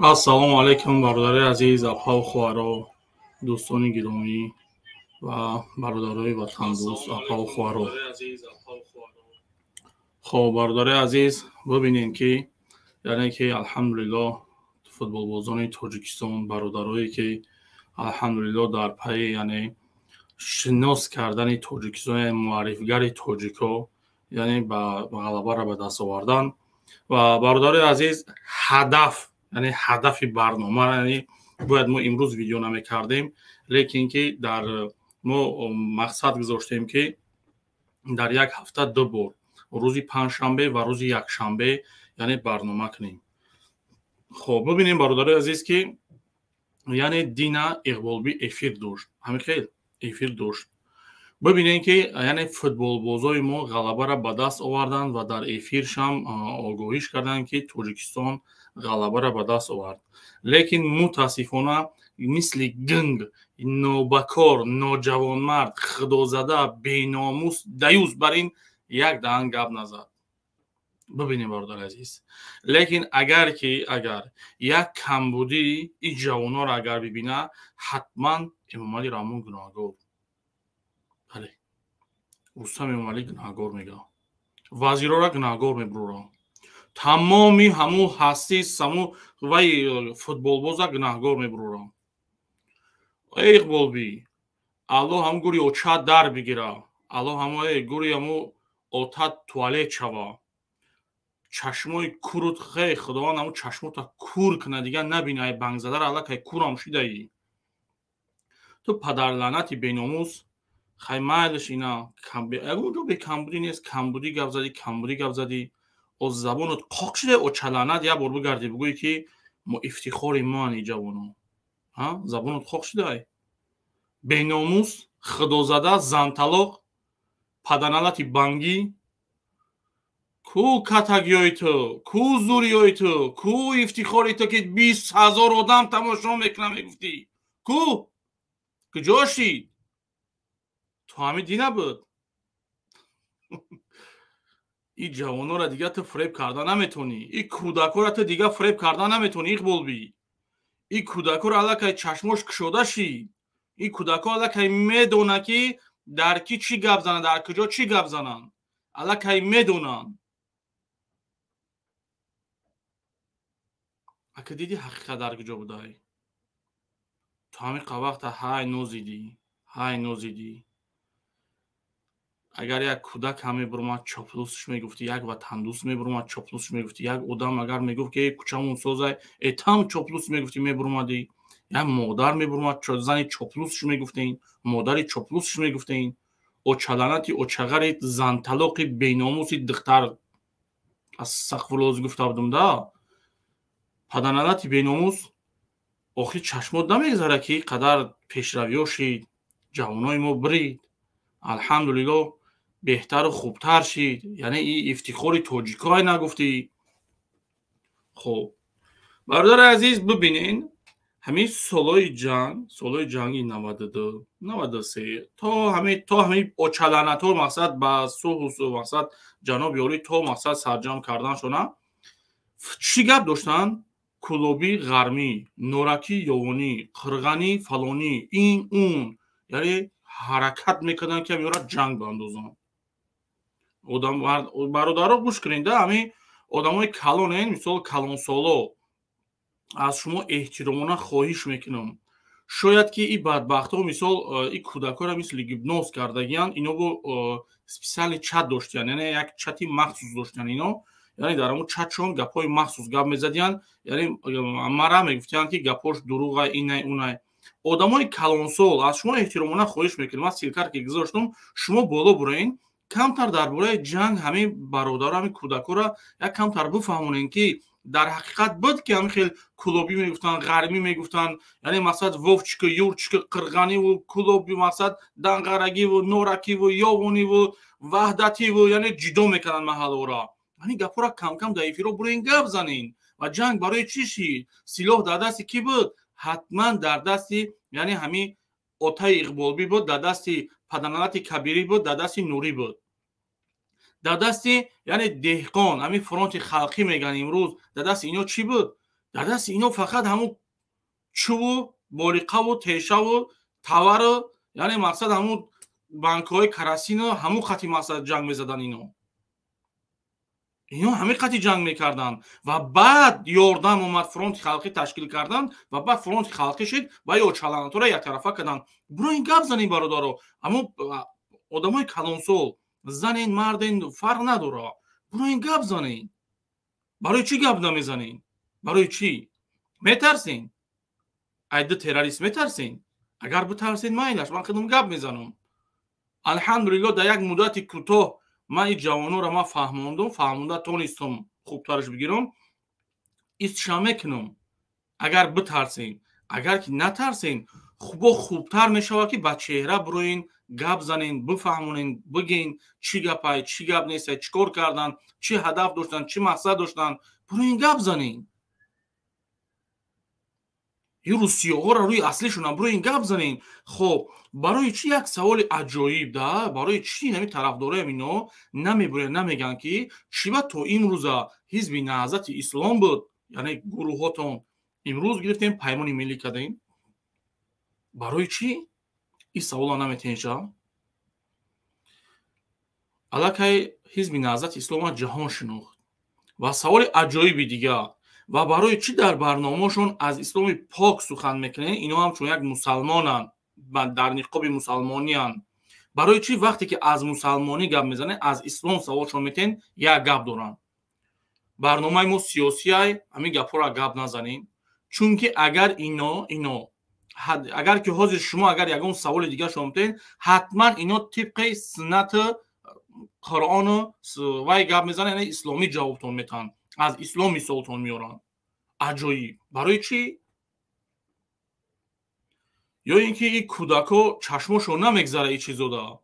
ассалому алайкум бародари азиз, абҳо хуҳаро, дӯстони гиромӣ ва бародарои ватандӯст, абҳо хуҳаро. хоб бародари азиз, бубинем ки яъне ки алҳамдулиллоҳ футболбозони тоҷикистон, бародарое ки алҳамдулиллоҳ дар пайи яъне шинос кардани тоҷикистон, яъне муаррифгари тоҷикҳо яъне ба ғалабаро ба даст овардан. ва бародари азиз, яъне ҳадафи барнома, яъне бояд мо имрӯз видео намекардем, лекин ки дар мо мақсад гузоштем ки дар як ҳафта ду бор, рӯзи панҷшанбе ва рӯзи якшанбе яъне барнома кунем. хоб бибинем бародари азиз ки яъне Дина Иқболбӣ эфир дошт, ҳамихел эфир дошт. бибинем ки яъне футболбозои мо ғалабаро ба даст оварданд ва дар эфиршам огоҳиш карданд ки Тоҷикистон ғалабаро ба даст овард. лекин мутаассифона мисли гинг, нобакор, ноҷавонмард, худозада, беномус, даюз бар ин як даҳан гап назад. бибинем бародари азиз, лекин агар як камбудӣ ин ҷавонҳоро агар бибина, ҳатман Эмомалӣ Раҳмон гунаҳгор. бале, Рустам Эмомалӣ гунаҳгор мега, вазирора гунаҳгор мебурора, тамоми ҳамун ҳастӣ саму вай футболбоза гунаҳгор мебурора. Иқболбӣ, алло ҳамун гури оча дар бигира, алло ҳамун гури ҳамун ота туалет шава, чашмои курут хей худованд ҳамун чашмота кур куна, дига набинай бангзадаро аллакай курам шидаӣ. ту падарлаънати беномус, хай майлш ина ягонҷо бе камбудӣ нест, камбудӣ гап задӣ, оз забонат қоқ шида очалаънат як бор бигарди бигӯӣ ки мо ифтихори моан и ҷавоно. Забонат қоқ шидай. Беномус, худозада, занталоқ, паданалати бангӣ. Ку катагиёи ту, ку зуриёи ту, ку ифтихори ту ки 20,000 одам тамошо мекунад мегуфтӣ? Ку? Куҷо шид? ту ҳамин дина буд? ин ҷавонҳоро дига ту фиреб карда наметонӣ. Ин кӯдакҳоро ту дига фиреб карда наметонӣ. Иқболбӣ, ин кӯдакҳоро аллакай чашмош кушода шид. Ин кӯдакҳо аллакай медонанд ки дар ки чӣ гап зананд, дар куҷо чӣ гап зананд. Аллакай медонанд. ака дидӣ ҳақиқат дар куҷо будай? ту ҳамиқа вақта ҳай нозидӣ. агар як кӯдак ҳам мебуромад чоплусш мегуфтӣ, як ватандӯст мебуромад чоплусш мегуфтӣ, як одам агар мегуфт ки кӯчамон созай, там чоплус мегуфтӣ мебуромадӣ, як модар мебуромад зани чоплусш мегуфтен, модари чоплусш мегуфтен, очаланати очагари занталоқи беномуси духтар, астағфируллоҳ гуфта будум да. паданалати беномус, охир чашмот намегзарад ки қадар пешравиҳо шид, ҷавонои мо бирид, алҳамдулиллоҳ беҳтару хубтар шид, яъне ин ифтихори тоҷикҳои нагуфтӣ. хоб бародари азиз, бибинен ҳамин солҳои ҷанги 92, 93 то ҳамин очалаънатҳо мақсад ба сулҳу мақсад ҷаноби олӣ то мақсад сарҷам карданшона чӣ гап доштанд? кӯлобӣ ғармӣ, норакӣ ёвонӣ, қирғанӣ фалонӣ, ин ун, яъне ҳаракат мекарданд ки ҳамиёро ҷанг бандозанд. бародаро гӯш кунед да, ҳамин одамои калонен, мисол калонсоло, аз шумо эҳтиромона хоҳиш мекунам, шояд ки ин бадбахтҳо мисол ин кӯдакҳоро мисли гипноз кардагиянд, ино бо специални чат доштиянд, яъне як чати махсус доштиянд ино, яъне дар ҳамун чатшон гапҳои махсус гап мезадиянд, яъне мара мегуфтиянд ки гапҳош дурӯғай, инай унай. одамои калонсол, аз шумо эҳтиромона хоҳиш мекунам, ман силкар ки гузоштам, шумо боло бураен, камтар дар бораи ҷанг ҳамин бародару ҳамин кӯдакҳоро як камтар бифаҳмонем ки در حقیقت بود که همین خیلی کلوبی میگفتن، غربی میگفتن، یعنی مثلا ووفچک، یورچک، قرغانی و کلوبی، مثلا دنگرگی و نورکی و یاونی و وحدتی و یعنی جدو میکنن محل را. یعنی گپورا کم کم در افیرو برو این گپ زنین. و جنگ برای چی شد؟ سلاح در دست کی بود؟ حتما در دست یعنی همین اوتای اقبالبی بود، در دست پدرنالت کبیری بود، در دست نوری بود. در دست یعنی دهقان، همین فرانت خلقی میگن امروز، در دست اینا چی بود؟ در دست اینا فقط همون چوب، باریقه و تیشه و تاور، یعنی مقصد همون بانک‌های کراسین و همون خطی مقصد جنگ میزدن. اینا همه خطی جنگ میکردن و بعد یاردم اومد فرانت خلقی تشکیل کردن و بعد فرانت خلقی شد و یا چالانتو را یک طرفه کردن. برو این گپ زنین برادرو، اما آدمای کلانسول زنین مردین فرق نداره، برو این گپ زنین. برای چی گپ نمیزنین؟ برای چی میترسین؟ ایده تروریست میترسین؟ اگر بترسین مایلش من خودم گپ میزنم. الحمدلله در یک مدت کوتاه من این جوانو را من فهمونده تونستم خوبترش بگیرم، ایستشا میکنم. اگر بترسین، اگر که نترسین، خوبتر میشوه که با چهره بروین گپ زنین، بفهمونین، بگین چی گپای، چی گپ نیست، چی کار کردن، چی هدف داشتن، چی مقصد داشتن، بروین گپ زنین. این روسیه ها را روی اصلیشون هم بروین گپ زنین. خب برای چی یک سوال عجایب ده؟ برای چی نمی طرفدارای اینا نمیگن که چی تا امروز حزب نهضت اسلام بود، یعنی گروهاتون امروز گرفتیم پیمان ملی کردین؟ برای چی؟ این سوال نمیتونید. الکی حزب نهضت اسلام جهان شناخت و سوال عجایبی دیگه، و برای چی در برنامه‌شون از اسلام پاک سخن میکنن؟ اینا هم چون یک مسلمانن، در نقاب مسلمانیان، برای چی وقتی که از مسلمانی گپ میزنه از اسلام سوالشون میتن یک گپ دارن؟ برنامه ما سیاسی های همین گپ را گپ نزنین، چون که اگر اینا اگر که حاضر شما اگر یگان سوال دیگه شما میتن، حتما اینا طبق سنت قرآن و گپ میزنن، یعنی اسلامی جوابتون میتن، از اسلام مثالتون میارن. عجایب. برای چی؟ یا اینکه این کودکا چشمشو نمیگذره این چیزو دا،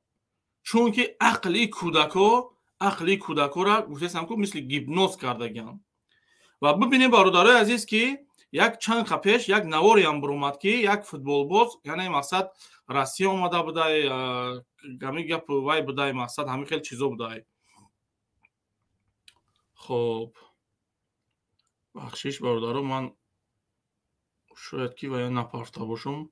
چون که عقلی کودکا را گفتم که مثل گیپنوز کردگن. و ببینیم برادرای عزیز که یک چند خپش یک نواری هم برومد که یک فوتبال باز، یعنی مقصد روسیه اومده بوده، گمی گپ وای بوده، مقصد همین خیلی چیزا بوده. خب بخشش برادرو، من شاید که ویا نپرفته باشم.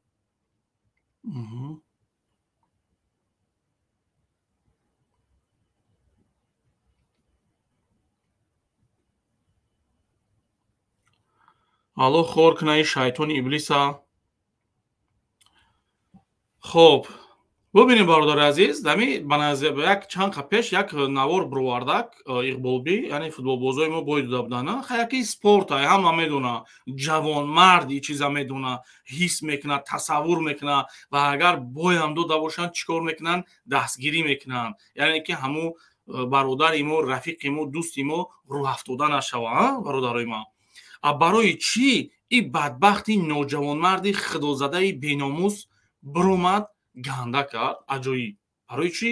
алло хоркнаи шайтони иблиса. хоб бубинем бародари азиз, дами як чанд қа пеш як навор бировардак иқболбӣ, яъне футболбозои мо бой дода будана. яки спорта, ҳама медона, ҷавонмард и чиза медона, ҳис мекунад, тасаввур мекунад ва агар боям дода бошанд чӣ кор мекунанд? дастгирӣ мекунанд, яъне ки ҳамун бародари мо, рафиқи мо, дӯсти мо рӯҳ афтода нашавад. бародарои ман, барои чӣ ин бадбахти ноҷавонмарди худозадаи беномус биромад ганда кард? аҷоиб. барои чӣ?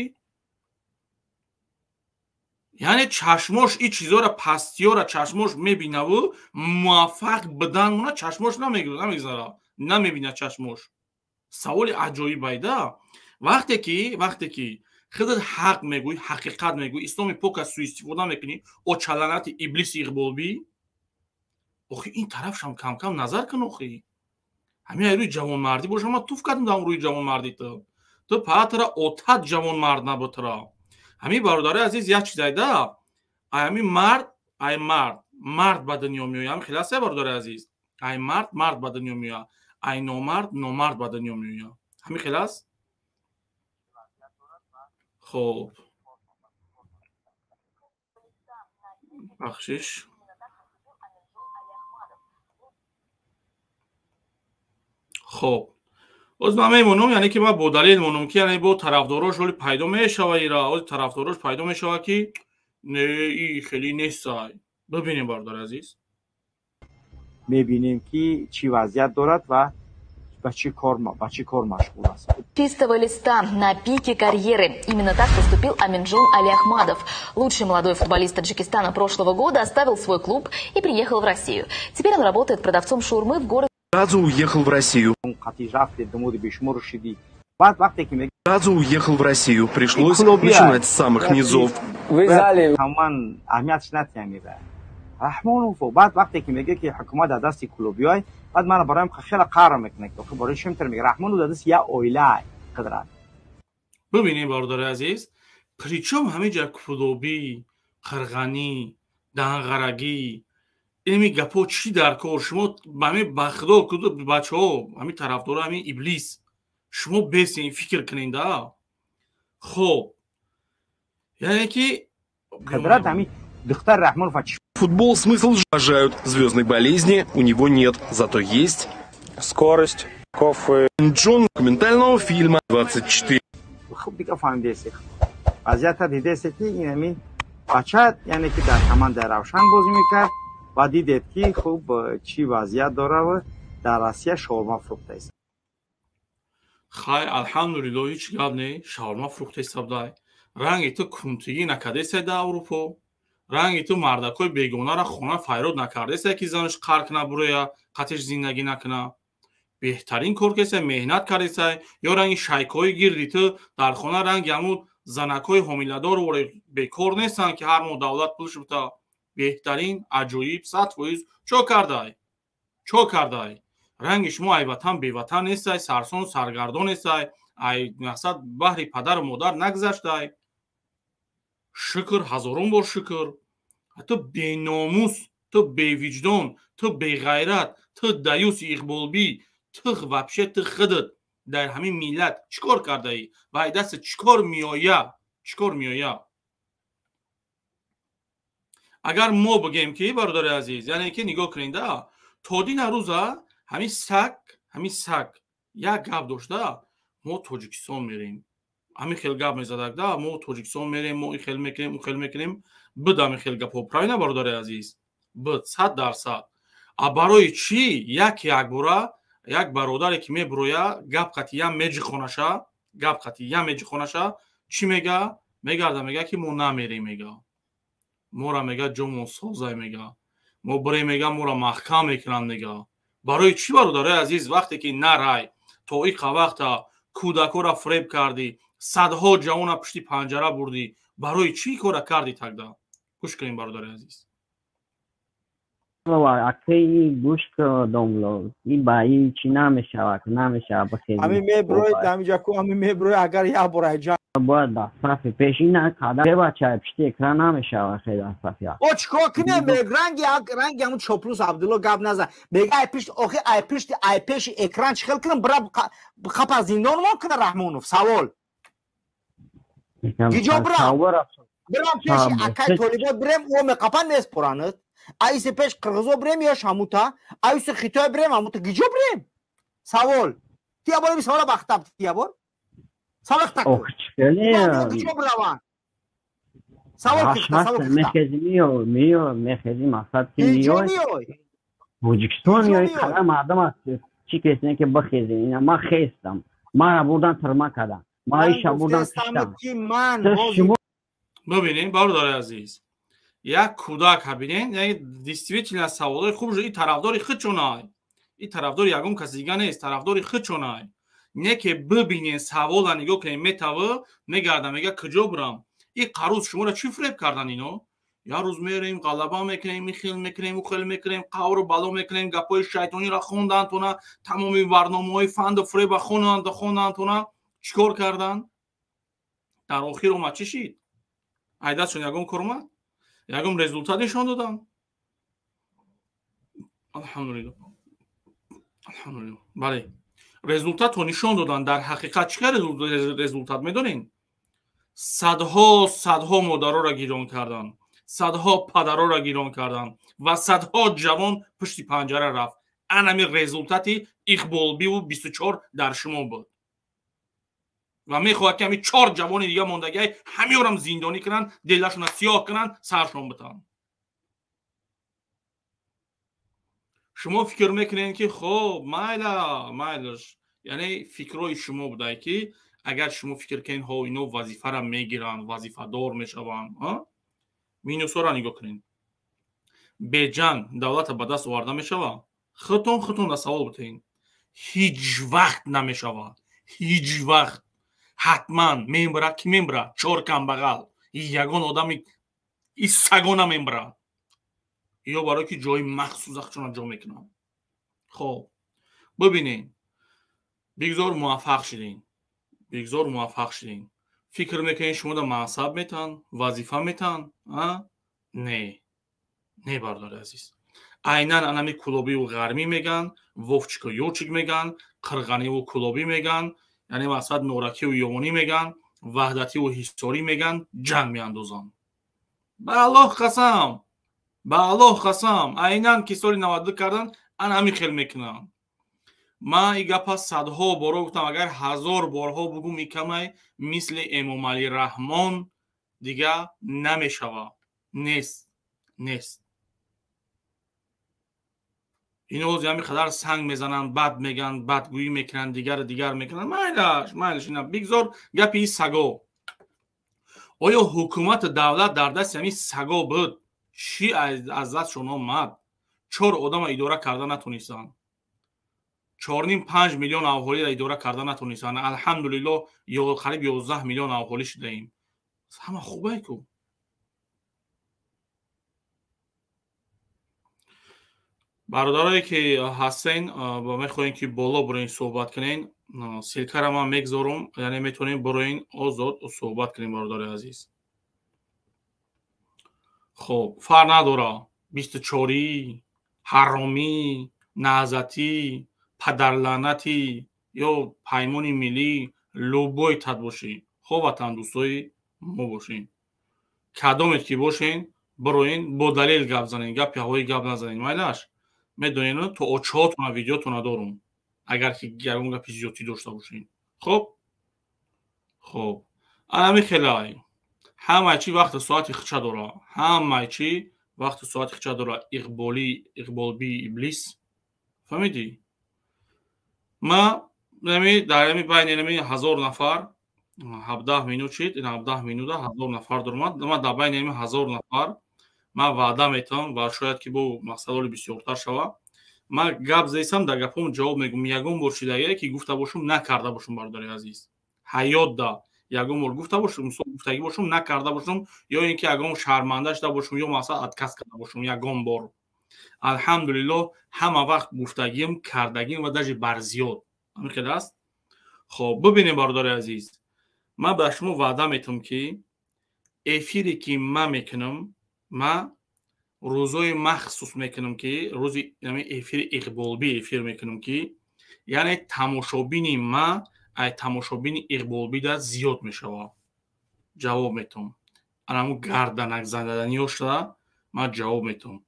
яъне чашмош ин чизора, пастиёра чашмош мебинаву муваффақ бидан муна, чашмош намегзара, намебинад чашмош. саволи аҷоиб айда. вақте ки худат ҳақ мегӯй, ҳақиқат мегӯй, исломи пока сӯистифода мекунӣ, очаланати иблиси иқболбӣ, охи ин тарафшам кам-кам назар кун. охи ҳамин рӯи ҷавонмардӣ боша. ман туф кардам дар рӯи ҷавонмардӣ. ту паатра отат ҷавонмард набутра. ҳамин бародари азиз як чиз айда, ҳамин мард ба дунё меояд. ҳамин хеле аст бародари азиз, ай мард ба дунё меояд, ай номард ба дунё меояд. ҳамин хеле аст. хоб бахшиш. хоб боз ман мемонам, яъне ки ман бо далел монам ки яъне бо тарафдорош ҳоли пайдо мешава, ира ҳоли тарафдорош пайдо мешава ки и хеле нестай. бибинем бародари азиз, میبینیم که چی وضعیت دارد و با چی کار مشغول است. Чистого листа на пике карьеры. Именно так поступил Аминджон Алиахмадов. Лучший молодой футболист Таджикистана прошлого года оставил свой клуб и приехал в Россию. Теперь он работает продавцом шаурмы в городе. Сразу уехал в Россию. Сразу уехал в Россию. Пришлось начинать с самых низов. رحمانوف بعد وقتی که میگه که حکومت در دست کلوبیای بعد من برایم خیلی قهر میکنه که برای چی میتونه میگه رحمانوف در دست یا اویله قدرت. ببینید باردار عزیز پریچم همه جا کلوبی قرغنی دهنغرگی اینمی گپو چی در کار شما همه بخدا بچه ها همه طرفدار همه ابلیس شما بسین فکر کنین دا خب یعنی که قدرت همین دختر رحمانوف Футбол смысл уважают. Звездной болезни у него нет. Зато есть скорость, кофе. Джон документального фильма 24. خوب دیگه فهمیدید وضعیت دیده است که این همین بچه یعنی که در کمان در روشن بازی میکرد و دیدید که خوب چی وضعیت داره و در آسیا شاورما فروخته است. خیر الحمدلله هیچ گپ نه شاورما فروخته است دای رنگ تو کنتگی نکرده است در اروپا رنگی تو مردکای بیگانه را خونه فیرود نکرده است که زنش کار کنه بروی قطعش زندگی نکنه بهترین کار که مهنت کرده است یا رنگی شایکای گیردی تو در خونه رنگ همون زنکای حامله‌دار و بیکار نیستن که هر ماه دولت پولش بده بهترین عجایب سطویز چو کرده رنگ شما ای وطن بی وطن نیست سرسون سرگردان نیست ای مقصد بحر پدر و مادر نگذشته شکر هزارون بار شکر تو بی ناموس تو بی وجدان تو بی غیرت تو دیوس اقبالبی تو وپشه تو خودت در همین ملت چیکار کرده ای و ای دست چیکار میایه اگر ما بگیم که برادر عزیز یعنی که نگاه کنید تا دین روزه همین سگ یک گپ داشته ما تاجیکستان میریم همین خیلی گپ میزدک ده ما تاجیکستان میریم ما خیلی میکنیم بدم خیلی گپ اوپراین برادر عزیز بد 100% برای چی یک بوره یک برادری که میبرویه گپ قطعی میجی خونشه چی میگه میگه که ما نمیریم میگه ما را میگه جمع سازه میگه ما برای میگه ما را محکم میکنن میگه برای چی برادر عزیز وقتی که نرای تا این وقت کودکو را فریب کردی صدها جوان پشتی پنجره بردی برای چی کار کردی تکدا گوش کنیم برادر عزیز اکی گوش دوملو این بایی چی نمیشه بخیر همین میبروی دمیجا کو همین میبروی اگر یا برای جا باید دسترف پیشی نکرده که بچه پشتی اکران نمیشه خیلی دسترفی او چکا کنه رنگ همون چوپلوس عبدالله گب نزن بگه ای پشت اکران چخل کنم برا خب زندان ما کنه رحمانوف سوال گیجا برام پیش اکای طالبات برم او مقاپن نیست پرانت ایس پیش قرغزو برم یا شاموتا ایس خیتای برم هموتا گیجا برم سوال تیا بار بی سوالا بختب تیا بار سوال اختکو گیجا بروان سوال کشتا میخیزی مقصد که نیوی بوجکستان نیوی کلا مردم هست چی کسی که بخیزی اینا ما خیستم ما را بودن ترما کردن ما ایشا بودن کشتم ببینین برادر عزیز یک کودک ببینین یعنی دیستویتینا سوالای خوب این طرفدار خودشونای این طرفدار یگم کسی دیگه نیست طرفدار خودشونای نه که ببینین سوال نگاه کنین میتوه میگردم میگه کجا برم این قروز شما را چی فریب کردن اینو یا روز میریم غلبه میکنیم میخیل قور بالا میکنیم گپای شیطانی را خوندن تونه تمامی برنامه‌های فند فریب خوندن تونه چیکار کردن در آخر اومد چی شد ایدهشون یگم کرمد یگم رزولتات نشان دادن الحمدلله بله رزولتات رو نشان دادن در حقیقت چیکار رزولتات میدونین صدها مادرها را گیران کردن صدها پدرها را گیران کردن و صدها جوان پشتی پنجره رفت انمی رزولتاتی اقبالبی و 24 در شما بود و میخواد که همین 4 جوان دیگه موندگی همین هم زندانی کنن دلشون سیاه کنن سرشون بتن شما فکر میکنین که خب مایلش یعنی فکرای شما بوده که اگر شما فکر کنین ها اینا وظیفه را میگیرن وظیفه دار میشوند مینوسا را نگاه کنین به جنگ دولت به دست آورده میشود خودتون را سوال بتین هیچ وقت نمیشود هیچ وقت حتما میمبره کی میمبره چهار کمبغل یگان آدمی این سگا نمیمبره یا برای که جای مخصوص اخچون جا میکنن خب ببینین بگذار موفق شدین فکر میکنین شما دا منصب میتن وظیفه میتن نه برادر عزیز айнан анами кулобиву ғармӣ меган вовчика ёчик меган қирғаниву кулобӣ меган яъне масад норакиву ёмонӣ меган ваҳдативу ҳисорӣ меган ҷанг меандозанд ба аллоҳ қасам айнан ки соли 92 кардан ана ҳамин хел мекунанд ман и гапа садҳо боро гуфтам агар 1000 борҳо бугум икамай мисли эмомалӣ раҳмон дига намешава нест اینو زیامی خدار سنگ میزنن بد میگن بدگویی میکنن دیگر میکنن مایلش اینا بگذار گپی سگا آیا حکومت دولت در دست همین سگا بود چی از دستشون آمد 4 آدم اداره کرده نتونستن 4.5 میلیون اهالی را اداره کرده نتونستن الحمدلله یا قریب 11 میلیون اهالی شده ایم همه خوبه کو برادرایی که هستین و میخواین که بالا بروین صحبت کنین سیلکه را من میگذارم یعنی میتونین بروین آزاد و صحبت کنین برادر عزیز خب فرق نداره 24 حرامی نعزتی پدرلعنتی یا پیمان ملی لوبوی تد باشین خب وطن دوستای ما باشین کدامت که باشین بروین با دلیل گپ زنین گپ هوایی گپ نزنین مایلش میدونین تو اوچاتون ویدیوتون ندارم اگر که گرون گپی زیادی داشته باشین خب انا خیلی همه چی وقت ساعت خچه داره همه چی وقت ساعت خچه داره اقبال بی ابلیس فهمیدی ما در بین 1000 نفر 17 минут شد این 17 минут 1000 نفر درمد ما در بین 1000 نفر ما وعده میتونم و شاید که با مسائل بسیارتر شود ما گپ زیسم در گپم جواب میگم یگون بار شده که گفته باشم نکرده باشم برادر عزیز حیات دا یگون بار گفته باشم گفتگی باشم نکرده باشم یا اینکه یگون شرمنده شده باشم یا مثلا ادکس کرده باشم یگون بار الحمدلله همه وقت گفتگیم کردگیم و دژ برزیاد همین که است خب ببینیم برادر عزیز من به شما وعده میتونم که افیری که من میکنم ما روزای مخصوص میکنم که روزی یعنی افیر اقبالبی افیر میکنم که یعنی تماشابین ما ای تماشابین اقبالبی در زیاد میشوه جواب میتونم انمو گردنک زندنی شده من جواب میتونم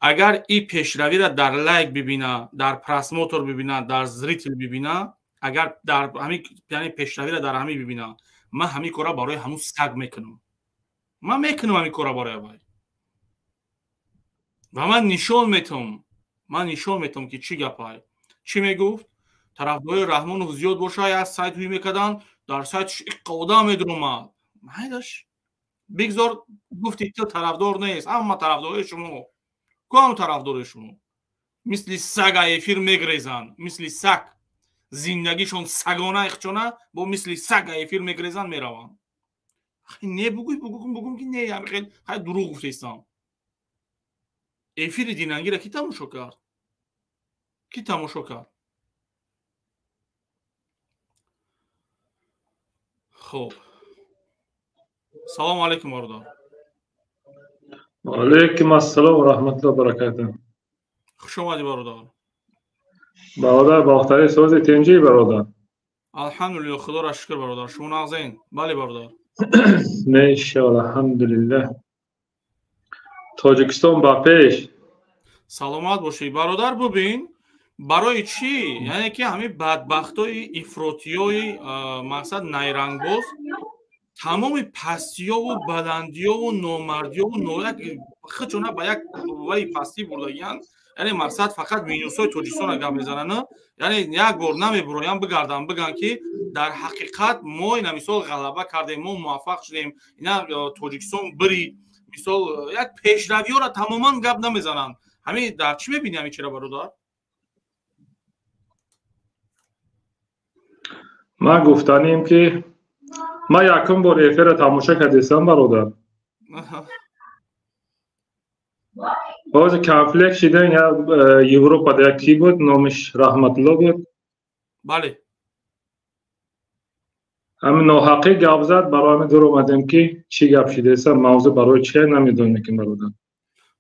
اگر این پیشروی را در لایک ببینه در پرسموتور ببینه در زریتل ببینه اگر در همین یعنی پیشروی را در همین ببینه من همین کارا برای همون سگ میکنم من میکنم همین کارا برای وای و من نشون میتونم که چی گپای چی میگفت طرفدار رحمان زیاد باشه از سایت روی میکردن در سایت قودا میدرومد مایدش بگذار گفتی تو طرفدار نیست اما طرفدار شما کدام طرفدار شما مثل سگ افیر میگریزن مثل سگ زندگیشون سگانه اخچونه با مثل سگ افیر میگریزن میرون نه بگم که نه خیلی دروغ گفتم افیر دیننگی را کی تماشا کرد خب سلام علیکم برادر علیکم السلام و رحمت الله و برکاته خوش اومدی برادر باختری سوز تنجی برادر الحمدلله خدا را شکر برادر شما نازین بله برادر انشاءالله الحمدلله تاجیکستان با پیش سلامت باشی برادر ببین برای چی یعنی که همین بدبختای افراطیای مقصد نیرنگباز تمام پستی‌ها و بدندی‌ها و نامردی‌ها و نویک خودشون با یک قوه پستی بردگیان یعنی مقصد فقط مینوسای توجیکستان گپ میزنن یعنی یک بار نمیبرویان بگردن بگن که در حقیقت ما این مثال غلبه کردیم ما موفق شدیم اینا توجیکستان برید مثال یک پیشروی ها را تماما گپ نمیزنن همین در چی میبینی همین چرا برادر ما گفتانیم که ما یکم بار افر را تماشا کردیم برادر باز کانفلیکت شدن یا یوروپا در کی بود نامش رحمت الله بود بله همین ناحقی گپ زد برای من دور اومدم که چی گپ شده است موضوع برای چه نمیدونم که برادر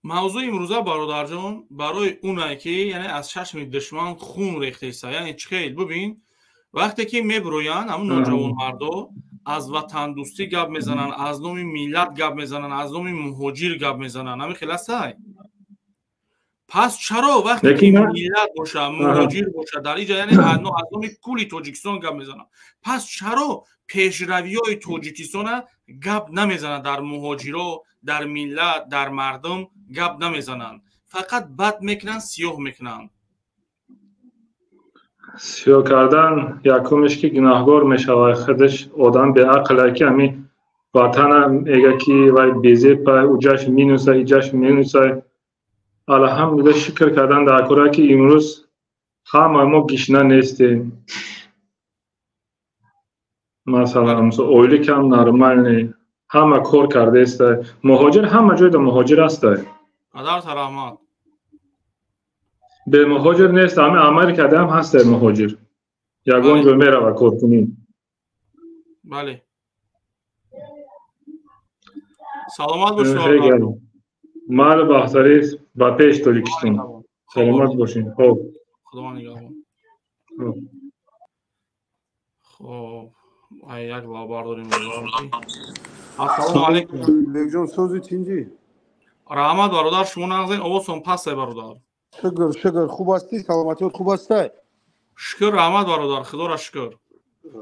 موضوع امروزه برادر جان برای اونایی که یعنی از چشم دشمن خون ریخته است یعنی چخیل ببین وقتی که میبرویان همون نوجوان مردو از وطن دوستی گپ میزنن از نام ملت گپ میزنن از نام مهاجر گپ میزنن همین خلاصه پس چرا وقتی که ملت باشه مهاجر باشه در اینجا یعنی از نام کلی توجیکستان گپ میزنن پس چرا پیشرویای توجیکستان گپ نمیزنن در مهاجرا در ملت در مردم گپ نمیزنن فقط بد میکنن سیاه میکنن سیاه کردن یکمش که گناهگار میشه خودش آدم به عقل که همین وطن میگه که وای بیزه پای اوجاش مینوسه ایجاش مینوسه الحمدلله شکر کردن در کاره که امروز همه ما گشنه نیستیم مثلا اویلی کم نرمال نی همه کار کرده است مهاجر همه جای در مهاجر است قدر سلامت به مهاجر نیست همه امریکا هم هست مهاجر یگان جو میره و کار کنیم بله سلامت باشید مال بختری است با پیش توجیکستان سلامت باشین خب خدا نگهدار خب یک لابار داریم السلام علیکم بگجان سوزی چینجی رحمت برادر شما نگذارین آوازتون پسته برادر شکر خوب هستی سلامتی خوب هستی شکر رحمت برادر خدا را شکر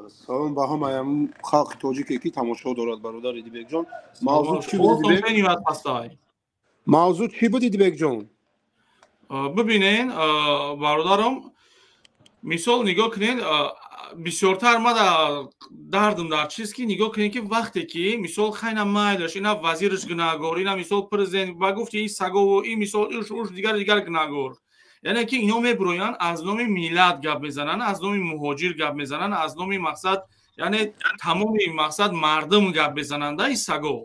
سلام با همه خلق توجیکی که تماشا دارد برادر دیبک جان موضوع چی بود دیبک موضوع چی بود دیبک جان ببینین برادرم مثال نگاه کنین بسیارتر ما دردم در چیز که نگاه کنین که وقتی که مثال خیلی مایلش اینا وزیرش گناهگار اینا مثال پرزیدنت و گفتی این سگا و این مثال اوش دیگر گناهگار یعنی که اینا میبرویان از نام ملت گپ میزنن از نام مهاجر گپ میزنن از نام مقصد یعنی تمام مقصد مردم گپ میزنن این سگا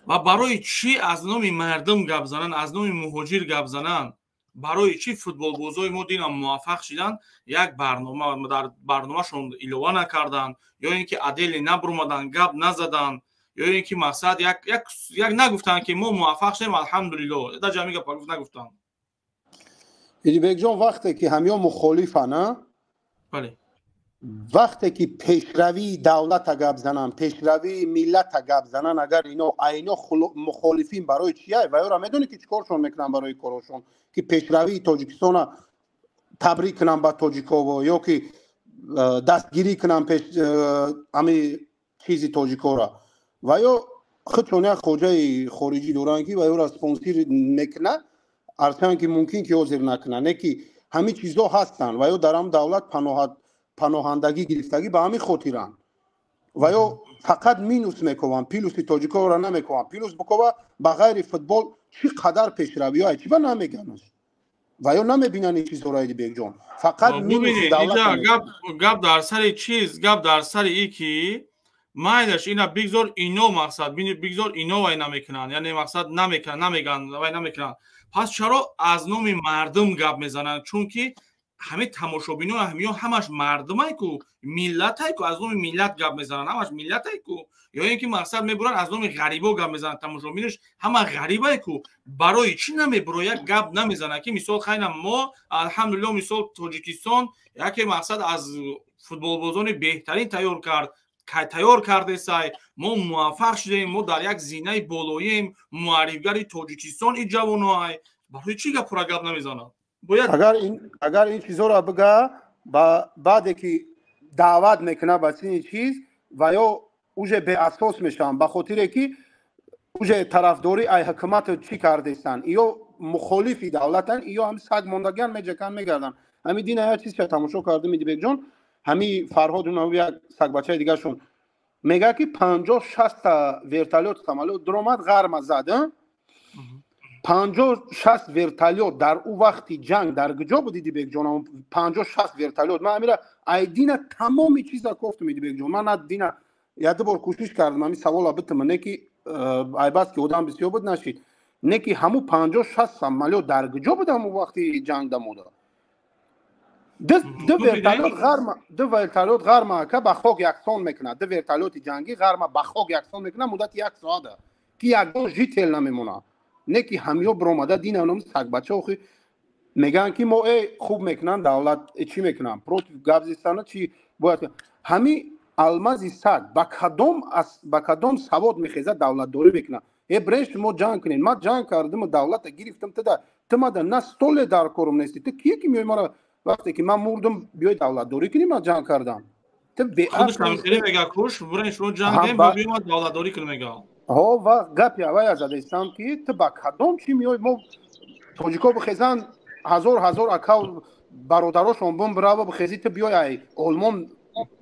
و برای چی از نام مردم گپ زنن از نام مهاجر گپ زنن برای چی فوتبال بازای ما دیدم موفق شدن یک برنامه در برنامهشون ایلوه نکردن یا اینکه عدل نبرومدن گپ نزدن یا اینکه مقصد یک نگفتن که ما موفق شدیم الحمدلله در جمعی گپ نگفتن دیبک جان وقتی که همیا مخالفن بله وقتی که پیشروی دولت گپ زنن پیشروی ملت گپ زنن اگر اینا مخالفین برای چیه و یا میدونی که چیکارشون میکنن برای کارشون که پیشروی تاجیکستان تبریک کنن با تاجیکا و یا که دستگیری کنن همه چیزی تاجیکا را و یا خودشون یک خوجه خارجی دوران که و یا اسپانسر میکنه ارچند که ممکن که حاضر نکنن که همه چیزا هستن و یا در هم دولت پناهندگی گرفتگی به همین خاطرن و یا فقط مینوس میکنن پیلوس تاجیکا را نمیکنن پیلوس بکوه بغیر فوتبال چی قدر پیشروی های چی با نمیگنش و یا نمیبینن این چیز رای دیبک جان فقط مینوس دولت گپ در سر چیز گپ در سر ای که مایلش اینا بگذار اینو مقصد بگذار اینو وای نمیکنن یعنی مقصد نمیگن وای نمیکنن پس چرا از نام مردم گپ میزنن چون که همه تماشابینا همش مردمای کو ملتای کو از نام ملت گپ میزنن همش ملتای کو یا اینکه مقصد میبرن از نام غریبا گپ میزنن تماشابینش همه غریبای کو برای چی نمیبره یک گپ نمیزنن که مثال خیلی ما الحمدلله مثال توجیکستان یکی مقصد از فوتبال بازان بهترین تیار کرده سای ما موفق شدیم ما در یک زینه بالاییم معرفیگری توجیکستان این جوانای برای چی گپ نمیزنن اگر این چیزا را بگه بعد که دعوت میکنه به این چیز و یا اوجه به اساس میشن به خاطر که اوجه طرفداری ای حکومت چی کرده استن یا مخالفی دولتن یا هم سگ ماندگان میجکن میگردن. همین دین هر چیز که تماشا کرده میدی جون همین فرهاد اون یک سگ بچه دیگه شون میگه که 50-60 تا ورتالیوت سامالو درآمد غرم زده 50-60 ورتالیوت در او وقتی جنگ در کجا بودی دی جون 50-60 ورتالیوت من میره ایدینا تمام چیزا گفت میدی جون من دینا یاد بار کوشش کردم همین سوال بتم نه که ای بس که اودم بسیار بود نشید نه که همو 50-60 سامالو در کجا بودم او وقتی جنگ دموده دو ورتالیوت غرمه که با خوک یکسان میکنه دو ورتالیوت جنگی غرمه با خوک یکسان میکنه مدت یک ساعته که یک دو جیتل نمیمونه نه که همیو برآمده دین اونم سگ بچه اخی میگن که ما خوب میکنن دولت چی میکنن پروت گابزیستانه چی باید همی الماز سگ با کدام سواد میخیزه دولت دوری میکنه برنج ما جنگ کنین ما جنگ کردم دولت گرفتم تما در نه stole dar korum nesti te kiye ki miyo وقتی که من مردم بیای دولت دوری کنیم من جنگ کردم تو به خودش هم خیلی میگه کوش برنش رو جنگ کنیم با بیام دولت دوری کنیم میگه ها و گپی اوای از دستم که تو با کدام چی میای ما توجیکو بخیزن هزار اکاو برادراشون بم برابر بخیزی تو بیای آلمان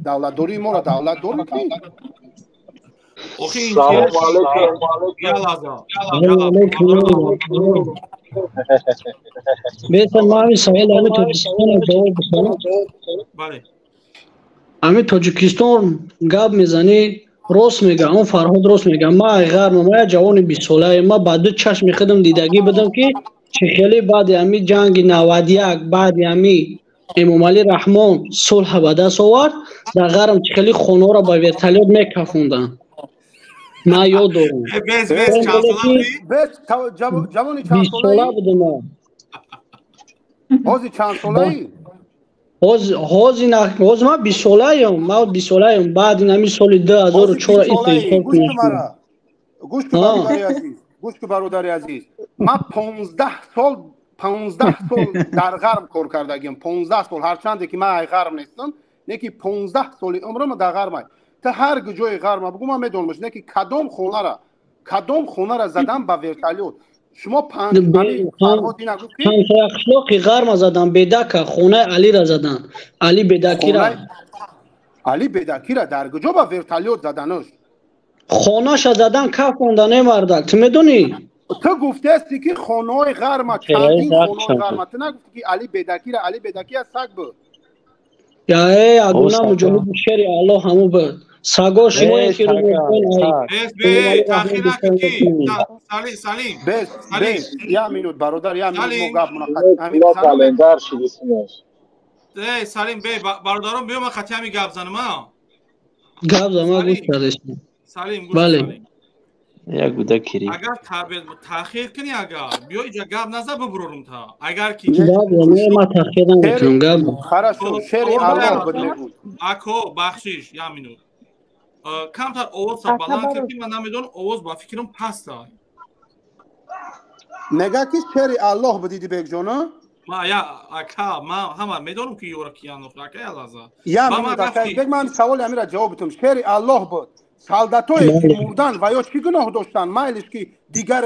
دولت دوری ما را دولت دوری کنی سلام علیکم بهتر ما همین سوال همه تاجیکستان جواب بکنم بله همه تاجیکستان گاب میزنی راست میگه اون فرهاد راست میگه ما غرم ما جوان 20 ساله ما بعد چشم خودم دیدگی بدم که چه خیلی بعد همین جنگ 91 بعد همین امام علی رحمان صلح به دست آورد در غرم چه خیلی خونه را با ورتالیوت میکفوندن ما یاد دارم بس جوانی چند ساله بودم هازی چند ساله هاز ما 20 ساله ام ما 20 ساله ام بعد این همین سال 2004 گوش که برادر عزیز ما 15 سال در غرب کار کردگیم 15 سال هرچند که من غرب نیستم نه که 15 سال عمرم در غرب تا هر جای غرب بگم من میدونم نه که کدام خونه را زدم با ورتالیوت شما اخلاقی غرم زدن بدک خونه علی را زدن علی بدکی را در کجا با ورتالیوت زدنش خونه‌ش زدن کفوندن مردک تو میدونی تو گفته هستی که خونه غرم چندین خونه غرم تو نگفتی که علی بدکی از سگ بود یا اگونا مجموع شری الله همو بود سگا شما که سلیم بس یا مینوت برادر یا مینوت گپ مناقشه سلیم بی برادرم بیام خطی همی گپ زنم گپ زنم گوش کردش سلیم بله یک بوده کری اگر تاخیر کنی اگر بیای جا گپ نزد ببرورم تا اگر کی گپ ما تاخیر نمیکنم گپ خراشو شری الله بدنگو اکو بخشش یا مینوت کمتر آواز تا بلند کردی من نمیدونم آواز با فکرم پست دار نگاه که شری الله بدیدی بگ جونا ما یا اکا ما همه میدونم که یورا کیانو اکا لازم یا بگ من سوال امیر جواب بدم شری الله بود سالداتوی مردن و یا چی گناه داشتن مایلش که دیگر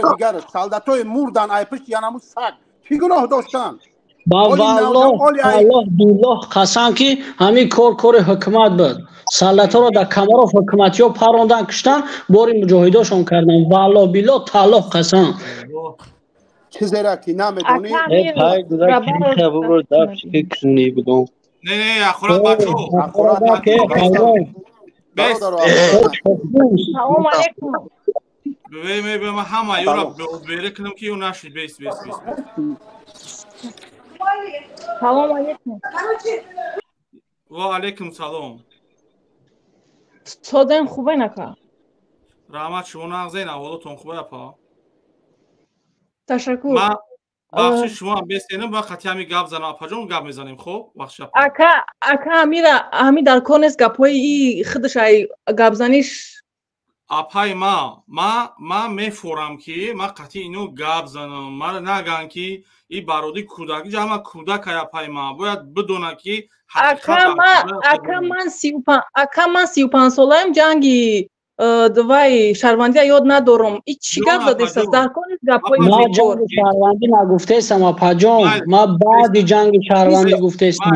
سالداتوی مردن ایپش یا نمو سگ چی گناه داشتن با الله بالله قسم که همین کار حکومت بود سالداتا رو در کمر حکومتی ها پروندن کشتن باری مجاهداشون کردن والله بالله تعالی قسم چیزی را که نمیدونی پای گذار کلی خبر رو دفت که کنی بدون نه اخورات بچو بس سلام علیکم به ما همه یورا بیره کنم که یو نشید بیس سلام علیکم و علیکم سلام صدایم خوبه نکن رحمت شما نغزین اولاتون خوبه پا تشکر ما بخشی شما هم بیستینم با خطی همی گپ زنم اپا جون گپ میزنیم خوب بخشی اکا همی در کانست گپای ای خودش ای گپ زنیش اپای ما میفورم که ما قطعی اینو گپ زنم ما نگن که این برادی کودکی جمع کودک های اپای ما باید بدونه که اکا من 35 ساله‌ام جنگی вай шаҳрвандия ёд надорам. Ин чӣ гап задест? Дар конест гапҳои ма ҷанги шаҳрвандӣ нагуфтестам апаҷон. Ма баъди ҷанги шаҳрвандӣ гуфтестам.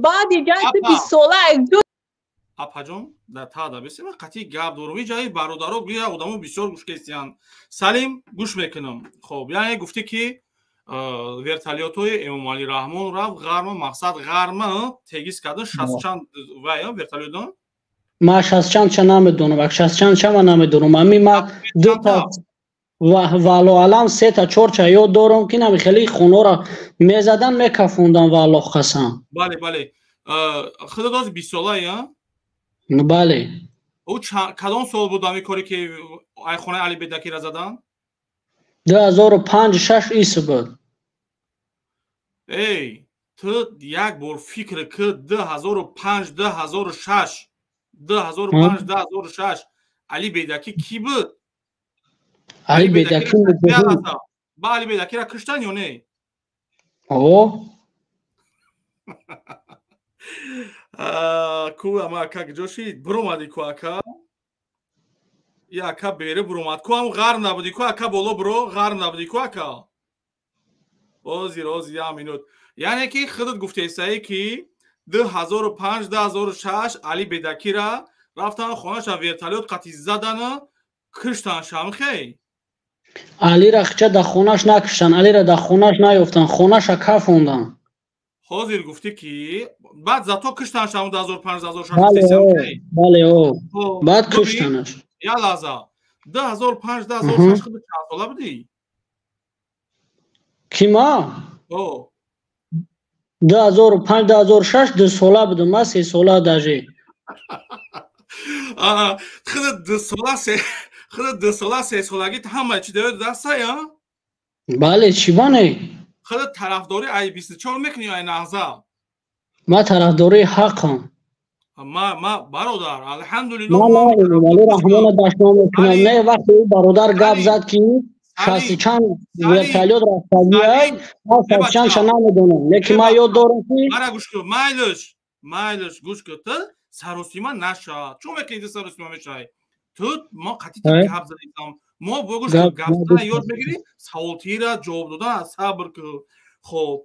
Баъди ҷанги 20 сола апаҷон дар тада бисема қатъи гап дорум. Ин ҷаи бародаро гӯя одамо бисёр гӯш кестиянд. Салим гӯш мекунам. Хоб, яъне гуфтӣ ки вертолётҳои Эмомалӣ Раҳмон рафт ғарма, мақсад ғарма тегис карда 60 чанд вай вертолётон? Ма 60 чанд ча намедонам, 60 чанд ча ма намедонам. Ами ма 2 та вало алам 3 та 4 ча ёд дорам ки нами хеле хунора мезадан мекафондам вало қасам. Бале, бале. Худо доз 20 сола я? Бале. Ӯ кадом сол буд ами коре ки айхонаи Али Бедакира задан? 2005-6 ис буд. Эй, ту як бор фикр ки 2005-2006 2005-2006 Али Бедаки ки буд? Али Бедаки ба Али Бедакира киштан ё не? О. Ку ама ака ҷоши буромади ку ака. Я ака бере буромад. Ку ам ғар набуди ку ака боло буро ғар набуди ку ака. Ози я минут. Яъне ки худут гуфтесае ки 2005-2006 Али Бедакира рафтан хонаша вертолёт қатъи задана киштан шамхе. Алира хича да хонаш накиштан, Алира да хонаш наёфтан, хонаша кафондан. Ҳозир гуфтӣ ки баъд зато киштанаш 2005-2006 бале о баъд киштанаш. Я лаҳза 2005-2006 худ чанд сола будӣ? Ки ма 2005-2006 2 сола будам, ма 3 сола дажи. Худ 2 сола 3 солагӣ ҳама чӣ давед даста я? Бале чӣ бане? خودت طرفداری ای 24 میکنی ای نهضه؟ ما طرفداری حقم. ما برادر الحمدلله ما ولی رحمان داشتم میکنم. نه وقتی برادر گپ زد که 60 چند ورتالیوت رفتگی ای ما 60 چند شنا میدونم. لیکن ما یاد دارم که مرا گوش کن مایلش گوش کن تو سروسیما نشه. چون میکنی سروسیما میشه؟ تو ما قطعی گپ زدیم. ما بگوش که گفتن یاد بگیری سوالتی را جواب دادن صبر کن. خب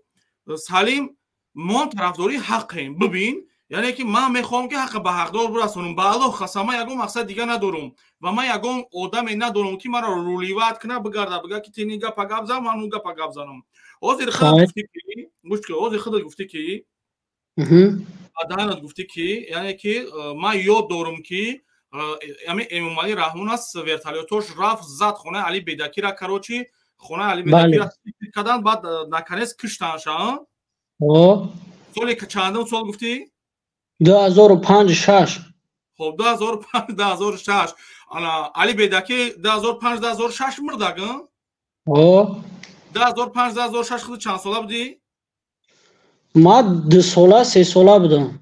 سلیم ما طرفداری حقیم. ببین یعنی که من میخوام که حق به حقدار برسونم. به الله قسم یگون مقصد دیگه ندارم و من یگون آدمی ندارم که مرا رولیوت کنه بگرده بگه که تینی گپ گپ زنم من اون گپ گپ زنم. حاضر خود گفتی که گوش کن حاضر خود گفتی که ادانت گفتی که یعنی که من یاد دارم که یعنی امامعلی رحمان است ورتالیوتش رفت زد خونه علی بیدکی را کروچی خونه علی بیدکی را کردن بعد نکنست کشتنش ها. سالی که چندم سال گفتی؟ 2005-6. خب 2005-2006 علی بیدکی 2005-2006 مرده گن؟ 2005-2006 خود چند ساله بودی؟ ما 2 ساله 3 ساله بودم.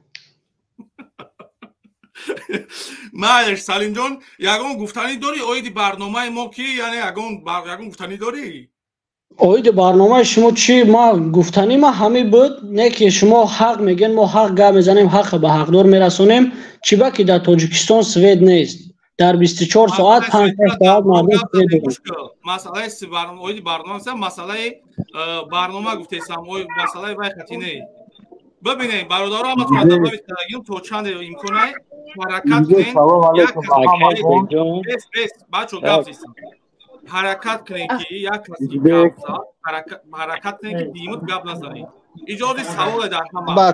مایش سلیم جان یگون گفتنی داری اوید برنامه ما کی یعنی یگون گفتنی داری اوید برنامه شما چی ما گفتنی ما همین بود نه که شما حق میگن ما حق گپ میزنیم حق به حقدار میرسونیم چی با که در تاجیکستان سوید نیست در 24 ساعت 5 ساعت مردم سوید مسئله برنامه اوید برنامه مسئله برنامه گفتیسم اوید مسئله وای خطینه ببینید برادران ما تو ببینید تو چند امکانه حرکت کنین بچه گپ زیستم حرکت کنین که یک کسی گپ زد حرکت کنین که دیمت گپ نزنید اجازه سوال در همه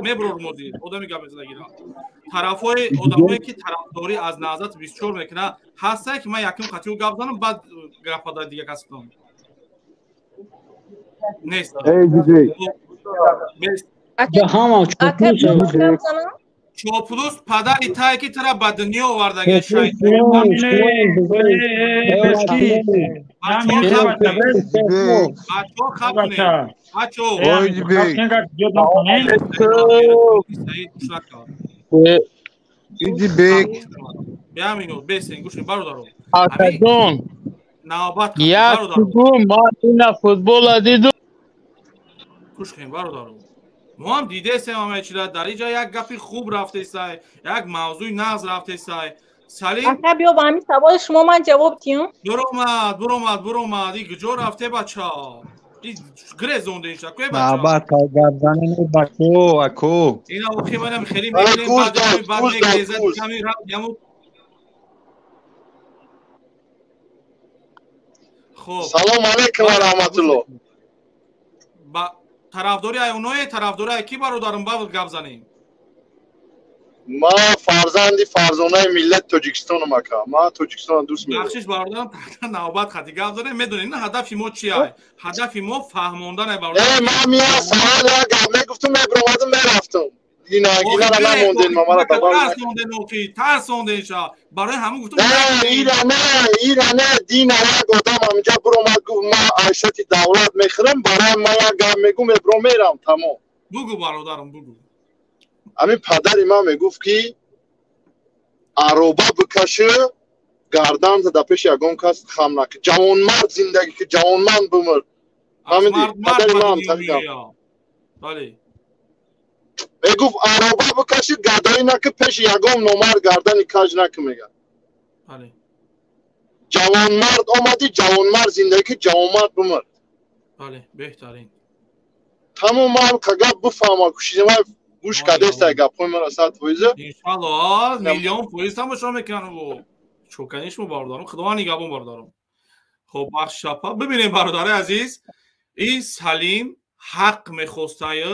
میبرور مدیر آدمی گپ زدگیرم طرفای آدمایی که طرفداری از نهضت 24 میکنه هسته که من یکم قطعی گپ زنم بعد گپ دیگه کسی کنم نیست چوپلوس پدری تایی که ترا به دنیا آوردگی شاید بچه خبنه بیا مینو بیسین گوشن برادرو آکادون یک تو ما این فوتبال دیدو گوشن برادرو ما هم دیده استیم همه چیزا در اینجا یک گپی خوب رفته سای یک موضوع ناز رفته سای سلیم اصلا بیا با همین سوال شما من جواب دیم برو اومد این کجا رفته بچه‌ها این گرزونده اینجا کوی بچه‌ها بعد گپ زنین بچو اکو اینا اوکی منم خیلی میگیم بعد میگریزه کمی رفت خب سلام علیکم و رحمت الله. با طرفداری اونای طرفداری کی برادرم با گپ زنیم. ما فرزانه ملت تاجیکستان مکا. ما تاجیکستان دوست می‌دارم. بخشش برادرم نوبت خاطی گپ زنیم میدونین هدف ما چیه؟ هدف ما فهموندن برادرم. من میام سوال گپ میگفتم برادرم میرفتم. اینا را نموندین ما را ترسوندین شا برای همون گفتم ایرانه دین را گفتم همینجا برو ما گفت ما عیشت دولت میخرم برای ما گپ میگم برو میرم تمام. بگو برادرم بگو. همین پدر ما میگفت که عروبه بکشه گردن تا پیش یگان کس خم نکه جوانمرد زندگی که جوانمرد بمر. همین پدر ما هم بله میگفت عربه بکشید گردایی نکه پیش یگام نومر گردنی کج نکه میگن. بله جوان مرد آمدی جوان مرد زندگی که جوان مرد بمرد. بله بهترین تمام ما هم که گپ بفهمم کشیده ما گوش کده است گپ های من 100 فایزه انشالله میلیون فایز هم باشم میکنم و چوکنیش مو باردارم خدا نگهبان باردارم. خب بخش شپا ببینیم برادر عزیز این سلیم حق میخواسته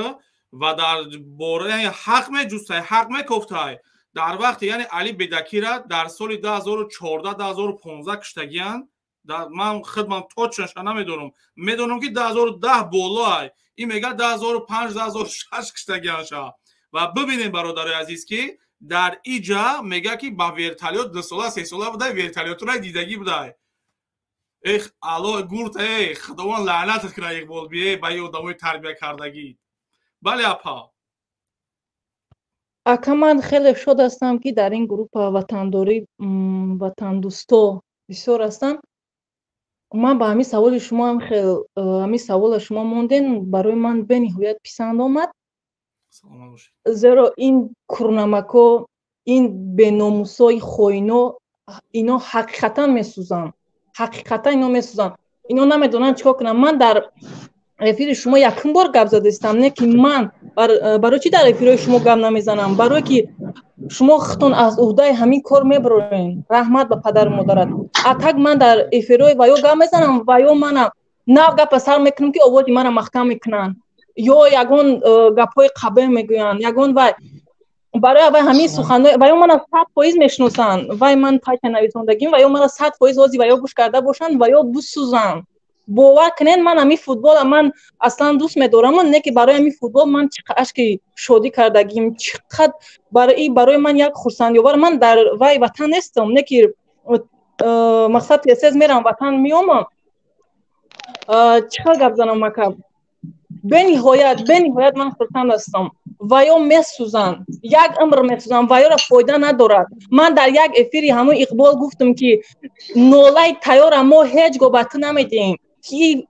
و در باره حق می جسته حق می گفته در وقت یعنی علی بدکی را در سال 2014 2015 کشتگیان در من خدمت توچش نمیدونم میدونم که 2010 بالای این میگه 2005 2006 کشتگیان شا و ببینیم برادر عزیز که در اینجا میگه که با ورتالیوت 2 ساله 3 ساله بوده ورتالیوت را دیدگی بوده. اخ الو گورت ای خداوند لعنتت کنه یک بول بیه با یه آدمای تربیت کردگی. بله اپا اکا من خیلی شاد هستم که در این گروپ وطنداری وطن دوستا بسیار هستن. من با همین سوال شما هم خیلی همین سوال شما موندین برای من به نهایت پسند آمد. زیرا این کرنمکا این بناموسای خوینا اینا حقیقتا میسوزن اینا نمیدونن چیکار کنن. من در افیر شما یکم بار گپ زده استم نه که من برای چی در افیرای شما گپ نمیزنم برای که شما خودتون از عهده همین کار میبرین. رحمت به پدر مادرت اتک من در افیرای و یا گپ میزنم و یا من نه گپ سر میکنم که آواز من محکم میکنن یا یگان گپای قبه میگوین یگان و برای همین سخنای و یا من 100% میشناسن و من پایت نویسندگیم و یا من 100% وازی و یا گوش کرده باشن و یا بسوزن. باور کنین من همین فوتبال من اصلا دوست می‌دارم نه که برای همین فوتبال من چقدر که شادی کردگیم چقدر برای من یک خرسندی آور. من در وای وطن نیستم نه که مقصد پیسز میرم وطن میام چقدر گپ زنم مکب به نهایت من خرسند هستم و یا میسوزن یک عمر میسوزن و یا را فایده ندارد. من در یک افیری همون اقبال گفتم که نولای تیار ما هیچ گوبت نمیدیم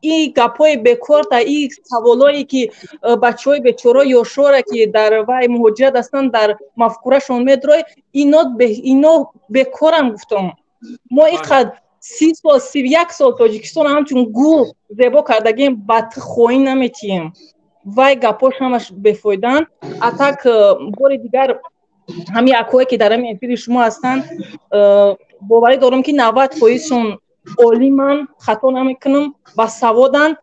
این گپای بکار تا این سوالایی که بچهای بیچاره یا شوره که در وای مهاجرت هستن در مفکورشون میدرای اینا بکارم گفتم. ما اینقدر 30 سال 31 سال تاجیکستان همچون گل زیبا کردگیم بد خویی نمیتیم وای گپاش همش بفایدن. اتک بار دیگر همین اکوهایی که در همین افیری شما هستن باوری دارم که 90%شون عالی من خطا نمیکنم و سوادن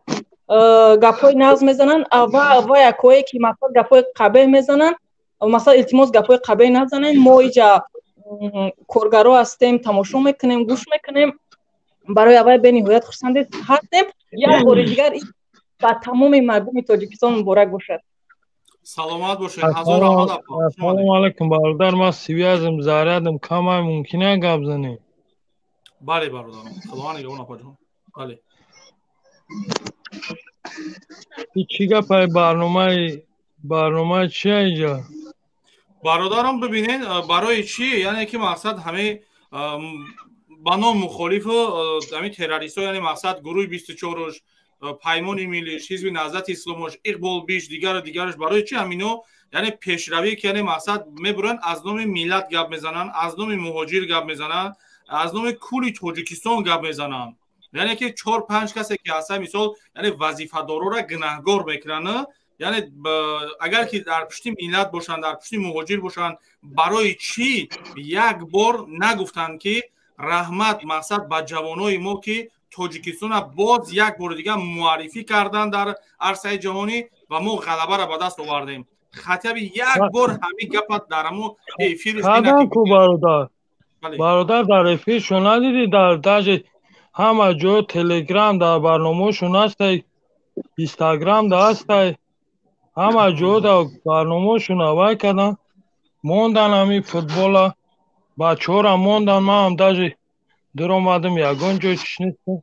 گپای نغز میزنن و اکوهایی که مثلا گپای قبه میزنن مثلا التماس گپای قبه نزنن. ما اینجا کارگرا هستیم تماشا میکنیم گوش میکنیم برای اول به نهایت خرسند هستیم. یک بار دیگر با تمام مردم تاجیکستان مبارک باشد. سلامت باشید. هزار رحمت. سلام علیکم برادر ما سیوی ازم زاردم کم ممکنه گپ زنیم. بله برادرم خدا نگهبان اپا جان. بله چی گپ برنامه چیه اینجا برادرم ببینین برای چی یعنی که مقصد همه بنا مخالف و همین تروریست ها یعنی مقصد گروه 24 روش паймони миллӣ ҳизби наҳзати исломош иқболбиш дигараш барои чи ҳамино яъне пешравӣ ки яъне мақсад мебуранд аз номи миллат гап мезананд аз номи муҳоҷир гап мезананд аз номи кули тоҷикистон гап мезананд яъне ки 4-5 касе ки ҳастанд мисол яъне вазифадорора гунаҳгор мекунанд яъне агар ки дар пушти миллат бошанд дар пушти муҳоҷир бошанд барои чӣ як бор нагуфтанд ки раҳмат мақсад ба ҷавонои мо ки тоҷикистона боз як бори дигар муаррифӣ карданд дар арсаи ҷаҳонӣ ва мо ғалабаро ба даст овардем хатаби як бор ҳамин гапат дар ҳамо эфири каданку бародар дар эфиршо надиди дар даже ҳама ҷо телеграм дар барномаашон ҳастай инстаграм да ҳастай ҳама ҷо дар барномаашон авай кардан мондан ҳамин футбола бачаҳора мондан ман ҳам даже дуромадам ягон ҷой чиш нестам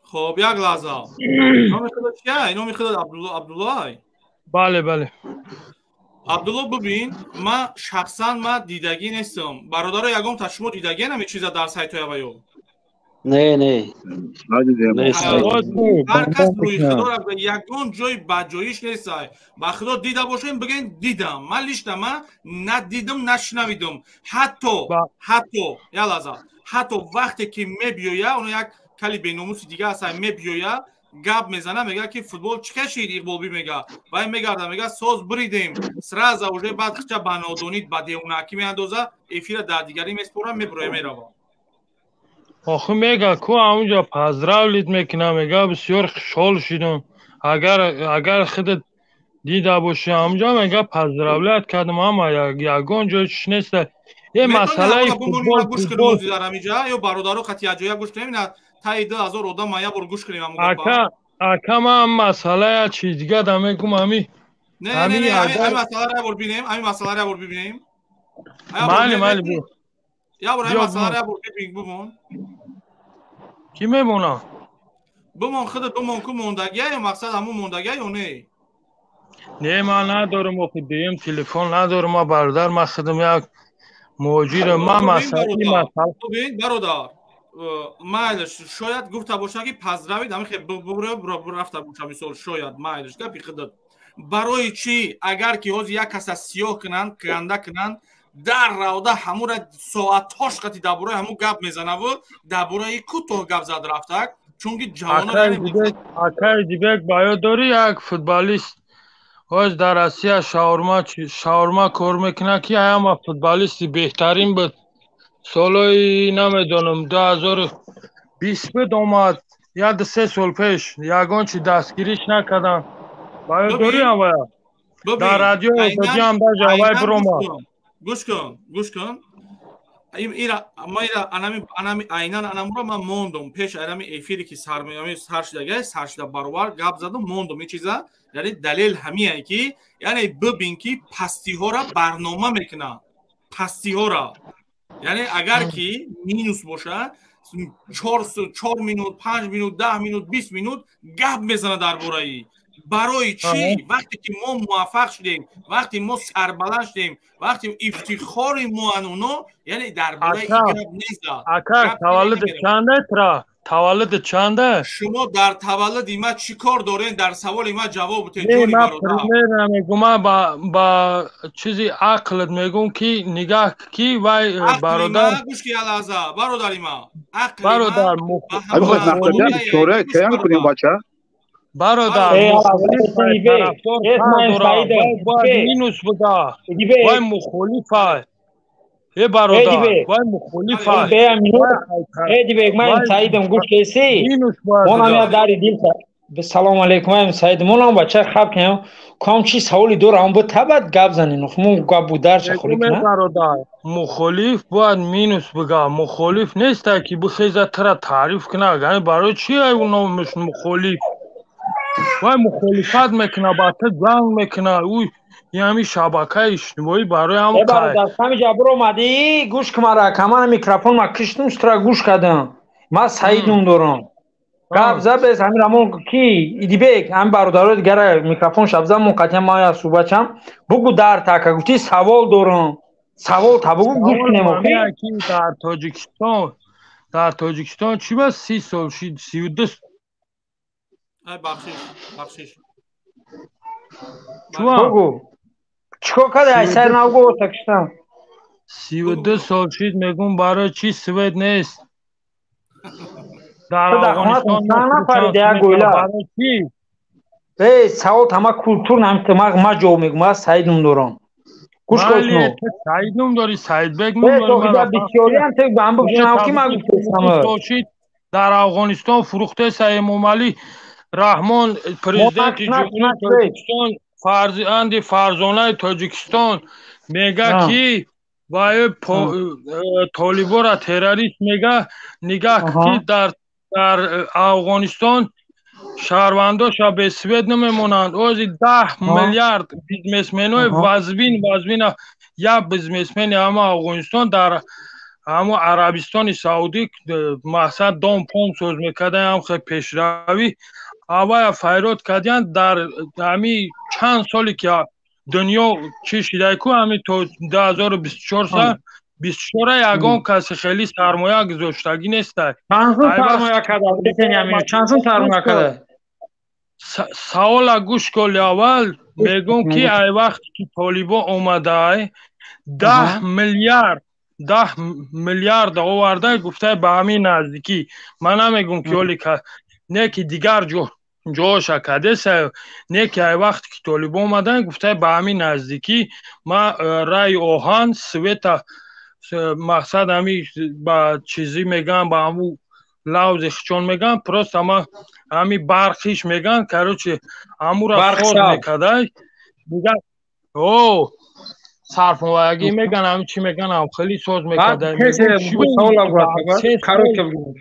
хоб як лаҳза номи худат чия номи худат абдуллоҳ бале абдулло бибин ман шахсан ман дидагӣ нестам бародаро ягон та шумо дидагӣ ҳамин чиза дар сайтҳои аваё не ҳар кас рӯи худоро ягон ҷои баҷоиш нестай ба худо дида бошем бигӯем дидам ман лишта ман надидам нашнавидам ҳатто я лаҳза ҳатто вақте ки мебиёя оно як кали беномуси дигар ҳаста мебиёя гап мезана мега ки футбол чӣ кашид иқболбӣ мега вай мегарда мега соз буридем сразу уже баъд хича ба нодонид ба девонакӣ меандоза эфира дар дигарӣ меспора мебуроя мерава охи мега ку ҳамунҷа поздравлит мекуна мега бисёр хушҳол шудам агар худат дида боши ҳамунҷа мега поздравлят кардам ама ягон ҷой чиш неста е масъалаи футбол дар ҳаминҷа ё бародаро қати яҷоя гӯш кунем таи 2000 одам ма як бор гӯш кунем ака ман масъалая чиз дига да мегум ҳамин масъаларо як бор бибинем майли як бор масъаларо як бор бибин кӣ мемона бимон худат бимон ку мондагия ё мақсад ҳамун мондагия ё не ман надорам охи дуюм телефон надорам ман бародар ман худам як муҳоҷирам ман бародар майли шояд гуфта бошад ки поздравид ҳамин рафта боша мисол шояд майлиш гапи худат барои чӣ агар ки ҳозир як каса сиёҳ кунанд канда кунанд дар равда ҳамура соатҳош қати дар бораи ҳамун гап мезанаву дар бораи кӯтоҳ гап зад рафтак чунки акаи дибек ба ёд дорӣ як футболист ҳоз дар Россия шаурма кор мекунад ки ҳама футболисти беҳтарин буд солои намедонам 2020 буд омад 1-3 сол пеш ягон чи дастгириш накардан ба ёд дорӣ авая дар радио ҳам даже авай биромад гӯш кун айнан анамуро ман мондум пеш айнами эфире ки сар шуда баробар гап задум мондум ин чиза яъне далел ҳамие ки яъне бибин ки пастиҳора барнома мекунад пастиҳора яъне агар ки минус боша 4 минут 5 минут 10 минут 20 минут гап мезана дар бораи барои чӣ вақте ки мо муваффақ шудем вақте мо сарбаланд шудем вақте ифтихори мо ануно яъне дар бораи ин гап незда ака таваллуди чандатра таваллуди чанда шумо дар таваллуди ма чӣ кор дорен дар саволи ма ҷавоб бутед ҷони бародар мегум ба чизи ақлат мегум ки нигаҳ ки вай бародар гӯш ки алаза бародари ма бародар бародар минус буда вай мухолифа е бародар вай мухолифа дибек ман саидам гӯш кеси монам я дари дил салому алейкум ам саид монам бача хаб кем ком чи саволи дорам бу табат гап занин мун гап бударша холикна бародар мухолиф бояд минус бага мухолиф неста ки бихеза тара таъриф куна яъне барои чи ай номаш мухолиф вай мухолифат мекуна ба то ҷанг мекуна уй ҳамин шабакаи иҷтимоӣ барои ҳамон ҳамиҷа биромадӣ гӯш кумара камана микрофон ма киштум стра гӯш кардам ман саидум дорам гап забес ҳамин ҳамон ки идибек ҳамин бародарои дигара микрофон шабза муқаттиам ман як суҳбатчам бугу дар така гуфти савол дорам савол табугу гӯш кунем ки дар тоҷикистон чӣ ба 30 сол 32 ای بخشش بگو چیکار کرده ای سر نگو تاکستان 32 سال شد میگم برای چی سوئد نیست در تو در خانه افغانستان نفری دیگه گویلا برای چی ای سعود همه کلتور نمیسته ما جو میگم از سعید نمدارم گوش کنو سعید نمداری سعید بگ ای تو که بسیاری هم تو به هم بکنم که من گفتم در افغانستان فروخته سعیم اومالی رحمان پرزیدنت جمهوری تاجیکستان فرزند فرزانه تاجیکستان میگه که وای طالبان را تروریست میگه نگاه که در افغانستان شهرونداش به سوئد نمیمونند از 10 میلیارد بیزنسمن‌های وزبین یا بیزنسمن اما افغانستان در اما عربستان سعودی مقصد دام پام سوز میکرده هم خیلی پیشروی اوای فیرات کردن در همی چند سالی که دنیا چی شده که همی تا 2024 سال 24 یگان کسی خیلی سرمایه گذاشتگی نیسته چند سرمایه کرده چند سرمایه کرده سوال گوش کن اول میگم که ای وقتی که طالبان اومده 10 میلیارد آورده گفته به همین نزدیکی من نمیگم که ولی که نه که دیگر جاش کده سه نه که ای وقتی که طالبان اومده گفته به همین نزدیکی ما رای اوهان سویتا مقصد همی با چیزی میگن با همون لوز خچون میگن پروست همی برخیش میگن کروچه همو را سوز میکده میگن او صرف مویگی میگن هم چی میگن هم خیلی سوز میکده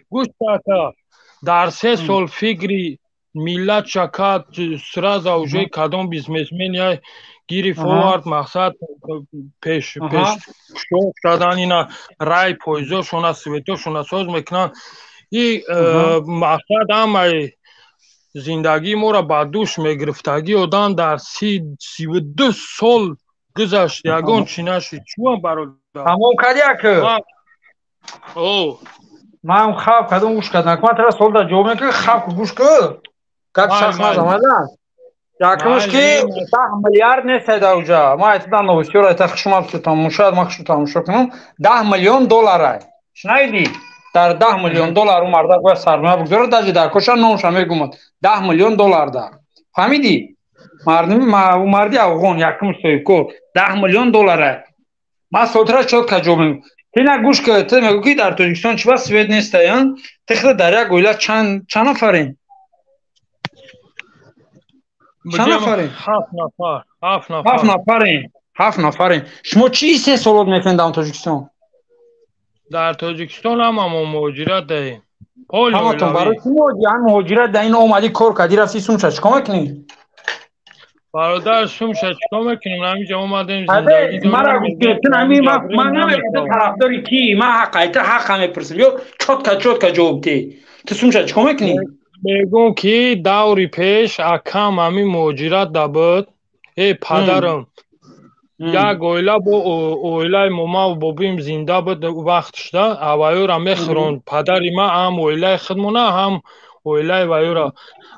گوش داکا در 3 سال فکری ملت شکات سرا زوجه کدام بیزنسمن یا گیری فورد مقصد پیش شوق دادن اینا رای پویزو شونا سویتو شونا سوز میکنن این مقصد هم زندگی ما را با دوش میگرفتگی آدم در 32 سال گذشت یگان چی نشید چون برادر همون کردی که من هم خواب کردم گوش کردم من ترا سال در جواب نکرد خواب گوش کرد گفت شخص نزمدن یکمش که 10 میلیارد نیست در اوجا ما ایتدان نوشتی را ایتا شما شاید ما خشم تماشا کنم 10 میلیون دلار شنیدی در 10 میلیون دلار اون مرده باید سرمایه بگذاره در کشان نامش هم میگم 10 میلیون دلار در فهمیدی مردی افغان یکمش توی 10 میلیون دلاره ما سوتره شد که جوابیم تینا گوش که تو میگو که در تاجیکستان چی بس سوئد نیسته یا تخت در یک گویله چند نفرین 7 نفرین شما چی 3 سالات میکنید در تاجیکستان در تاجیکستان هم مهاجرت دهیم همتون برای چی مهاجرت دهین اومدی کار کردی رفتی سومشه چیکار میکنی برادر سومشه چیکار میکنیم همینجا اومدیم زندگی داریم مرا گفتن من نمیگم طرفداری کی من حق میپرسم یا چوت جواب دی تو سومشه چیکار میکنی میگم که دوری پیش اکم همین مهاجرت دبود ای پدرم یک اویله با اویله ماما و بابیم زنده بود وقتش ده اوایو را میخورن پدری ما هم اویله خدمونه هم اویله وایو را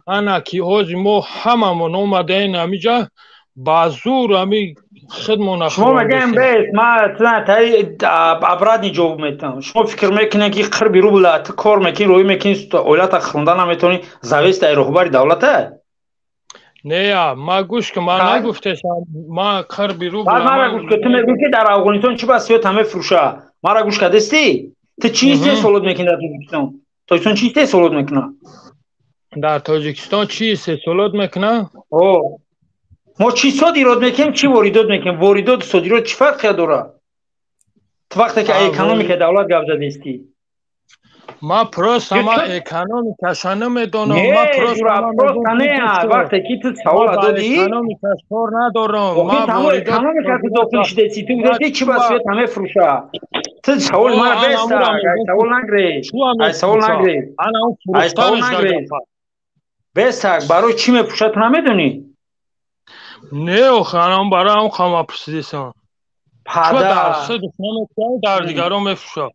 انا که آزی ما هممون اومده این همیجا بازور همی خدمونه شما مگم بیت ما تایی ابرادی جواب میتونم شما فکر میکنه که قربی رو بلا تو کار میکنی روی میکنی اولت خروندن نمیتونی زویست ای رهبری دولته نه ما گوش که ما نگفته ما قربی رو بلا ما گوش که تو میگی که در افغانستان چی بس همه فروشه ما را گوش کردستی تو چی 3 سالت میکنی در تاجیکستان چی 3 سالت میکنه در تاجیکستان چی 3 سالت میکنه ما چی صادرات میکنیم چی واردات میکنیم واردات صادرات چی فرقی داره تو وقتی که اکونومیک دولت گپ زدیستی ما پروست ما اکونومیکش نمیدونم ما پروست نه وقتی که تو سوال دادی اکونومیکش کار ندارم ما اکونومیک تو داخل شده سی تو گفتی چی بس همه فروشه تو سوال ما بست سوال نگری سوال نگری انا اون فروختارش بست برای چی میفروشه تو نمیدونی نه خانم برای هم خواهم پرسیدیسم چون در سه دفعه در دیگران میفروشه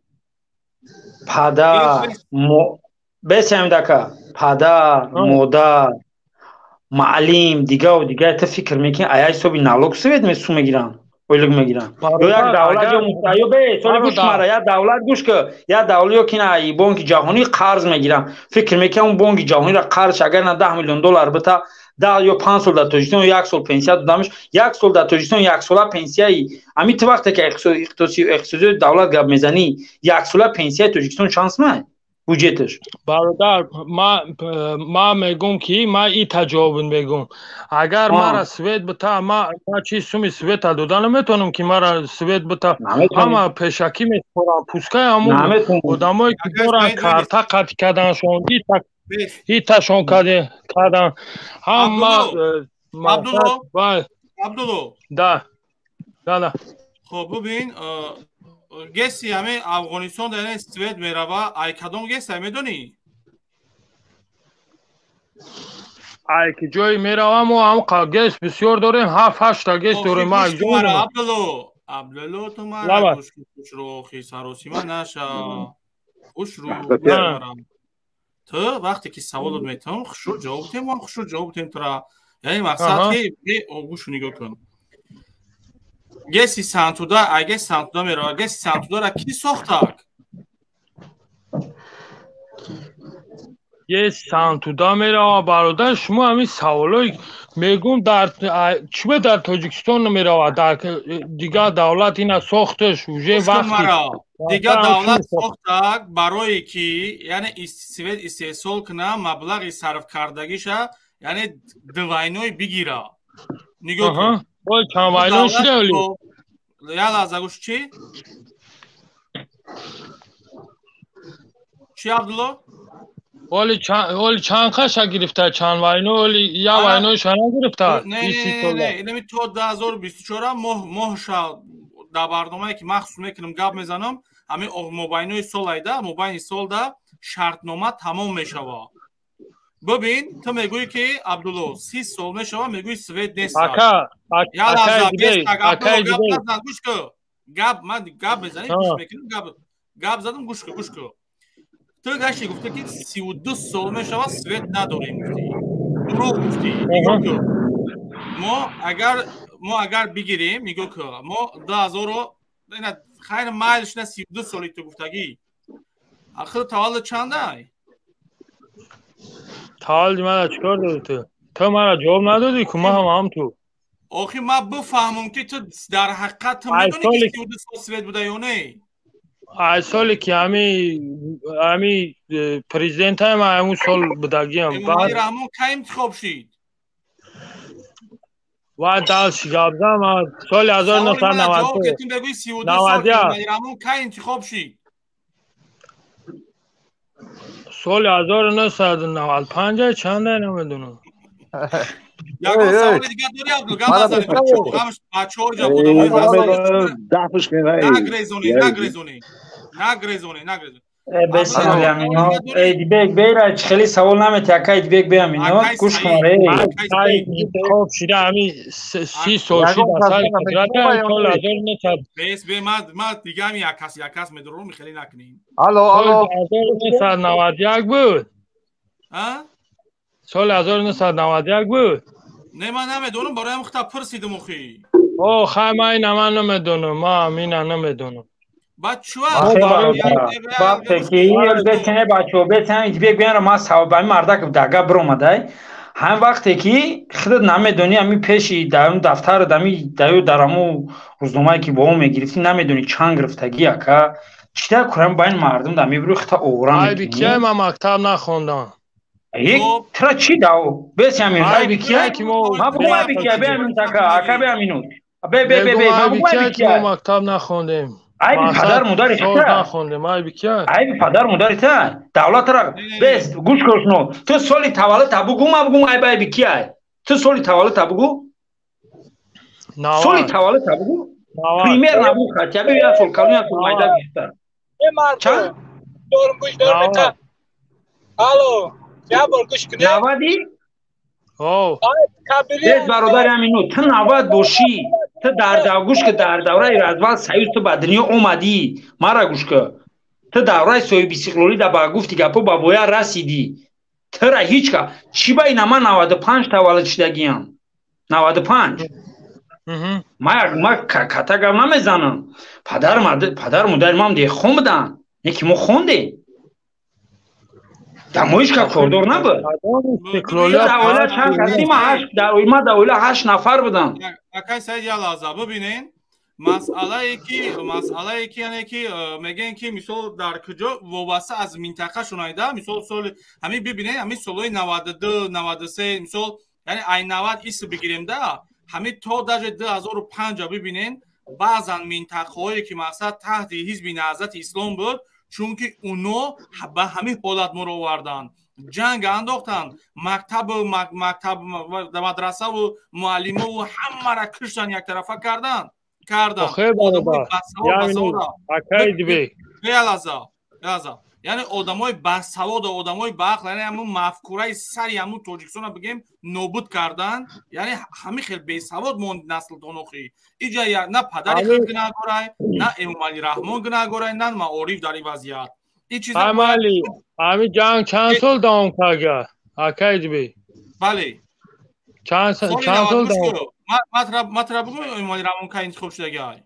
پدر بسیم دکا پدر مادر معلم دیگه و دیگه تا فکر میکنی آیا حسابی نالوگ سوید میسو میگیرن اویلگ میگیرن یا یک دولت یا مستعیو به سالی گوش مرا یا دولت گوش که یا دولت که نه بانک جهانی قرض میگیرن فکر میکنم اون بانک جهانی را قرض اگر نه 10 میلیون دلار بتا 10 یا 5 سال در تاجیکستان یک سال پنسیا دادمش یک سال در تاجیکستان یک سال پنسیایی امی تو وقتی که اقتصادی دولت گپ میزنی یک سال پنسیای تاجیکستان شانس نه بودجتش برادر ما میگم که ما این تجاوب میگم اگر ما را سوید بتا ما چی سومی سوید دادن میتونم که ما را سوید بتا اما پیشکی میسپرم پوسکای همون آدمایی که دارن کارتا قطع کردن شون هیتا شون کردن هم ما عبدالله да خب ببین گسی همه افغانستان در این سوید میروه ای کدام گس میدونی؟ ای که جای میروه ما هم گس بسیار داریم 7-8 تا گس داریم ما عبدالله تو مرا خوش رو خیساروسی من نشا خوش رو تو وقتی که سوال میتونم خوش رو جواب تیم من خوش رو جواب تیم ترا یعنی مقصد که گوش نگاه کن گسی سانتودا اگه سانتودا میره گسی سانتودا را کی ساختک یه سانتودا میره برادر شما همین سوالای میگم در چه در تاجیکستان میره در دیگه دولت اینا ساختش وجه وقتی دیگه دولت ساختک برای کی یعنی سوید استحصال کنه مبلغ صرف کردگیش یعنی دوینوی بگیره نگاه کن وای چند شده ولی یا لحظه گوش چی؟ چی عبدالله؟ ولی چند خشک گرفته چند وینو ولی یا وینوی شانه گرفته نه اینمی تو 2024 ماه شد در برنامه که مخصوص میکنم گپ میزنم همین مبینوی سال ایده مبین سال ده شرطنامه تمام میشوه ببین تو میگویی که عبدالله 30 سال میشوه میگویی سوید نیست یا لحظه گوش که گپ میزنی گوش میکنم گپ زدم گوش که تو گشتی گفته که 32 سال میشوه سوید نداریم گفتی ما اگر بگیریم میگو که ما 2000 خیر مایلش نه 32 سالی تو گفتگی آخر تولد چنده تولد من چیکار داری تو من جواب ندادی که ما هم تو آخی ما بفهمم که تو در حقیقت تو میدونی که 32 سال سوید بوده یا نه ای سالی که همی پریزیدنت هم همون سال بودگی هم امانی رحمان که انتخاب شید و دل شگابزم سال 1990 که تیم بگوی 32 سال امانی رحمان که انتخاب شید سال 1995 چنده نمیدونم یک سوال دیگه داری عبدالله بچه ها جا نگریزونی بسیم الامینو ایدی بیگ بیره خیلی سوال نمیتی اکا ایدی بیگ بیم اینو گوش کناره خوب شده همی 30 سال شده سال قدرت سال 1900 بیس بی ما دیگه همی یک کس میدرون خیلی نکنیم سال 1991 بود سال 1991 بود نه من نمیدونم برای مختب پرسیدم اخی خیلی من نمیدونم ما همینه نمیدونم بچه وقتی که یه بتنه بچه ها بتنه ایدی بیگ بیان رو ما صحابه همی مرده که دقیقه برو مده هم وقتی که خودت نمیدونی همی پیشی در اون دفتر در همون روزنامه که با اون میگرفتی نمیدونی چند گرفتگی اکا چیده کرم با این مردم در میبرو خطا اوران ای بیکیه من مکتب نخوندم ترا چی داو؟ بیسی همین ای بیکیه ما بگو ای بیکیه بیامین تکا اکا بیامینو ای بیکیه ما مکتب نخوندیم ای بی پدر مداری تا نخوندیم ای بیکیه ای بی پدر مداری تا دولت را بیست گوش کرشنو تو سالی تولد تا بگو ما بگو ای بیکیه تو سالی تولد تا بگو سالی تولد تا بگو پریمیر نبو خطیه بیو یا سال کلون یا سال مایده بیشتر چند؟ دورم گوش دورم بکن الو یا بار گوش کنی؟ نوادی؟ بیست برادر همینو تو نواد باشی تو در گوش که در دوره رزوال سیوز تو به دنیا اومدی مرا گوش که تو دورای صاحب استقلالی دا با گفتی گپو با بویا رسیدی ترا هیچ کا چی با اینا من 95 تولد شدگیم 95 ما کتا گام نمیزنم پدر مادر مام دی خون بدن یکی ما خونده دمویش که کوردور نبود دوله چند کسی ما دوله 8 نفر بودن اکای سید یالازا ببینین مسئله که یعنی که میگن که مثلا در کجا وابسته از منطقه شونایده مثلا سال همین ببینین همین سالای 92 93 مثلا یعنی این 90 ایست بگیریم ده همین تا در 2005 ببینین بعضا منطقه‌هایی که مثلا تحت حزب نهضت اسلام بود چون که اونو به همین حالت ما رو آوردن جنگ انداختن مکتب مدرسه و معلم و همه را کشتن یک طرفه کردن خیلی برادر یعنی اکای دیگه یعنی آدمای باسواد و آدمای باعقل یعنی همون مفکوره سری همون تاجیکستان بگیم نابود کردن یعنی همین خیلی بیسواد موند نسل دونوخی اینجا نه پدری خود گناهگارای نه امام علی رحمان گناهگارای نه معارف در این وضعیت این چیزا عملی همین جنگ چند سال دوام کرد اکای دیگه بله چند سال دوام مطلب بگم امام علی رحمان که انتخاب شده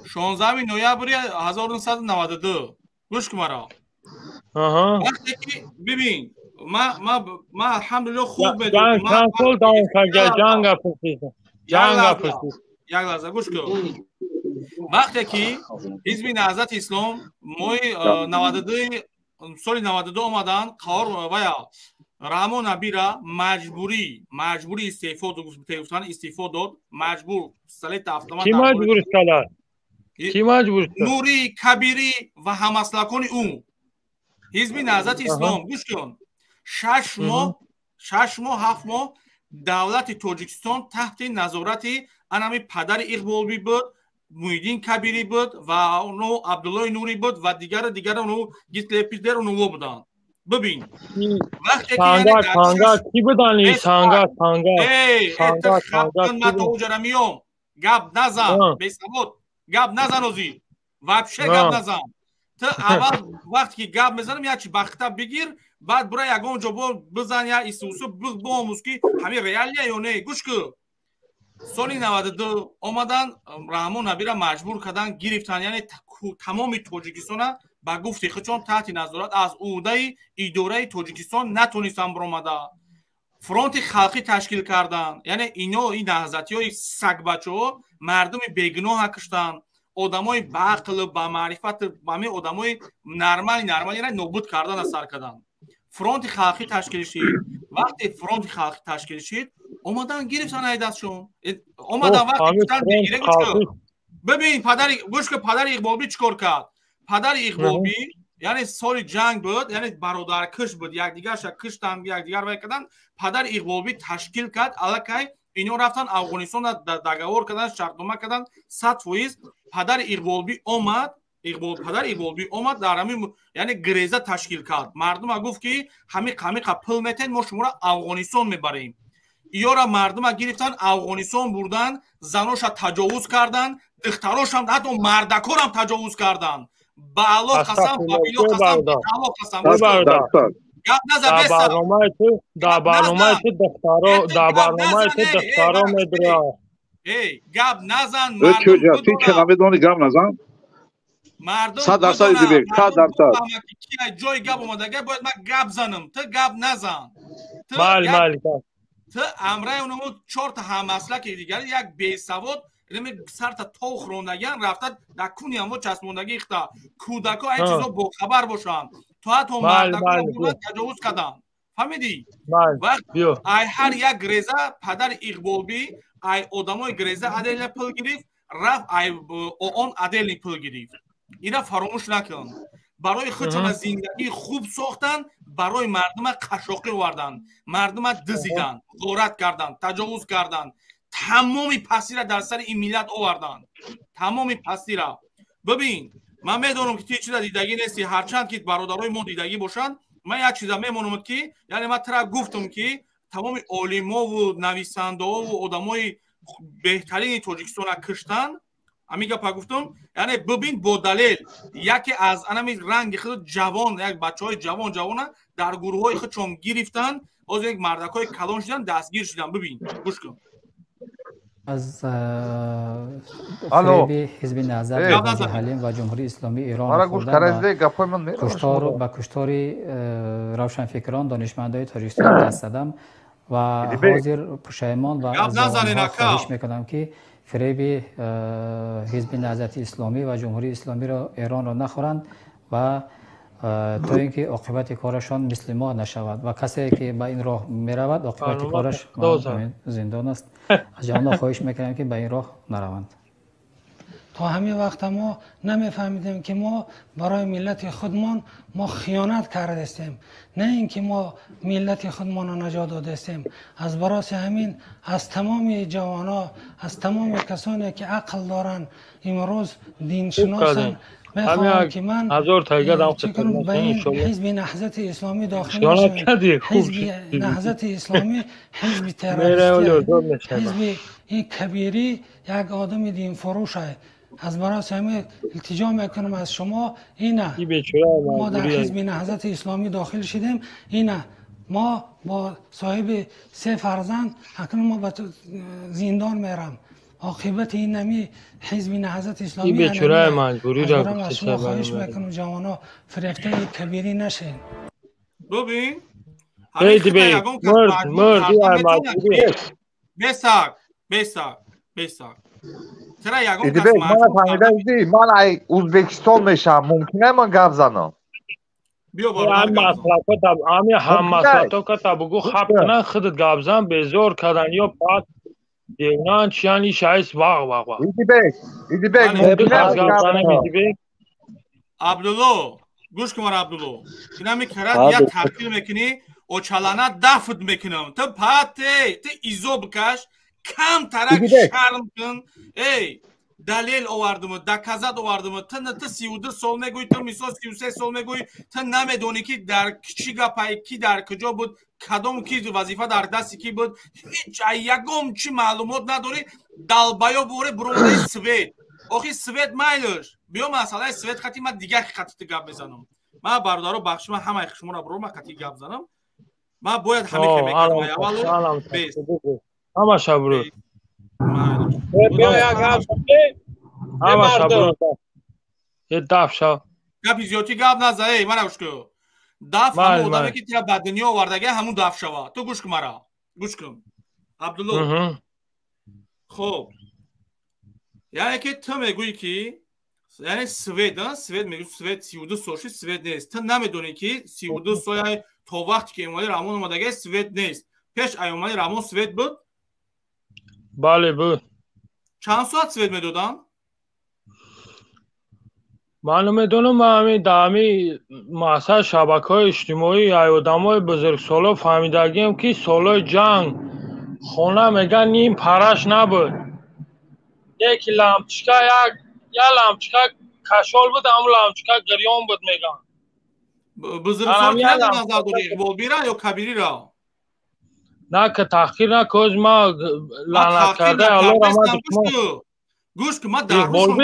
16 نوامبر 1992 گوش کن مرا وقتی که ببین ما الحمدلله خوب بدونم چند سال دوام کرد جنگ پرسیدم یک لحظه گوش کن وقتی که حزب نهضت اسلام مای 92 سال 92 آمدن قرار و یا رحمان نبیره مجبوری استعفا داد مجبور سلیت هفتم کی مجبور کرد کی مجبور نوری کبیری و همسلکان او حزب نهضت اسلام گوش کن 6 ماه 7 ماه دولت تاجیکستان تحت نظارت انمی پدر اقبالی بود محیدین کبیری بود و اونو عبدالله نوری بود و دیگر اونو گیتلپیدر اونو بودن ببین وقتی که تانگا کی بودن تانگا من تو جرمیوم گپ نزن بیسموت گپ نزن اوزی وابشه گپ نزن تو اول وقتی که گپ میزنم یا چی بخته بگیر بعد برای یگان جا بزن یا ایسوسو باموز که همین ریالیه یا نه گوش که سالی 92 آمدن رحمان نبی را مجبور کردن گرفتن یعنی تمام تاجیکستان با گفتی خودشون تحت نظارت از عهده اداره تاجیکستان نتونستن برآمده فرانت خلقی تشکیل کردن یعنی اینا این نهضتیای سگ بچه‌ها مردم بیگناه کشتن آدمای با عقل با معرفت همه آدمای نرمال یعنی نابود کردن از سر کردن فرانت خلقی تشکیل شد وقتی فرانت خلقی تشکیل شد اومدن گرفتن ای دستشون اومدن وقتی گفتن بگیره ببین گوش که پدر اقبالی چیکار کرد پدر اقبالی یعنی سال جنگ بود یعنی برادرکش بود یکدیگرش کشتن یکدیگر وای کردن پدر اقبالی تشکیل کرد الکی اینا رفتن افغانستان دگاور کردن شرطنامه کردن 100% پدر اقبالی اومد پدر اقبالی اومد در همین یعنی گریزه تشکیل کرد مردم گفت که همین پول میتن ما شما را افغانستان میبریم ایارا مردم گرفتن افغانستان بردن زناش تجاوز کردن دختراش هم حتی مردکار هم تجاوز کردن با الله قسم با بیلو قسم با الله قسم گپ نزن در برنامه تو دخترا میدره گپ نزن مردم تو چه نمیدونی گپ نزن مردم 100% دیگه 100% جای گپ اومده باید من گپ زنم تو گپ نزن بله تو امره اونمو 4 تا همسلک دیگر یک بیسواد سر تا توخ روندگیان رفتن در کونی همو چسبوندگی اختا کودکا این چیزا با خبر باشن تو حتی مردکا بودن تجاوز کردن فهمیدی؟ ای هر یک گریزه پدر اقبالی ای آدمای گریزه عدل پل گرفت رفت ای اون عدل پل گرفت اینا فراموش نکن برای خودشون زندگی خوب ساختن برای مردم قشاقی وردن مردم دزدیدن غارت کردن تجاوز کردن تمامی پستی را در سر این ملت آوردن تمامی پستی را ببین من میدونم که تو چیز دیدگی نیستی هرچند که برادرای ما دیدگی باشن من یک چیز میمونم که یعنی من ترا گفتم که تمام علما و نویسنده ها و آدمای بهترین تاجیکستان کشتن همین گپ گفتم یعنی ببین با دلیل یکی از انمی رنگ خود جوان یک بچهای جوان در گروه های خود چون گرفتن از یک مردکای کلان شدن دستگیر شدن ببین گوش کن از فریب حزب نهضت حلیم و جمهوری اسلامی ایران خوردن و کشتار روشنفکران دانشمندای تاجیکستان دست دادم و حاضر پشیمان و از آنها خواهش میکنم که فریب حزب نهضت اسلامی و جمهوری اسلامی را ایران را نخورند و تا اینکه عاقبت کارشان مثل ما نشود و کسی که به این راه میرود عاقبت کارش زندان است. از جمعنا خواهش میکنم که به این راه نروند. تا همین وقت ما نمیفهمیدیم که ما برای ملت خودمان ما خیانت کرده استیم، نه اینکه ما ملت خودمان را نجات داده استیم. از براس همین از تمام جوانا، از تمام کسانی که عقل دارن امروز دین شناسن میخوام که من به این حزب نهضت اسلامی داخل نشوم. حزب نهضت اسلامی حزب تروریستی، حزب این کبیری یک آدم دین فروش است. از براس همه التجا میکنم از شما اینه ما در حزب نهضت اسلامی داخل شدیم، اینه ما با صاحب 3 فرزند اکنون ما به زندان میرم. عاقبت این نمی حزب نهضت اسلامی این بیچاره مجبوری را از شما خواهش میکنم جوانا فریفته کبیری نشین. ببین خیلی بی مرد بیساک چرا یگون کس من ای ازبکستان میشم ممکنه من گپ زنم بیا بارو هم مسئلاتو که تا بگو خب کنن خودت گپ زن بزور کردن یا پاد دیونان چیانی شایست واق ایدی بیگ عبدالله گوش کن عبدالله اینا میکرد یا تحقیل میکنی او چلانه دفت میکنم تو پاته تو ایزو بکش کم ترک شرم کن ای دلیل آوردم دکازت آوردم تو 32 سال میگوی تو میسا 33 سال میگوی تو نمیدونی که در چی گپای کی در کجا بود کدوم کی وظیفه در دستی کی بود هیچ یگم چی معلومات نداری دلبایو بوره برونده سوید آخی سوید مایلش بیا مسئله سوید خطی من دیگه خطی گپ میزنم من برادرو بخش من همه شما را برو من خطی گپ زنم من باید همه که میکنم اولو بیست همه شبرو بیا یک هفته همه شبرو یه دف شب گپی زیادی گپ نزده من گوش کن دف همون آدمی که تیا به دنیا آوردگه همون دف شوا تو گوش کن مرا گوش کن عبدالله خب یعنی که تو میگویی که یعنی سوید میگوی سوید 32 سالش سوید نیست تو نمیدونی که 32 سال تا وقتی که ایمالی رامون اومدگه سوید نیست پیش ایمالی رامون سوید بود بله بود چند ساعت سوید میدودن من میدونم همین دامی محصول شبکه‌های اجتماعی آدمای بزرگ سالا فهمیدگیم که سالای جنگ خونه میگن نیم پرش نبود یکی لامپچکا یا لامپچکا کشال بود همون لامپچکا گریان بود میگن بزرگ سال که نظر داری اقبال بیرن یا کبیری را نه که تحقیر نکوز ما لعنت کرده الله رحمت شما گوش که من داروشم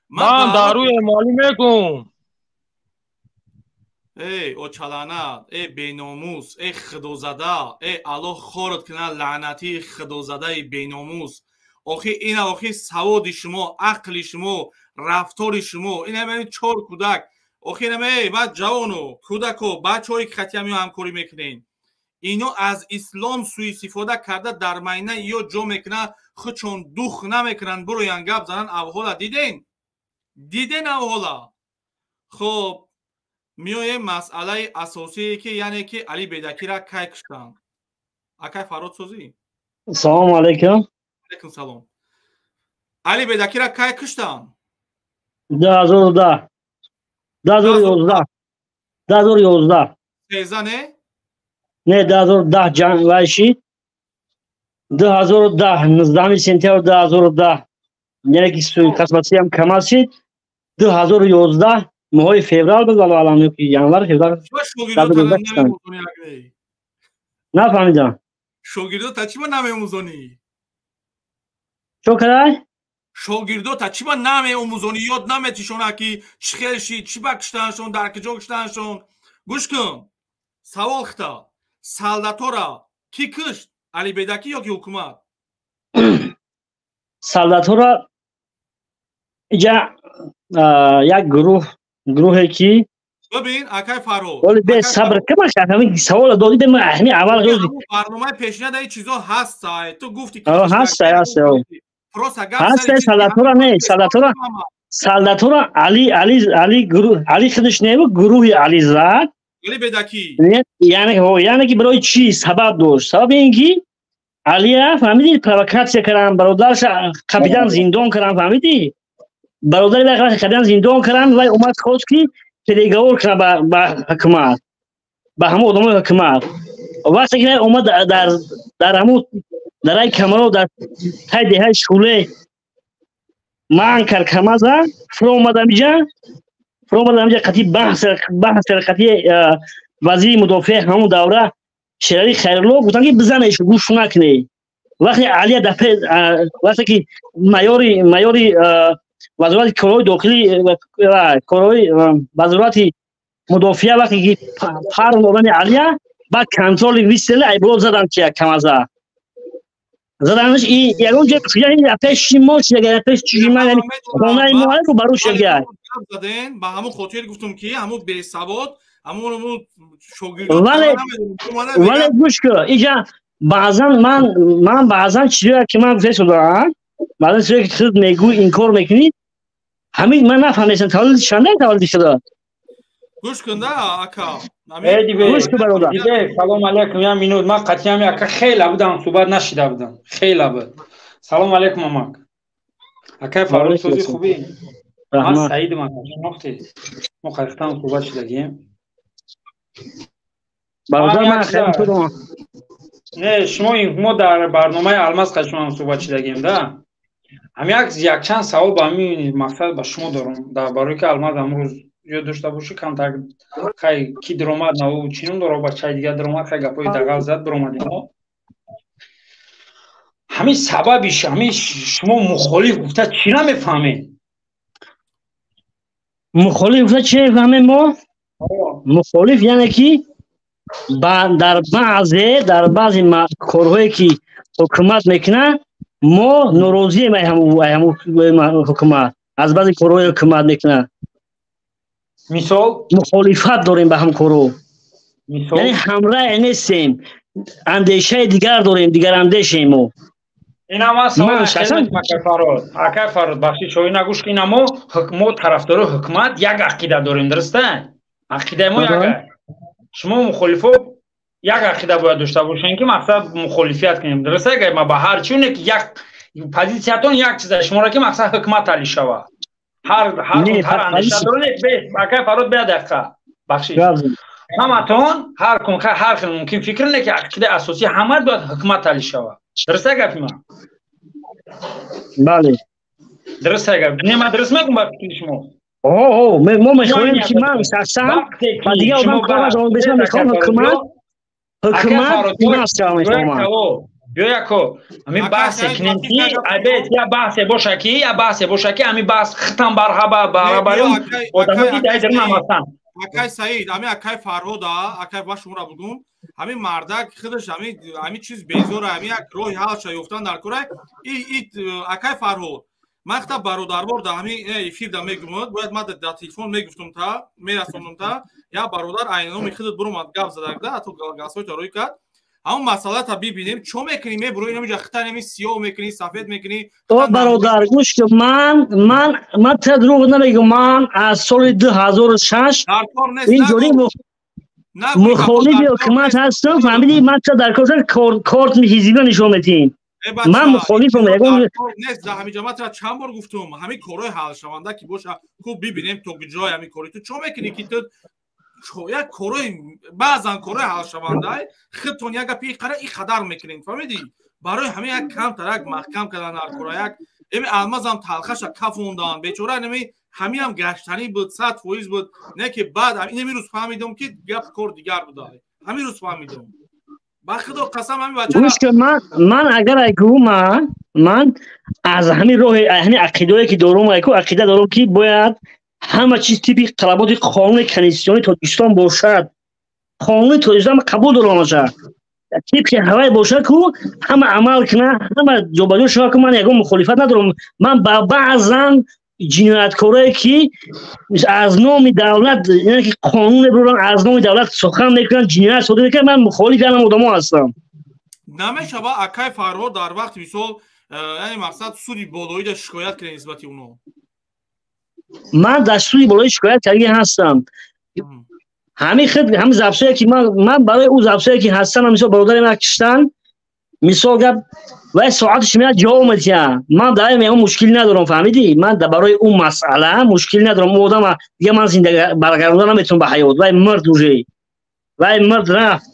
من داروی مالی میگم ای او چلانت ای بیناموس ای خدوزده ای الله خورد کنه لعنتی خدوزده بیناموس آخی این آخی سواد شما عقل شما رفتار شما این همین 4 کودک آخی نمی بعد جوانو کودکو بچه‌ای که خطی همی همکاری میکنین اینو از اسلام سوء استفاده کرده در مینه یا جو میکنه خودشون دوخ نمیکنن برو ینگب زنن اوهالا دیدین اوهالا خب میوه مسئله اساسی که یعنی که علی بیدکی را کی کشتن اکای فراد سوزی سلام علیکم علیکم سلام علی بیدکی را کی کشتن 2010 سیزنه نه 2010 جنگ شد 2010 19 سپتامبر 2010 یعنی که سوی قسمتی هم کم شد 2011 ماه فوریه بود ولی الان که ینوار فوریه نفهمیدم شوگیردو تا چی ما نمیموزونی چو کرای شاگردات چی با نامه آموزانی یاد نمیتیشون که چی خیلی چی بکشتنشون در کجا کشتنشون گوش کن سوال خطا سالداتورا کی کشت علی بیدکی یا کی حکومت سالداتورا اینجا یک گروهی که ببین اکای فارو ولی به صبر کما همین سوال دادی به من همین اول گفتی برنامه پیشنهاد این چیزا هست تو گفتی که هست سالداتورا نه سالداتورا علی خودش نه گروه علی زاد علی بدکی یعنی که برای چی سبب داشت سبب اینکه علی فهمیدی پروکاسیون کردن برادرش کاپیتان زندان کردن فهمیدی برادر وقتی کاپیتان زندان کردن و اومد خواست که تلگور کنه با حکومت با همه آدمای حکومت وقتی که اومد در همون در این کامرو در تای ده شوله مان کر کمازا فرامد اینجا قطعی بحث قطعی وزیر مدافع همون دوره شریعی خیرلو گفتن که بزنش گوش نکنه وقتی علی دفعه وقتی که مایوری وزارت کارهای داخلی کارهای وزارت مدافع وقتی که پر دادن علی با کنترل ویسل ایبرو زدن که کمازا زدنش این یگون جه یعنی پیش موش یه پیش چیزی من یعنی خونه ما رو بروش یه زدن با همون خاطر گفتم که همون بی سواد همون شاگرد ولی گوش کن اینجا بعضا من بعضا چیزی که من فکر دارم بعضا چیزی که خود میگو این کار میکنی همین من نفهمیدم تولد شنده تولد شده گوش کن ده اکا گوش کن برادر سلام علیکم یا مینود من قطعی هم اکا خیلی بودم صحبت نشیده بودم خیلی بود سلام علیکم مامک اکا فراد سوزی خوبی من سعید من شناختی ما خریفتم صحبت شدگیم برادر من خیلی شدم نه شما ما در برنامه الماس قشون هم صحبت شدگیم ده هم یک چند سوال با همین مقصد با شما دارم در برای که الماس امروز یاد داشته باشی کم تا خیلی کی درآمد نه چینون داره با چای دیگه درآمد خیلی گپای دغل زد درآمدیم همین سببش همین شما مخالف گفته چی نمیفهمین مخالف گفته چی نمیفهمین ما مخالف یعنی کی در بعضی کارهایی که حکومت میکنه ما ناراضی همون حکومت از بعضی کارهای حکومت میکنه مثال مخالفت داریم به هم کارو یعنی همراه نیستیم اندیشه دیگر داریم دیگر اندیشیم ما این هم سوال اکای فراد بخشی شوی نگوش که این ما طرفدار حکومت یک عقیده داریم درسته عقیده ما یک شما مخالفو یک عقیده باید داشته باشین که مقصد مخالفیت کنیم درسته اگر ما با هر چونه که یک پوزیسیتون یک چیز شما را که مقصد حکومت علی شوه هر اندیشه دارین اکای فراد بیاد دقیقه بخشی همتون هر خیلی ممکن فکر نه که عقیده اساسی همه باید حکومت علی شوه درسته گفتی من بله درسته اگر نه من درست میگم با شما ما میخوایم که من شخصا و دیگه آدم کار دارم بشم میخوام حکومت نفس بیا یکو همین بحث کنیم که البته یا بحث باشه که همین بحث ختم برابریم آدمی دیگر نمیستن اکای سعید همین اکای فرودا اکای با شما را بگم همین مردک خودش همین چیز بیزور همین یک روی حال شایفتن در کره این اکای فرود مقطع برادر برده همین افیر دا میگمد باید ما در تلفن میگفتم تا میرسوندم تا یا برادر عینو میخدت برو مد گپ زدک ده تو گاسوی تا روی کرد همون مسئله تا ببینیم چون میکنی می برو اینو میجا خطا نمی سیاه میکنی سفید میکنی برادر گوش که من تدروغ نمیگم من از سال 2006 اینجوری مخالف حکومت هستم فهمیدی من در کارت حزبی نشون میدیم من مخالفم میگم نیست همین جماعت را چند بار گفتم همین کارهای حل شونده که باشه خوب ببینیم تو جای همین کاری تو چون میکنی که تو یک کارهای بعضا کارهای حل شونده خودتون یک پی قره این قدر میکنین فهمیدی برای همین یک کم ترک محکم کردن هر کارا یک این المازم تلخش کفوندن بیچاره نمی همین هم گشتنی بود 100% بود نه که بعد همین روز فهمیدم که گپ کار دیگر بود همین روز فهمیدم با خدا قسم همین بچه‌ها گوش که من اگر اگو من از همین راه همین عقیده‌ای که دارم عقیده دارم که باید همه چیز طبق طلبات قانون کنستیتوشنی تاجیکستان باشد. قانون تاجیکستان قبول دارم باشه. طبق هوای باشه که همه عمل کنه، همه جوابدار شود که من یگان مخالفت ندارم. من با بعضا جنایتکارایی که از نام دولت یعنی که قانون برون از نام دولت سخن میکنن جنایت صادر میکنن من مخالف این آدما هستم. نمیشه با اکای فرهاد در وقت مثال یعنی مقصد سودی بالایی در شکایت کنه نسبت اونو. من در سودی بالایی شکایت کرده هستم. همین زبسایی که من برای اون زبسایی که هستم مثلا برادر من کشتن مثال گفت و ساعتش میاد جا اومدیم من در میگم مشکلی ندارم فهمیدی من برای اون مسئله مشکلی ندارم اون آدم دیگه من زندگی برگردوندن نمیتونم به حیات و مرد وجه و مرد رفت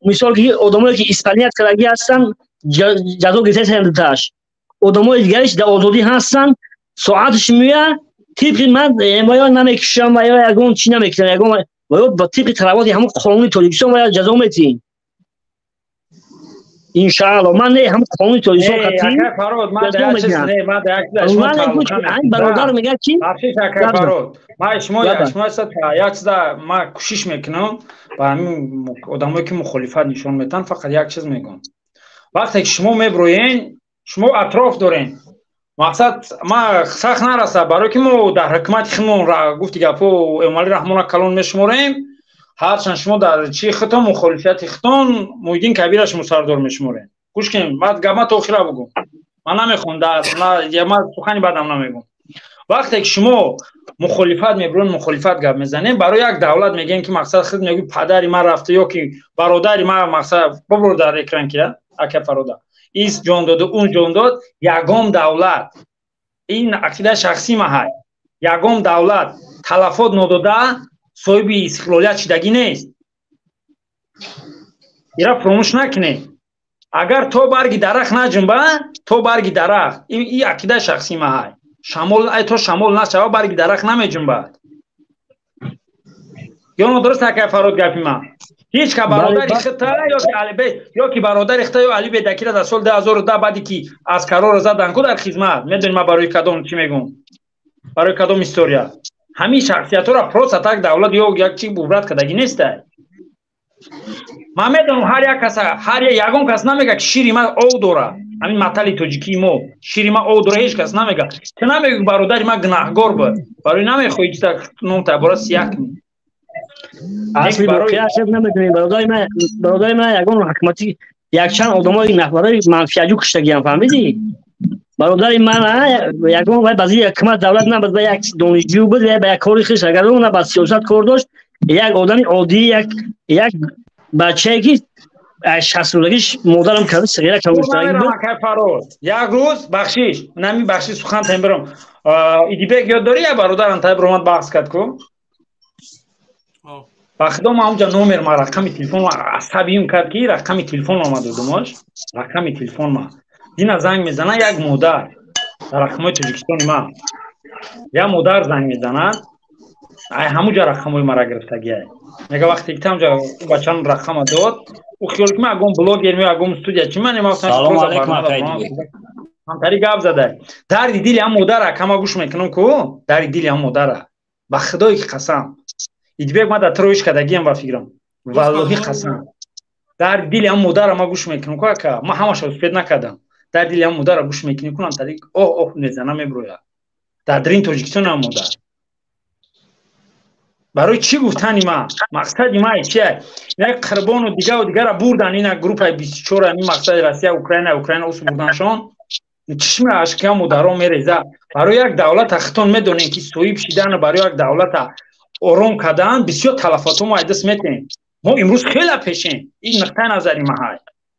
مثال که آدمایی که اسپانیت کردگی هستن جزا گرفته هندتاش آدمای دیگرش در آزادی هستن ساعتش میاد طبق من یا نمیکشم و یا یگون چی نمیکنم یگون و با طبق طلبات همون قانون تاجیکستان و جزا میتین ان شاء الله من نه هم قانون تاجیکستان خطی فراد من در چیز نه من در یک برادر میگه کی فراد ما شما است یک چیز ما کوشش میکنم با همین آدمایی که مخالفت نشون میدن فقط یک چیز میگم وقتی که شما میبروین شما اطراف دارین مقصد ما سخت نرسه برای که ما در حکومت خودمون را گفتی گپو امالی رحمان کلان میشمریم هرچند شما در چی خطا مخالفت خطان مویدین کبیرش مسردار میشمرین گوش کن بعد گما تو اخیرا بگم من نمیخوام در من سخنی بعدم نمیگم وقتی که شما مخالفت میبرون مخالفت گپ میزنین برای یک دولت میگین که مقصد خود میگی پدری من رفته یا که برادری من مقصد ببر در اکران کرد اکه فرادا ایست جان داد اون جان داد یگام دولت این عقیده شخصی ما های یگام دولت تلفات نداده صاحب استقلالیت شدگی نیست ایرا فراموش نکنه اگر تو برگی درخت نجنبه تو برگی درخت این عقیده شخصی ما های شمال ای تو شمال نشوه برگی درخت نمیجنبه یا ندرست که فراد گفی من هیچ که برادر اختا یا که علی بی یا که برادر اختا یا علی بی دکیره در سال 2010 بعدی که از قرار زدن کو در خدمت میدونی ما برای کدوم چی میگم برای کدوم استوریا همین شخصیت را پروس اتاک دولت یا یک چی بوبرات کدگی نیست ما میدونم هر یک کس هر یگون کس نمیگه که شیری ما او دوره همین مطلی توجیکی مو شیری ما او دوره هیچ کس نمیگه که نمیگه برادر ما گناهگار بود برای نمیخواد که نون تبارا سیاه کنی اصلی واقعا شد نمیدونیم برادر من یگون حکمتی یک چند آدمای نفرای منفیجو کشتگی هم فهمیدی برادر من یگون وای بعضی حکومت دولت نه به یک دانشجو بود به یک کاری خیش اگر اون با سیاست کار داشت یک آدمی عادی یک بچه‌ای که 60 سالگیش مادرم کرده صغیره که یک روز بخشیش نمی بخشی سخن تمبرم ایدیبک یاد داری یا برادرم تای برامت بحث کرد کو بخدا ما اونجا نمر ما رقم تلفن ما عصبیم کرد که رقم تلفن آمده دوماش رقم تلفن ما دینا زنگ میزنه یک مادر در رقمای تاجیکستان ما یا مادر زنگ میزنه همونجا رقمای ما را گرفتگیه میگه وقتی که اونجا بچه‌م رقم داد او خیال که من اگم بلاگر می اگم استودیا چی من نمی‌افتم سلام علیکم آقای هم تری گپ زده در دیدی هم مادر کما گوش میکنم کو در دیدی هم مادر به خدای قسم ایدبک ما در ترویش کدگیم با فکرم والله قسم در دیدی هم مادر ما گوش میکنم که ما همش اسپید نکردم در دیدی هم مادر گوش میکنم کنم تری اوه نزنه میبرویا در درین تاجیکستان هم مادر برای چی گفتنی ما مقصد ما چیه یک قربان و دیگه را بردن این گروپ 24 این مقصد روسیه اوکراین اوس بردنشون چشم اشکیا مدارا میریزه برای یک دولت خطون میدونین که سویب شدن و برای یک دولت آرام کردن بسیار تلفات ما دست میتیم ما امروز خیلی پیشیم این نقطه نظری ما های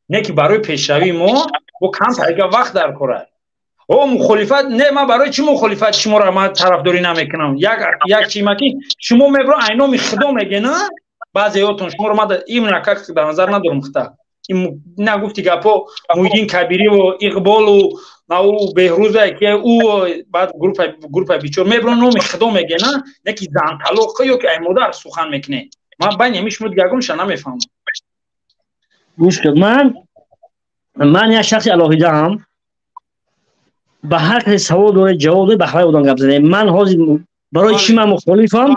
نه که برای پیشروی ما با کم تایگه وقت در کاره او مخالفت نه ما برای چی مخالفت شما را ما طرفداری نمیکنم یک چی مکی شما میبرو عینو میخدم میگه نه بعضیاتون شما رو ما این نکات در نظر ندارم خطا این نگفتی گپو مویدین کبیری و اقبال و او بهروزه که او بعد گروپ بیچور میبرو نو میخدم میگه نه که زن طلاق یا که ای مادر سخن میکنه من بین میش مود گگمش نمیفهمم گوش کن من یک شخص الهیده هم به هر کسی سوال داره جواب داره بخوای اون گپ زنه. من حاضر برای چی من مخالفم؟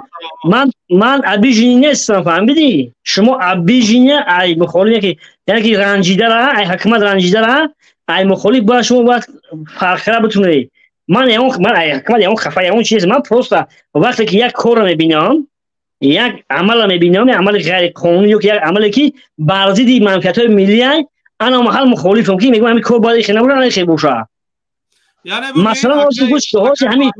من ابیجینی نیستم، فهمیدی؟ شما ابیجینی ای مخالفی که یعنی که رنجیده را ای حکومت رنجیده را ای مخالف باید شما باید فرق را بتونه. من ای حکومت اون خفای اون چیز من پروستا وقتی که یک کار میبینم یک عمل میبینم عمل غیر قانونی یا یک عملی که بر ضد منفعت‌های ملی است انا محل مخالفم که میگم همین کار باید خیلی نباشه خیلی باشه. مثلا همین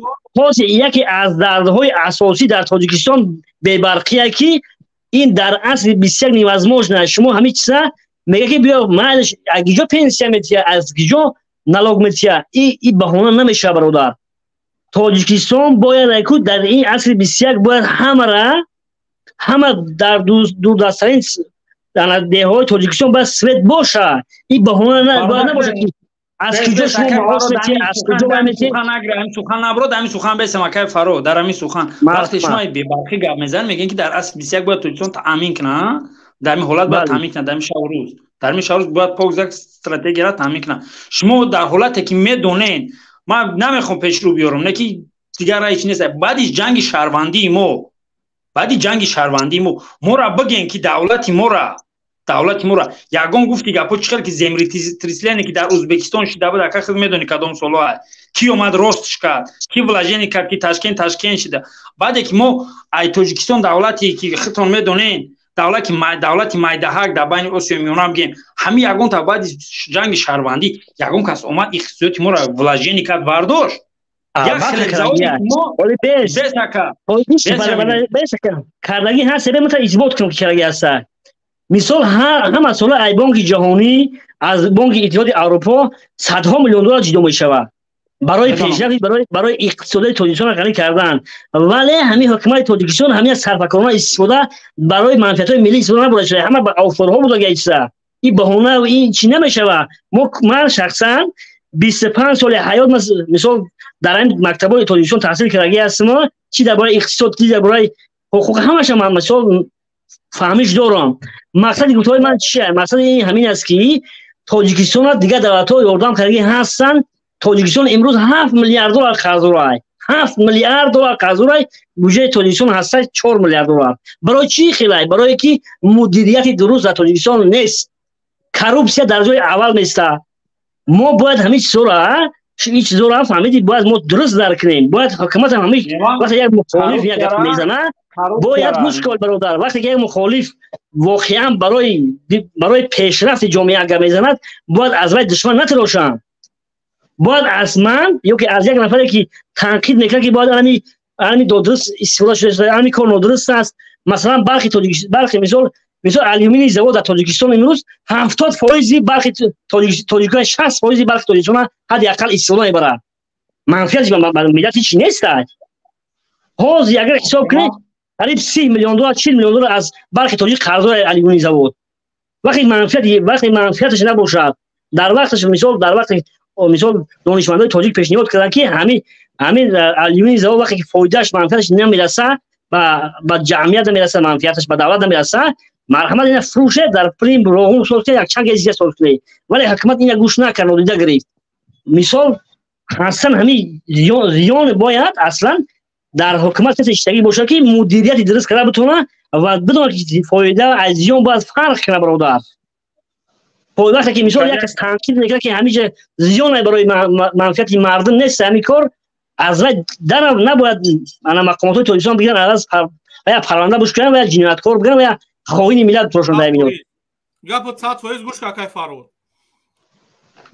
یکی از دردهای اساسی در تاجیکستان بی‌برقیه که این در اصل 21 نیوزماش نه شما همین چیزا میگه که بیا من اگه پنسیون میتیا از گیجو نالوگ میتیا این بهانه نمیشه برادر. تاجیکستان باید که در این اصل 21 باید همه در دور دستترین دههای تاجیکستان باید سوید باشه. این بهانه باید نباشه که از کجا شما معاصر از کجا باید سخن نبرد همین سخن بیسم اکای فرو در همین سخن وقتی شما بی برخی گپ میزنن میگن که در اصل 21 باید تاجیکستان تامین کنه در این حالت باید تامین کنه در این شاوروز در این شاوروز باید پوزک استراتژی را تامین کنه. شما در حالتی که میدونین من نمیخوام پیش رو بیارم نه که دیگر هیچ نیست بعدی جنگ شهروندی ما را بگین که دولت ما را یگان گفتی گپو چخل که زمری تریسلینی که در ازبکستان شده بود اکا خود میدونی کدام سالها کی اومد راستش کرد کی ولاژنی کرد که تشکیل شده. بعد که ما ای تاجیکستان دولتی که خودتون میدونین دولت مایدهک در بین آسیا میانه میگن همین یگان تا بعد جنگ شهروندی یگان کس اومد اقتصادی ما را ولاژنی کرد برداشت یک خلزاوی ما بیسکا کارگی هست سبب متا اثبات کنم که کارگی هست. مثال همه سال ای بانک جهانی از بانک اتحادیه اروپا صدها میلیون دلار جدا میشود برای پیشرفت برای اقتصاد تاجیکستان غنی کردن ولی همین حکومت تاجیکستان همین سرفکنانه استفاده برای منفعت‌های ملی استفاده نبوده شده همه با اوفرها بوده گیسه. این بهانه و این چی نمیشود. من شخصا 25 سال حیات مثال در این مکتبای تاجیکستان تحصیل کرده هستم چی درباره اقتصاد چی درباره حقوق همش من مثال فهمیش دارم. مقصد گفتگوی من چیه؟ مقصد این همین است که تاجیکستان دیگه دولت‌ها یاردام کرده هستن. تاجیکستان امروز 7 میلیارد دلار قرض داره. 7 میلیارد دلار قرض داره. بودجه تاجیکستان هست 4 میلیارد دلار. برای چی خیلی؟ برای که مدیریت درست در تاجیکستان نیست. کروپسیا در جای اول میسته. ما باید همین چیزا را فهمیدی باید ما درست درک کنیم. باید حکومت همین وقتی یک مخالف یک گپ میزنه باید مشکل برادر وقتی که یک مخالف واقعا برای پیشرفت جامعه اگر میزند باید از وی دشمن نتراشن. باید از من یا که از یک نفری که تنقید میکنه که باید همین درست استفاده شده همین کار نادرست است. مثلا برخی مثال الومینی زواد در تاجیکستان امروز 70% برخی تاجیکان 60% برخی تاجیکان حداقل استفاده میبرند. منفعتش ملت هیچ نیست. حاضر اگر حساب کنید قریب 30 میلیون دلار 40 میلیون دلار از برخی تاجیک قرض داره الومینی زواد. وقتی منفعتش نباشد در وقتش مثال دانشمندای تاجیک پیشنهاد کردن که همین الومینی زواد وقتی که فایدهش منفعتش نمیرسه با جمعیت نمیرسه منفعتش با دولت نمیرسه مرحمت این فروشه در پریم روغن سالته یک چند گزیده سالته ولی حکومت این گوش نکرد نادیده گرفت. مثال اصلا همین زیان باید اصلا در حکومت کسی اشتگی باشه که مدیریت درست کرده بتونه و بدون که فایده از زیان باید فرق کنه برادر. وقتی که مثال یک تنقید میکنه که همیشه زیان برای منفعت مردم نیست همین کار از وی در نباید مقامات تاجیکستان بگیرن از پرونده بوش کنن و یا جنایتکار بگیرن و یا خائن ملت توشون در میاد. گپ 100% گوش کاکای فرود.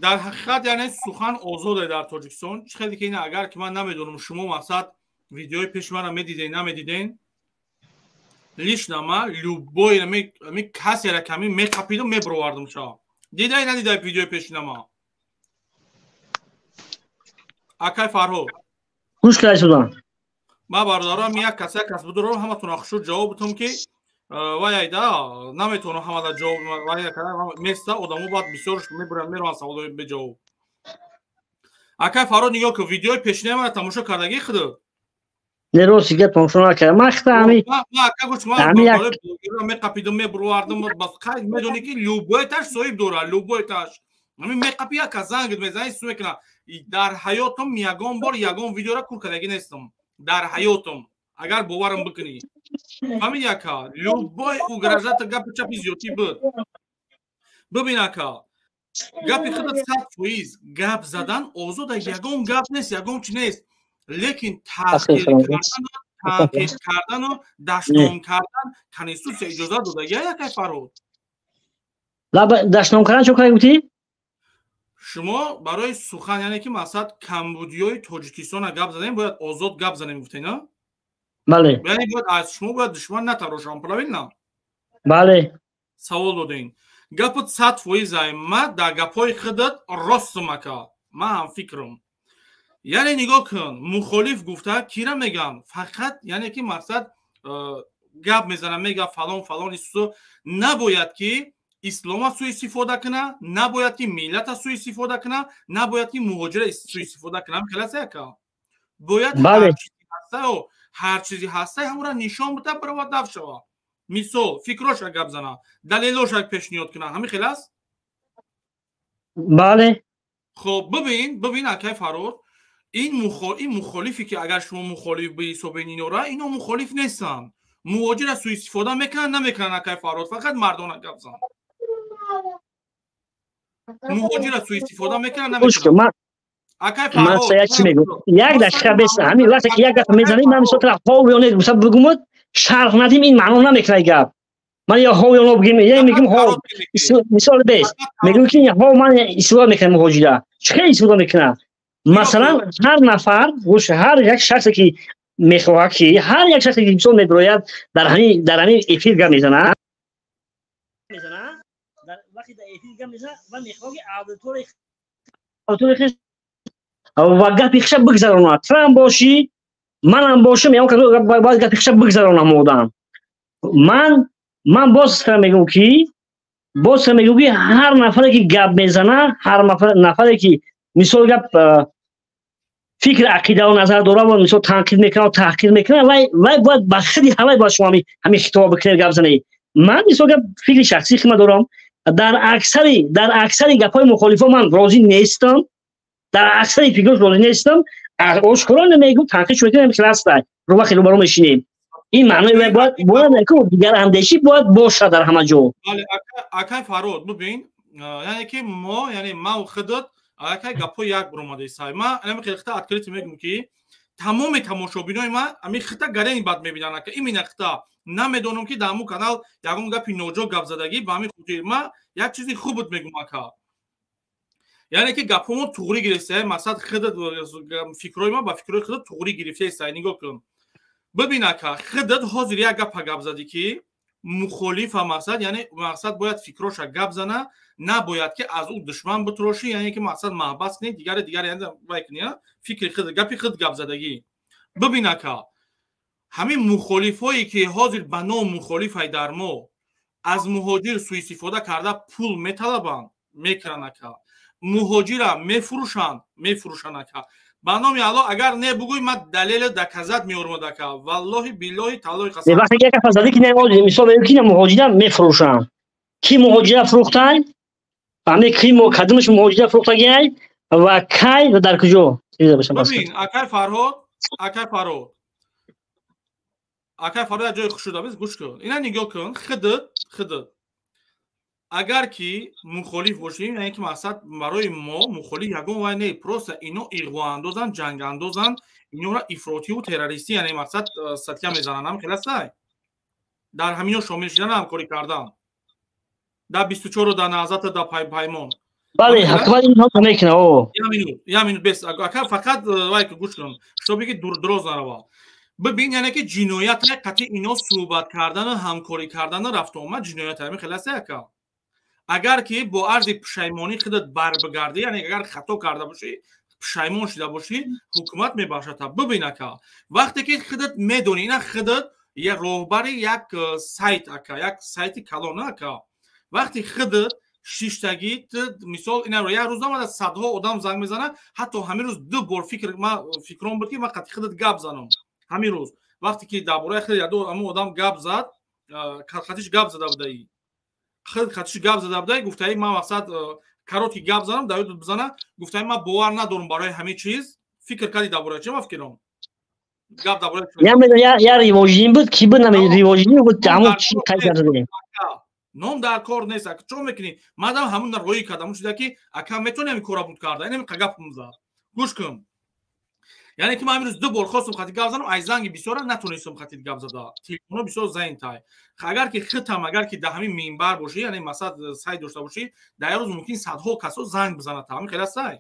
در حقیقت یعنی سخن آزاده در تاجیکستان. خیلی که اینه اگر که من نمیدونم شما مقصد ویدیوی پیش من میدیدین نمیدیدین لیش نما لوبوی می کسی را کمی میکاپیدم میبروردم شما دیدای ندیدای ویدیوی پیش نما اکای فرود گوش کردی شدم ما برادرم یک کس بودم همه تون اخشو جواب بتم که وایدا نمیتونم همه دا جواب وایدا کنم میسته آدمو باید بسیارش میبرن سوالای به جواب اکای فرود نگاه که ویدیوی پیش نما تماشا کردگی خود نروسی که تماشا نکردم من امی میقاپیدم میبروردم بس خیلی میدونی که لوبویتش صاحب دوره لوبویتش همین میقاپیا که زنگ میزنی سوی کنه дар ҳаётам ягон бор ягон видеоро кур кардагӣ нестам дар ҳаётам агар боварам бикунӣ фаҳмидӣ ака любой угрозата гапи чапи зиёдӣ буд бибин ака гапи худат 100% гап задан озода ягон гап нест ягон чи нест лекин таҳқиқ кардану даштном кардан конституция иҷоза додагия якай Фарҳод даштном кардан чо кай гуфтӣ шумо барои сухан яъне ки мақсад камбудиёи тоҷикистона гап задаем бояд озод гап занем гуфтем на бале яъне бояд аз шумо бояд душман натарошам правильно бале савол додем гапот 100% ма дар гапҳои худат ростум ака ма ҳамфикрам яъне нигоҳ кун мухолиф гуфта кира мегам фақат яъне ки мақсад гап мезанам мега фалон фалон исо набояд ки ислома суистифода куна набояд ки миллата суистифода куна набояд ки муҳоҷира суистифода куна хеласе ака бояд ҳар чизи ҳастаи ҳамура нишон бида барова даф шава мисол фикроша гап зана далелоша пешниҳод куна ҳамин хелас бале хоб бибин акай Фарҳод ин мухолифе ки агар шумо мухолиф биҳисобен инора ино мухолиф нестанд муҳоҷира суистифода мекунанд намекунанд акай Фарҳод фақат мардона гап зан муҳоҷира суистифода мекунанд намекунанд акай Фарҳод як дақиқа бес ҳамин вақте ки як гап мезанем ман мисол тара ҳовёне мусаб бигумад шарҳ надим ин маъно намекунад гап ман я ҳовёно бигим я мегим ҳов мисол бес мегум ки ҳов ман истифода мекунам муҳоҷира чӣ хеле истифода мекунад масалан ҳар нафар гӯш ҳар як шахсе ки мехоҳад ки ҳар як шахсе ки мисол мебирояд дар ҳамин эфир гап мезанад вақте дар эфир гап мезанад ва мехоҳад ки аудитория ва гапи хиша бигзаронад Трамп бошӣ манам бошам бояд гапи хиша бигзаронам одам ман боз мегӯм ки ҳар нафаре ки гап мезанад ҳар нафаре ки мисол гап фикр ақидао назар дора ва мисол танқид мекунад таҳқир мекунад вай бояд ба худи ҳамаи бояд шумо ҳамин хитоб бикунед гап занед ман мисол гап фикри шахсӣ ки ман дорам дар аксари гапҳои мухолифон ман розӣ нестам дар аксари фикрош розӣ нестам ошкоро намегӯм танқидш мекунам класстай рӯбахи рӯбаро мешинем ин маънои вай бояд дигарандешӣ бояд бошад дар ҳама ҷо бале акай Фарҳод бибин яъне ки мо яъне ман худат акай гапҳои як буромадаи сай ма ами хелхта открити мегӯм ки тамоми тамошобинои ма ами хита гарени бад мебинанд ака имина хита намедонам ки дар ҳамун канал ягон гапи ноҷо гапзадагӣ ба ҳамин хотир ма як чизи хубут мегӯм ака яъне ки гапҳомо туғрӣ гирифтаи мақсад худат фикрои ма ба фикрои худат туғрӣ гирифтаистай нигоҳ кун бибин ака худат ҳозир як гапа гап задӣ ки мухолифа мақсад яъне мақсад бояд фикроша гап зана набояд ки аз ӯ душман битурошӣ яъне ки мақсад маҳбас кунӣ дигари вай кунӣ фикри худ гапи худ гапзадагӣ бибин ака ҳамин мухолифое ки ҳозир ба ном мухолифай дар мо аз муҳоҷир суистифода карда пул металабанд мекунанд ака муҳоҷира мефурӯшанд ака ба номи алло агар не бугӯй ман далели доказат меормад ака валлоҳи биллоҳи таллоҳи қасам вақте як гап задӣ ки мисол мегӯ ки муҳоҷира мефурӯшанд ки муҳоҷира фурӯхтай ҳамин ки кадимаш муҳоҷира фурӯхтагиай ва кай ва дар куҷо бибин акай Фарҳод як ҷои хушуда биз гӯш кун ина нигоҳ кун худат агар ки мухолиф бошем яъне ки мақсад барои мо мухолиф ягон вай не просто ино иғвоандозанд ҷангандозанд инора ифротиву террористӣ яъне мақсад сатя мезананд ҳам хеластай дар ҳамино шомил шидан ҳамкорӣ кардан дар 24 дар наҳзата дар паймон бале ҳақиқат инҳо мекунад я минут бес ака фақат вай гӯш кун шумо биги дуроз нарава бибин яъне ки ҷиноятаи қатъи ино суҳбат кардану ҳамкорӣ кардану рафтуомад ҷиноятаи ҳамин хеласе ака агар ки бо арзи пушаймонӣ худат барбигардӣ яъне агар хато карда бошӣ пушаймон шуда бошӣ ҳукумат мебахшад бибин ака вақте ки худат медонӣ ина худат роҳбари як сайт ака як сайти калон ака вақте худат шиштагӣ мисол инаро як рӯз намада садҳо одам занг мезанад ҳатто ҳамин рӯз ду бор фикром буд ки ман қатъи худат гап занам ҳамин рӯз вақте ки дар бораи худат ҳамун одам гап зад қатъиш гап зада будаӣ خود خودش گپ زده بود گفتای من مقصد کاروتی گپ زدم داوود بزنه گفتای من باور ندارم برای همه چیز فکر کردی درباره چه فکرم گپ درباره یا ریواجین بود کی بود نمی ریواجین بود تمام چی کار کرده نام در کار نیست چون میکنی مادام همون روی کردم شده که اکا میتونه همین کارا بود کرده اینم گپ مزا گوش کن یعنی که من امروز دو بار خواستم خاطر گپ زدم ای زنگ بسیار نتونستم خاطر گپ زدم تلفن بسیار زنگ تای اگر که ختم اگر که ده همین منبر باشه یعنی مثلا سایت داشته باشی در روز ممکن صدها کسو زنگ بزنه تا خیلی سای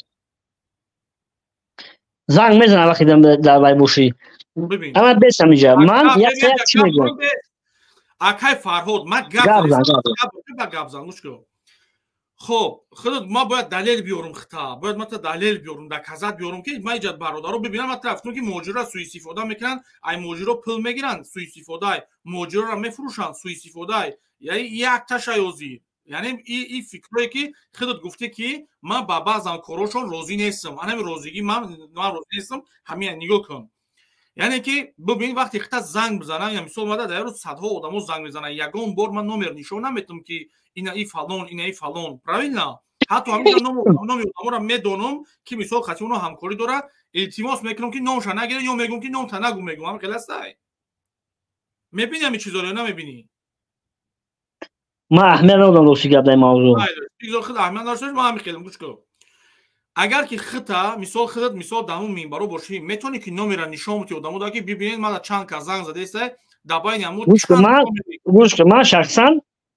زنگ میزنه وقتی در وای باشی اما بس اینجا من یک چی میگم اکای فرهاد من گپ زدم گوش کن خب خودت ما باید دلیل بیارم خطا باید مت دلیل بیارم در کذب بیارم که ما ایجاد برادرو ببینم اطرافتون که موجود را سوء استفاده میکنن ای موجود رو پول میگیرن سوء استفاده موجود را میفروشن سوء استفاده یعنی یک تشایعی یعنی این فکری که خودت گفته که من با بعضی کاراشون راضی نیستم همین راضیگی من راضی نیستم همین نگاه کن یعنی که ببین وقتی خطا زنگ بزنن یا مثلا اومده در روز صدها آدمو زنگ میزنن یگان بار من نمر نشون نمیدم که اینا ای فلان اینا ای فلان правильно حتی همین نام رو میدونم که مثلا خاطر اونو همکاری داره التماس میکنم که نامش نگیره یا میگم که نام تا نگو میگم هم خلاص میبینی همین چیزا رو نمیبینی ما اهمیت ندادم روشی گپ در موضوع چیزا خود اهمیت نداشت ما هم خیلی گوش کن اگر که خطا مثال خودت مثال دامون منبرو باشی میتونی که نام رو نشون بدی آدمو دا که ببینید من چند کار زنگ زده است دبای نمود گوش کن من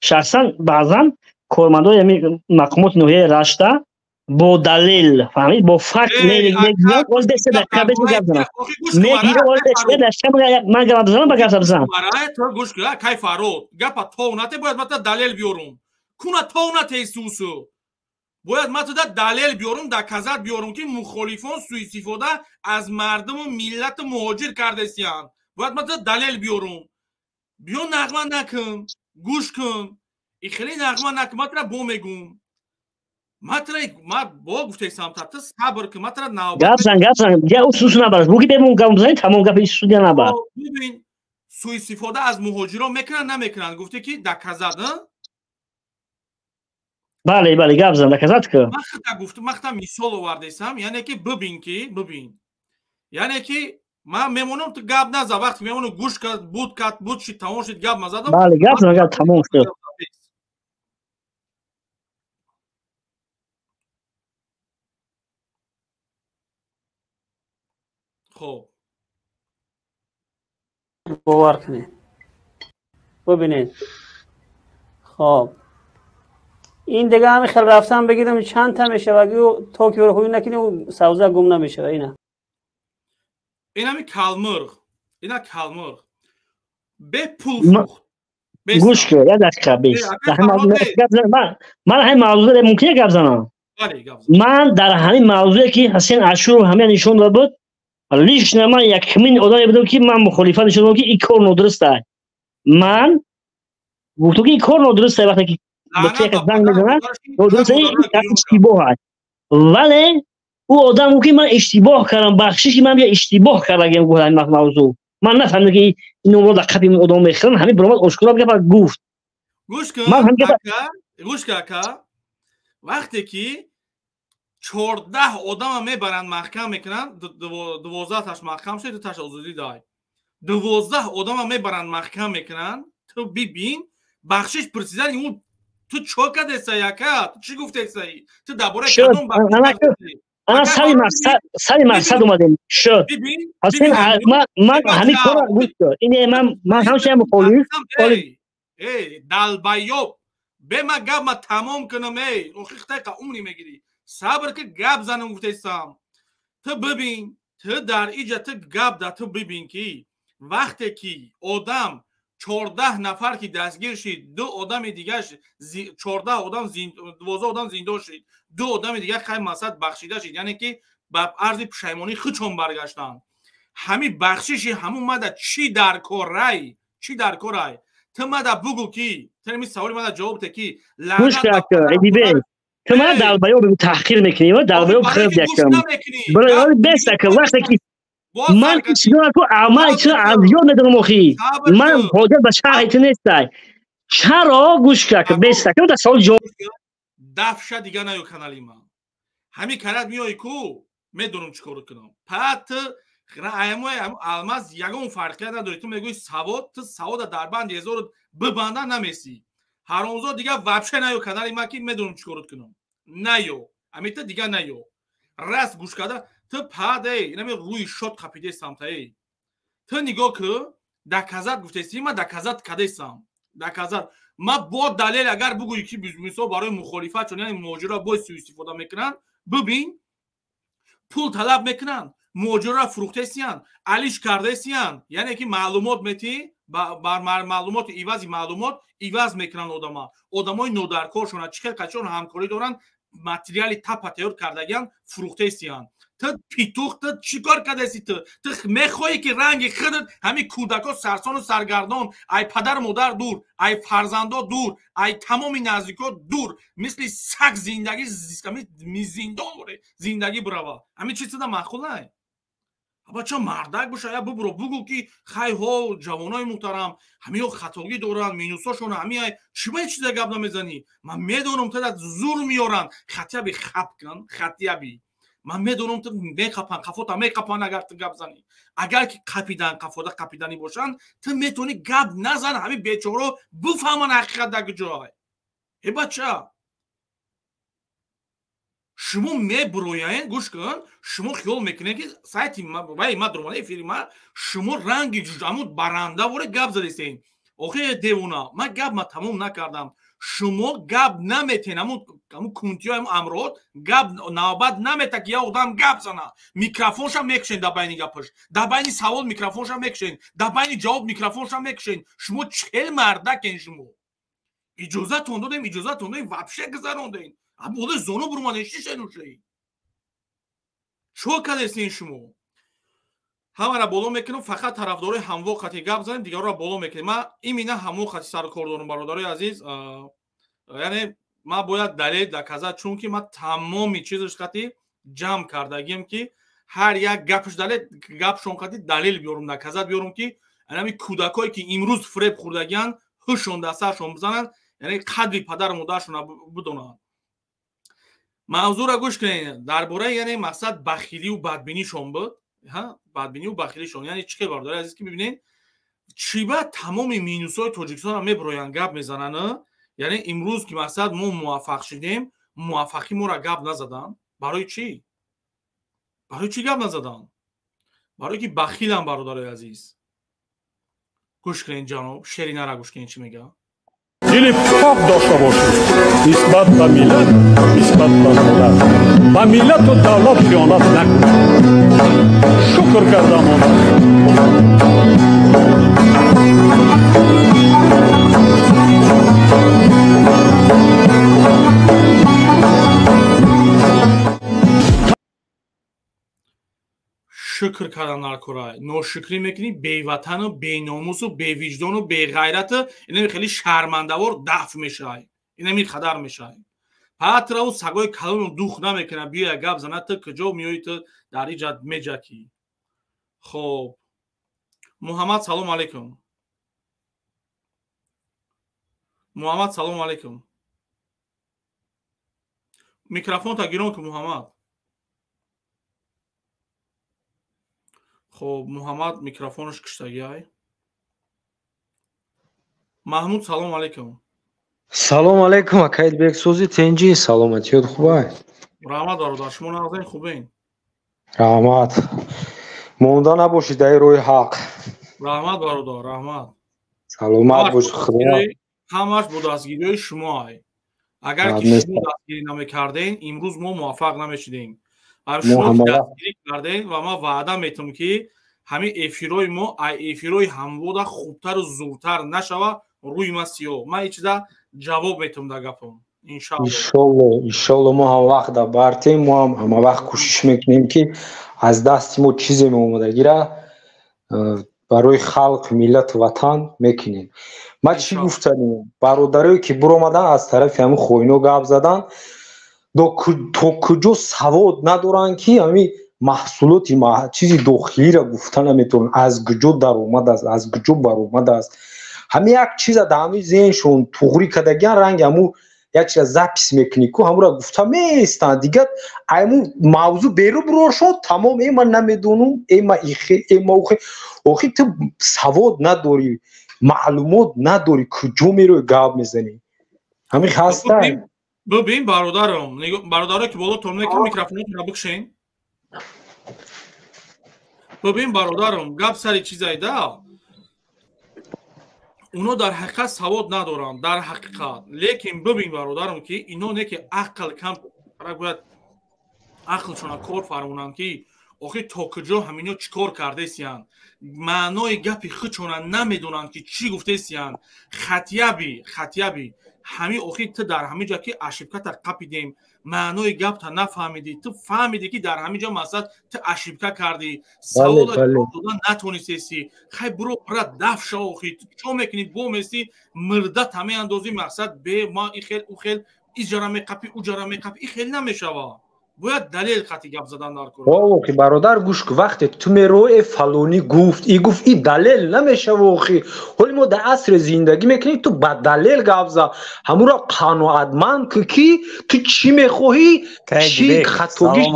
شخصا بعضا کارمندای مقامات نوحه رشته با دلیل فهمید با فکت میگه اول دسته دقیقه بهش گپ زنم میگه اول دسته من گپ بزنم با گپ بزنم تو گوش کن کای فرود گپ تو نته باید مت دلیل بیارم کونا تو نته سوسو باید مت دلیل بیارم در کذب بیارم که مخالفان سوء استفاده از مردم و ملت مهاجر کرده استیان باید مت دلیل بیارم بیا نغمه نکن گوش کن این خیلی نغمه نکن مت را بو میگم مت را ما با گفته سمت صبر که مت را نو گپ زن یا اصوص نبرد بگی بهمون گپ زنی تمام گپ استودیا نبرد ببین سوء استفاده از مهاجران میکنن نمیکنن گفته که در کذب بله گپ زن در کذب که من خطا گفتم من خطا مثال آوردم یعنی که ببین یعنی که من میمونم تو گپ نزد وقتی میمونم گوش کرد بود شد تمام شد گپ نزدم بله گپ زن گپ تمام شد خب باور کنید ببینید خب این دیگه همین خیلی رفتم بگیرم چند تا میشه و توکیو رو خوبی نکنی و سوزه گم نمیشه اینا همین کالمرغ به پول فروخت گوش کن یه دقیقه بیس من همین موضوع ممکنه گپ زنم من در همین موضوعی که حسین عاشور همین نشون داد بود لیش من یک کمین آدمی بودم که من مخالفت شدم که این کار نادرسته من گفتم که این کار نادرسته وقتی که به چه زنگ میزنن نادرسته این اشتباه است ولی او آدم که من اشتباه کردم بخشش من بیا اشتباه کردم گفتم این موضوع من نفهمیدم که این نمره در قبی آدم میخرن همین برام آشکارا گفت گفت گوش کن وقتی که 14 آدم میبرن محکم میکنن 12 تاش محکم شد 2 تاش آزادی داد 12 آدم میبرن محکم میکنن تو ببین بخشش پرسیدن اون تو چه کرده سیاکا تو چی گفته سی تو درباره کدوم انا سری مقصد اومدم شد حسین من همین کارا گفت این من همش مخالف دلبایو به ما گپ ما تمام کنم ای اخیخته عمری میگیری صبر که گپ زنم گفتم تو ببین تو در اینجا تو گپ ده تو ببین که وقتی که آدم 14 نفر که دستگیر شد 2 آدم دیگه 14 آدم 12 آدم زندان شد 2 آدم دیگه خیلی مسد بخشیده شد یعنی که به عرض پشیمانی خودشون برگشتن همین بخشش همون مده چی در کار تو مده بگو که تو سوال مده جواب ده که گوش کن تو من دلبایو به تحقیر میکنی و دلبایو خراب یکم برای بس که وقتی که من چیزا تو اعمال چیزا از یاد ندارم اخی من حاضر به شاهد نیستم چرا گوش کرد بیسته که در سال جا دفشه دیگه نیو کانالی من همین کرد میای کو میدونم چیکار کنم پات الماس یگون فرقی نداره تو میگوی سواد در بند 1000 ببندن نمیسی هرونزو دیگه وابشه نیو کانالی من که میدونم چیکار کنم نیو امیت دیگه نیو راست گوش کرده تو پاده اینم روی شات کپیده سمتایی تو نگاه که دکازات گفتیسی من دکازات کدیسم دکازات ما با دلیل اگر بگویی که بیزنس‌ها برای مخالفت چون یعنی ماجرا با سوء استفاده میکنن ببین پول طلب میکنن ماجرا فروختیسیان علیش کردیسیان یعنی که معلومات میتی بر معلومات ایواز معلومات ایواز میکنن آدمای نودرکارشون چیکار کچون همکاری دارن ماتریالی تاپ تیار کردگیان فروختیسیان تو پیتوخ تو چیکار کردیسی تو میخوایی که رنگ خودت همین کودکا سرسان و سرگردان ای پدر مادر دور ای فرزندا دور ای تمام نزدیکا دور مثل سگ زندگی زندان بره زندگی بروا همین چیزا دا معقول نه بچا مردک باشه یا برو بگو که خیلی ها جوانای محترم همین خطاگی دارن مینوساشون همین چی چیزا گپ نمیزنی من میدونم تو زور میارن خطیبی خپ کن خطیبی من میدونم تو میکپن قفوتا میکپن اگر تو گپ زنی اگر که قپیدن قفودا قپیدنی باشن تو میتونی گپ نزن همین بیچاره بفهمن حقیقت در کجای ای بچا شما میبروین گوش کن شما خیال میکنه که سایتی ما درمانه افیری ما شما رنگی جمود برنده وره گپ زدیستین آخه دیوونا من گپ ما تموم نکردم شما گپ نمیتین همون کنتی های امراد گپ نوبت نمیته که یه آدم گپ زنه میکروفونش هم میکشین در بین گپش در بین سوال میکروفونش هم میکشین در بین جواب میکروفونش هم میکشین شما 40 مردکین شما اجازه تون دادیم وابشه گذروندین بوده زونو برمانشتی شنوشی چو کدستین شما همه را بالا میکنم فقط طرفدار هموا خطی گپ زنیم دیگر را بالا میکنیم من ایمینا همو خطی سر کار دارم برادرای عزیز یعنی ما باید دلیل دکازه چون که ما تمامی چیزش خطی جمع کردگیم که هر یک گپش دلیل گپشون خطی دلیل بیارم دکازه بیارم که یعنی کودکایی که امروز فریب خوردگیان هشون دستشون بزنن یعنی قدری پدر مادرشون بدونن موضوع را گوش کنین درباره یعنی مقصد بخیلی و بدبینیشون بود ها بدبینی و بخیلیشون یعنی چیکار بارداره عزیز که ببینین چی با تمام مینوسای تاجیکستان هم میبروین گپ میزنن یعنی امروز که مقصد ما موفق شدیم موفقی ما را گپ نزدن برای چی گپ نزدن برای که بخیلن برادرای عزیز گوش کنین جناب شیرینه را گوش کنین چی میگه دل پاک داشته باشید نسبت به ملت نسبت به دولت به ملت و دولت خیانت نکنید شکر کردم شکر کردن در کره ناشکری میکنی بیوطن و بیناموس و بیوجدان و بیغیرت اینمی خیلی شرمنده وار دفع میشه اینمی خدر میشه پات را و سگای کلون دوخ نمیکنه بیا گپ زنه تو کجا میایی تو در ایجاد میجکی خب محمد سلام علیکم محمد سلام علیکم میکروفون تا گیرون که محمد خب محمد میکروفونش کشتگی های محمود سلام علیکم سلام علیکم اکایل بیگ سوزی تنجی سلامتیت خوبه رحمت برادر شما نازنین خوبین رحمت مونده نباشید در روی حق رحمت برادر رحمت سلامت باشید خدا همش با دستگیری شما های اگر که شما دستگیری نمیکردین امروز ما موفق نمیشدیم شما دستگیری کردین و ما وعده میتونم که همین افیروی ما افیروی همودا خوبتر و زورتر نشوه روی ما سیو ما هیچ دا جواب میتونم در گپم انشالله ما هم وقت در برتیم ما هم وقت کوشش میکنیم که از دست ما چیزی اومدگی را برای خلق ملت وطن میکنیم ما چی گفتنیم برادرایی که برو آمدن از طرف همین خوینو گپ زدن تو کجا سواد ندارن که همین محصولات چیزی داخلی را گفتن نمیتونن از کجا در اومده است از کجا بر اومده است همه یک چیز در همه ذهنشون توغری کردگیان رنگ همو یک چیز زپیس میکنی که همو را گفته میستن دیگه همو موضوع بیرو برو شد تمام ای من نمیدونم ای ما ایخی ای ما اوخی اوخی تو سواد نداری معلومات نداری کجا میروی گاب میزنی همین خسته ببین برادرها که بالا تون میکنم میکروفونتون رو بکشین ببین برادرم گپ سری چیزایی دا اونا در حقیقت سواد ندارن در حقیقت لیکن ببین برادرم که اینا نه که عقل کم باید عقلشون کار فرمونن که آخه تا کجا همینا چیکار کرده سیان معنای گپی خودشون نمیدونن که چی گفته سیان خطیبی همین آخه تو در همین جا که اشیبکت قپیدیم معنای گپ تا نفهمیدی تو فهمیدی که در همین جا مثلا تو اشیبکت کردی سوال دادن نتونستی خیلی برو پرد دف شو آخه تو چو میکنی بو میستی مردت همه اندازی مقصد به ما این خیل او خیل ایجاره میقپی او جاره میقپی این خیل نمیشوه باید دلیل خطی گپ زدن در کنه اوکی برادر گوش که وقتی تو میروی فلانی گفت این دلیل نمیشه اوکی ولی ما در عصر زندگی میکنی تو با دلیل گپ زد همون را قناعتمند که کی تو چی میخواهی چی خطوگیش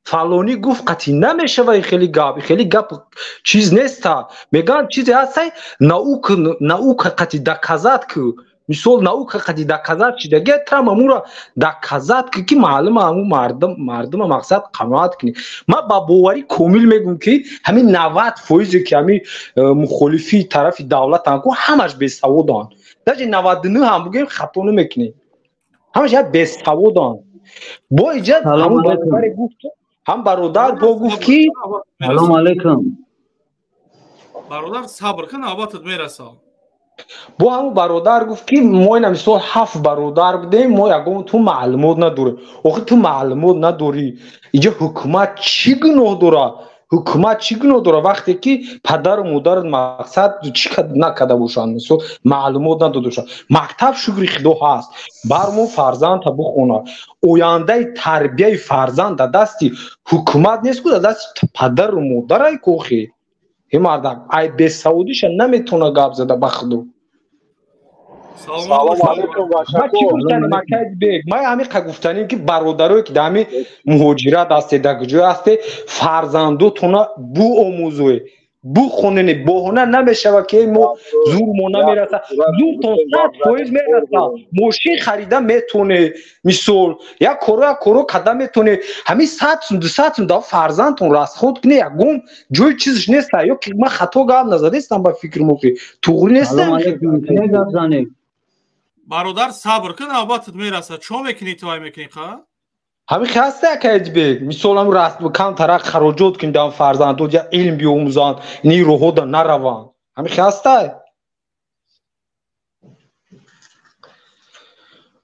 فلانی گفت قطعی نمیشه و خیلی گپ چیز نیست میگن چیزی هست نауک قطعی دکازات که مثال نаука قدی доказать чидаги трам амура доказать ки маълум аму мардум мақсад қаноат кини ма ба боварӣ комил мегӯям ки ҳамин 90% ки ҳамин мухолифи тарафи давлатан ку ҳамаш бесаводанд даже 99 ҳам бигӯем хато намекунӣ ҳамаш як бесаводанд бо иҷод ҳамун бародаре гуфт ҳам бародар бо гуфт ки салом алайкум бародар сабр кун навбатат мераса бо ҳаму бародар гуфт ки мо ина мисол 7 бародар будем мо ягон ту маълумот надорем охи ту маълумот надорӣ иҷо ҳукумат чӣ гуноҳ дорад ҳукумат чӣ гуноҳ дорад вақте ки падару модарат мақсад чӣ накарда бошанд мисол маълумот надода бошанд мактаб шукри худо ҳаст бармо фарзанда бихонад ояндаи тарбияи фарзанд дар дасти ҳукумат нест ку дар дасти падару модарай ку охи این مردم ای بسعودیش نمیتونه گپ زده به خدا سلام علیکم ما چی گفتن مکه بیگ ما همین گفتنیم که برادرایی که دمی مهاجرت هستی در کجا هستی فرزنداتون بو آموزوی بو خوننی بهونه نمیشه که ما زور ما نمیرسه زور تا 100% میرسه ماشین خریدن میتونه مثال یک کارو کدام میتونه همین 100 دا فرزندتون راست خود کنه یگم جای چیزش نیست یا که من خطا گپ نزدم با فکر موقع توغری نیستم برادر صبر کن نوبتت میرسه چون میکنی تو میکنی خا همین خسته که بیگ مثلا راست کم طرف خراجات کن دام فرزندات یا علم بیاموزند نیروها دا نروند همین خسته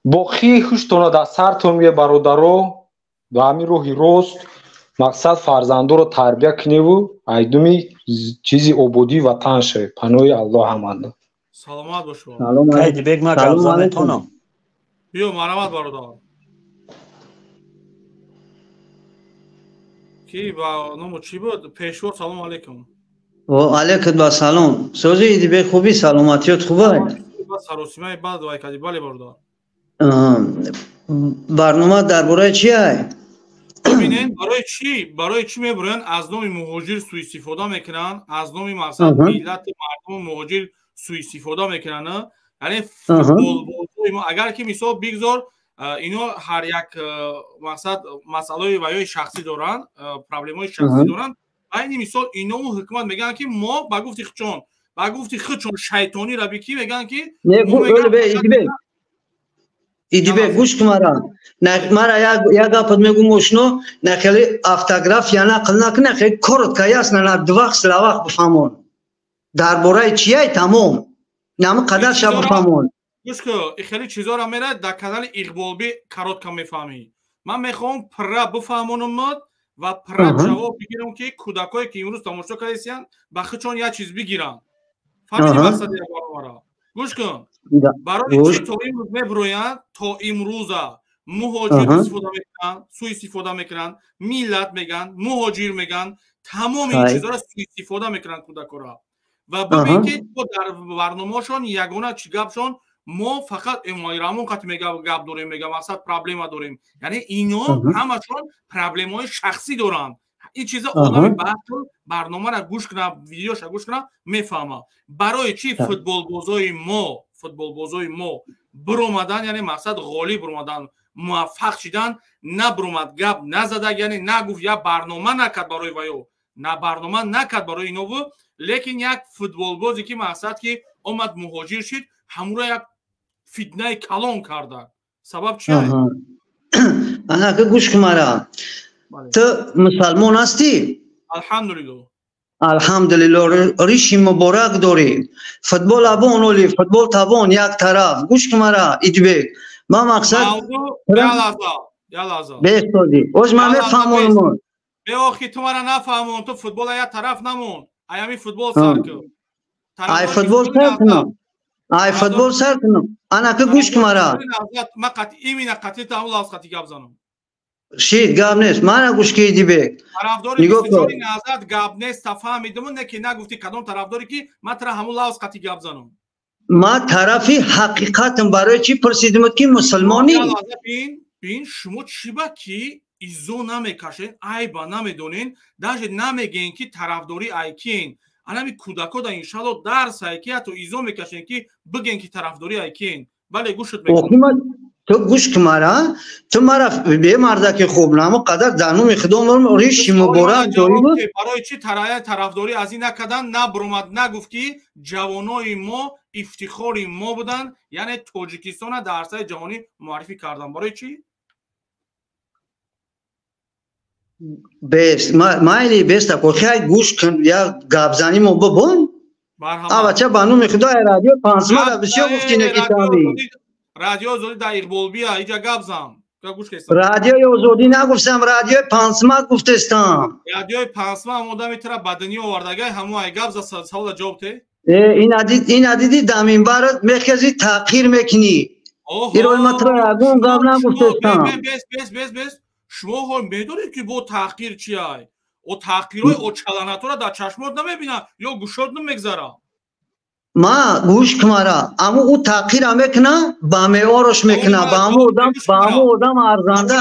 با خوشتون در سرتون میه برادرو و همین روحی راست مقصد فرزندو رو تربیت کنی و ایدومی چیزی عبودی وطن شه پناهی الله همانده سلامت باشو سلام علیکم بیگ ما گپ میتونم بیو مرحمت برادر کی با نمو چی بود پیشور سلام علیکم و علیکم با سلام سوزی ایدی به خوبی سلامتیت خوبه سروسیمه بعد وای کدی بله برادر برنامه درباره چیه ببینین برای چی میبرن از نام مهاجر سوء استفاده میکنن از نام مثلا ملت مردم مهاجر سوء استفاده میکنن یعنی اگر که مثال بگذار اینا هر یک مقصد مسائل و شخصی دارن پرابلم‌های شخصی دارن عین مثال اینا حکومت میگن که ما با گفتی خودشون شیطانی را بکی میگن که ایدی به گوش کمارا مرا یا گپ میگم مشنو نخلی افتوگراف یا نقل نکنه خیلی کورت کیاس نه دوخ سلاوخ بفهمون درباره چیه تمام نام قدر شب بفهمون گوش که خیلی چیزا را میره در کانال اقبالبی کارات کم میفهمی من میخوام پرا بفهمونم و پرا جواب بگیرم که کودکایی که امروز تماشا کردن بخشون یا چیز بگیرن فهمیدی مقصد برنامه گوش کن برای چی تا امروز میبرویند تا امروز مهاجر استفاده میکنن سوء استفاده میکنن ملت میگن مهاجر میگن تمام این چیزا را سوء استفاده میکنن کودکا را و ببین که در برنامه‌شون یگانه چی گپشون ما فقط امایرامون قط گپ داریم میگم مقصد پرابلم داریم یعنی اینا همشون پرابلم‌های شخصی دارن این چیزا آدم بعد برنامه را گوش کنه ویدیوش را گوش کنه میفهمه برای چی فوتبال بازای ما برومدن یعنی مقصد غالب برومدن موفق شدن نه برومد گپ نزده یعنی نگفت یا برنامه نکرد برای ویو نه برنامه نکرد برای اینو لیکن یک فوتبال بازی که مقصد که اومد مهاجر شد همون یک فتنه کلان کرده سبب چیه؟ انا که گوش کمارا تو مسلمان هستی؟ الحمدلله الحمدلله ریشی مبارک داری فوتبال ابون اولی فوتبال تابون یک طرف گوش کمارا ایدبک ما مقصد یا لحظه بیستودی اوز ما میفهمونمون به آخی تو مرا نفهمون تو فوتبال یک طرف نمون ایامی فوتبال سر کن ای فوتبال سر کنم ای فوتبال سر کنم انا که گوش کمارا ما قطعی مینا قطعی تا اول از قطعی گپ زنم شید گپ نیست من گوش کی دیبه طرفداری بسیاری نظر گپ نیست تفهمیدم نه که نگفتی کدام طرفداری که من تر همون از قطعی گپ زنم ما طرفی حقیقتم برای چی پرسیدم که مسلمانی بین شما چی با کی ایزو نمیکشین عیبا نمیدونین даже نمیگین که طرفداری ایکین انمی کودکا دا انشالله درس ایکی تو ایزو میکشین که بگین که طرفداری ایکین بله گوشت میکنم تو گوش کمارا تو مرا به مرده که خوب نامو قدر دانو خدام ریش مبارک داری بود برای چی طرفداری از این نکردن نه برومد نگفت که جوانای ما افتخاری ما بودن یعنی تاجیکستان در سطح جهانی معرفی کردن برای چی بس مایلی بس تا خیلی گوش کن یا گابزانی مو ببون آوا چه بانو میخدا رادیو 5 ما بسیار گفتی نکیتامی رادیو زودی در اقبال بیا اینجا گابزم گوش کن رادیو زودی نگفتم رادیو 5 ما گفتستم رادیو 5 ما مودم میتره بدنی آوردگی همو ای گابز سوال جواب ته این عدیدی دامین بارد مرکزی تغییر میکنی ایرو متر اگون گاب نگفتستم بس شما هم میدونید که با تحقیر چیه او تحقیرهای او چلانت را در چشمات نمیبینه یا گوشات نمیگذاره ما گوش کمارا اما او تحقیر هم میکنه با میوارش میکنه با امو ادم ارزانده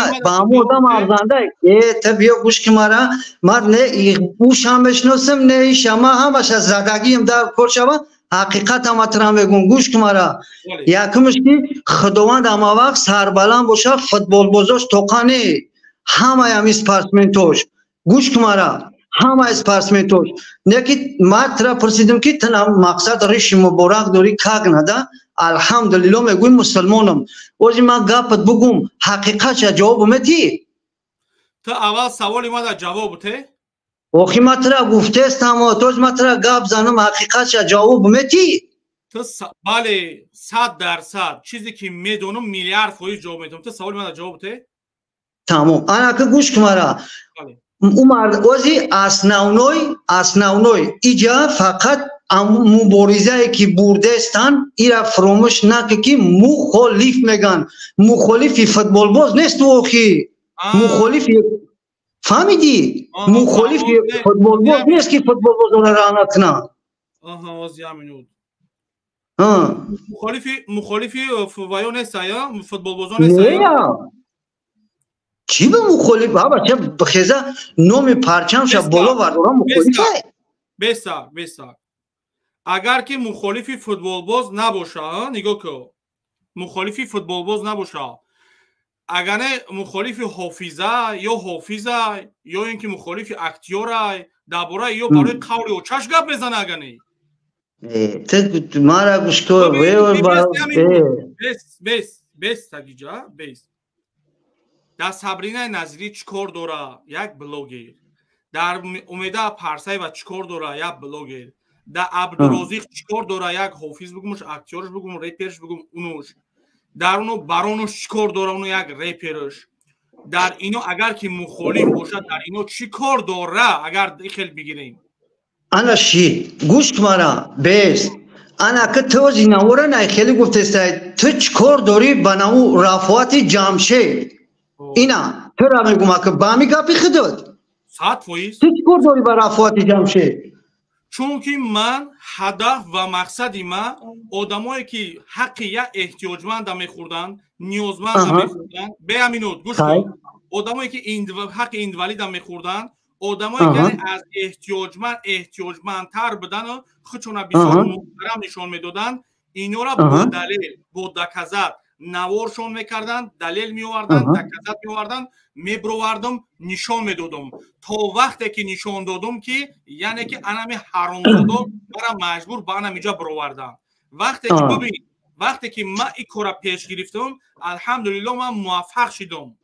تبیه گوش کمارا ما نه گوش هم بشناسم نه شما هم باشه زدگی هم در کار شما حقیقت هم اترام بگون گوش کمارا یکمش که خداوند اما وقت سربلند باشه فوتبال بازاش توقانی همه هم اسپارسمنتوش گوش کمارا همه اسپارسمنتوش نه که ما ترا پرسیدم که تنها مقصد ریش مبارک داری کاغ نده الحمدلله میگویم مسلمانم اوزی ما گپت بگم حقیقت چه جواب میتی تو اول سوالی ما در جواب ته اوخی ما ترا گفته استم توز ما ترا گپ زنم حقیقت چه جواب میتی تو بله 100% چیزی که میدونم میلیارد فویز جواب میدم تو سوالی ما در جواب ته تمام انا که گوش کمارا اومد اوزی اسناونوی ایجا فقط مبارزه که برده استن ایرا فراموش نکه که مخالف میگن مخالفی فوتبال باز نیست اوخی مخالفی فهمیدی مخالفی فوتبال باز نیست که فوتبال باز را نکنه آها وزی همینود مخالفی وایو نیست یا فوتبال باز نیست یا چی به مخالف بابا چه بخیزه نوم پرچمش بالا وردارم مخالفه بسا اگر که مخالفی فوتبال باز نباشه نگاه که مخالفی فوتبال باز نباشه اگر مخالفی حافظه یا اینکه مخالفی اکتیوره درباره یا برای قول و چش گپ بزنه اگر نه تو مارا گوش کن بس تگیجا بس در صبرینه نظری چکار داره یک بلوگر در امیده پرسای و چکار داره یک بلوگر در عبدالرازق چکار داره یک حافظ بگمش اکتیارش بگم ریپرش بگم اونوش در اونو برانوش چکار داره اونو یک ریپرش در اینو اگر که مخالف باشه در اینو چی کار داره اگر خیلی بگیریم انا شی گوش کمارا بیس انا که تو زینوره نه خیلی گفته استای تو چکار داری بناو رفعات جمشه اینا تو را میگم که با می گپی خودت 100% تو چیکار داری با رفعات جمشه چونکی من هدف و مقصدی ما آدمایی که حق یا احتیاجمند میخوردن نیازمند میخوردن به همینود گوش کن آدمایی که حق ایندوالید میخوردن آدمایی که از احتیاجمندتر بدن و خودشون بسیار محترم نشان میدادن اینا را با دلیل با دکزت نوارشون میکردن دلیل میوردن دکزت میوردن میبروردم نشان میدادم تا وقتی که نشان دادم که یعنی که انمی حرامزاده برام مجبور با انم اینجا بروردم وقتی که ببین وقتی که من این کارا پیش گرفتم الحمدلله من موفق شدم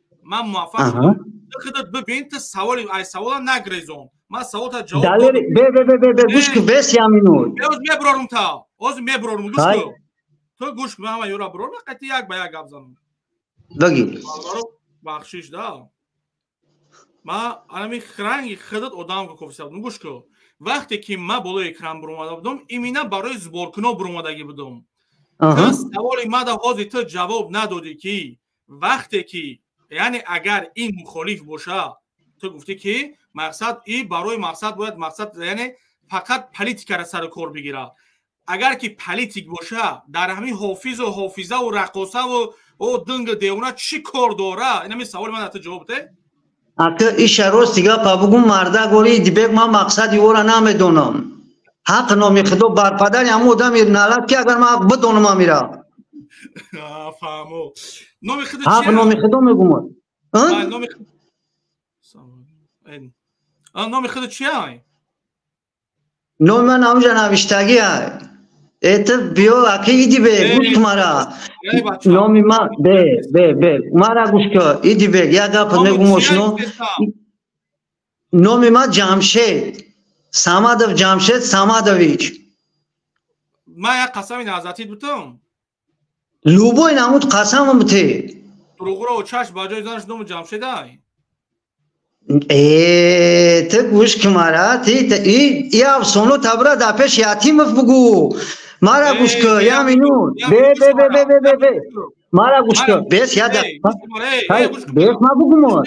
خودت ببین تو سوال نگریزم من سوال تا جواب دادم گوش که بس یامینو میبرارم تا میبرارم گوش کن تو گوش کن همه یورا برور قطعی یک به یک گپ زنم بگی بخشش دا ما انمی خرنگی خودت آدم که کفته بودم گوش کن وقتی که من بالای اکران برومده بودم ایمینا برای زبارکنا برومدگی بودم سوال ما دا حاضی تو جواب ندادی که وقتی که یعنی اگر این مخالف باشه تو گفتی که مقصد این برای مقصد باید مقصد یعنی فقط پلیتیک را سر کار بگیره اگر که پلیتیک باشه در همین حافظ و حافظه و رقاصه و دنگ دیونه چی کار داره اینم سوال من تو جواب ده اگه این شروع دیگه پابگو مرده گوری دیبک من مقصدی او را نمیدونم حق نامی خدا برپدر همون آدم نالت که اگر من بدونم میره فهمو حق نامی خدا میگم نامی خدا چی های؟ نام من همونجا نوشتگی های ایتا بیو اکی ایدی به گوش مرا نامی من به مرا گوش که ایدی به یک گپ نگومشنو نامی من جمشید جمشید سامادویچ من یک قسم نازاتید بودم لوبوی نمود قسم بوده دروغ را و چشم باجای زنش نام جمشید های ته گوش که مرا ای افسانو تبره در پیش یتیمف بگو مرا گوش که یامینون به مرا گوش که بیس یاد بیس ما بگو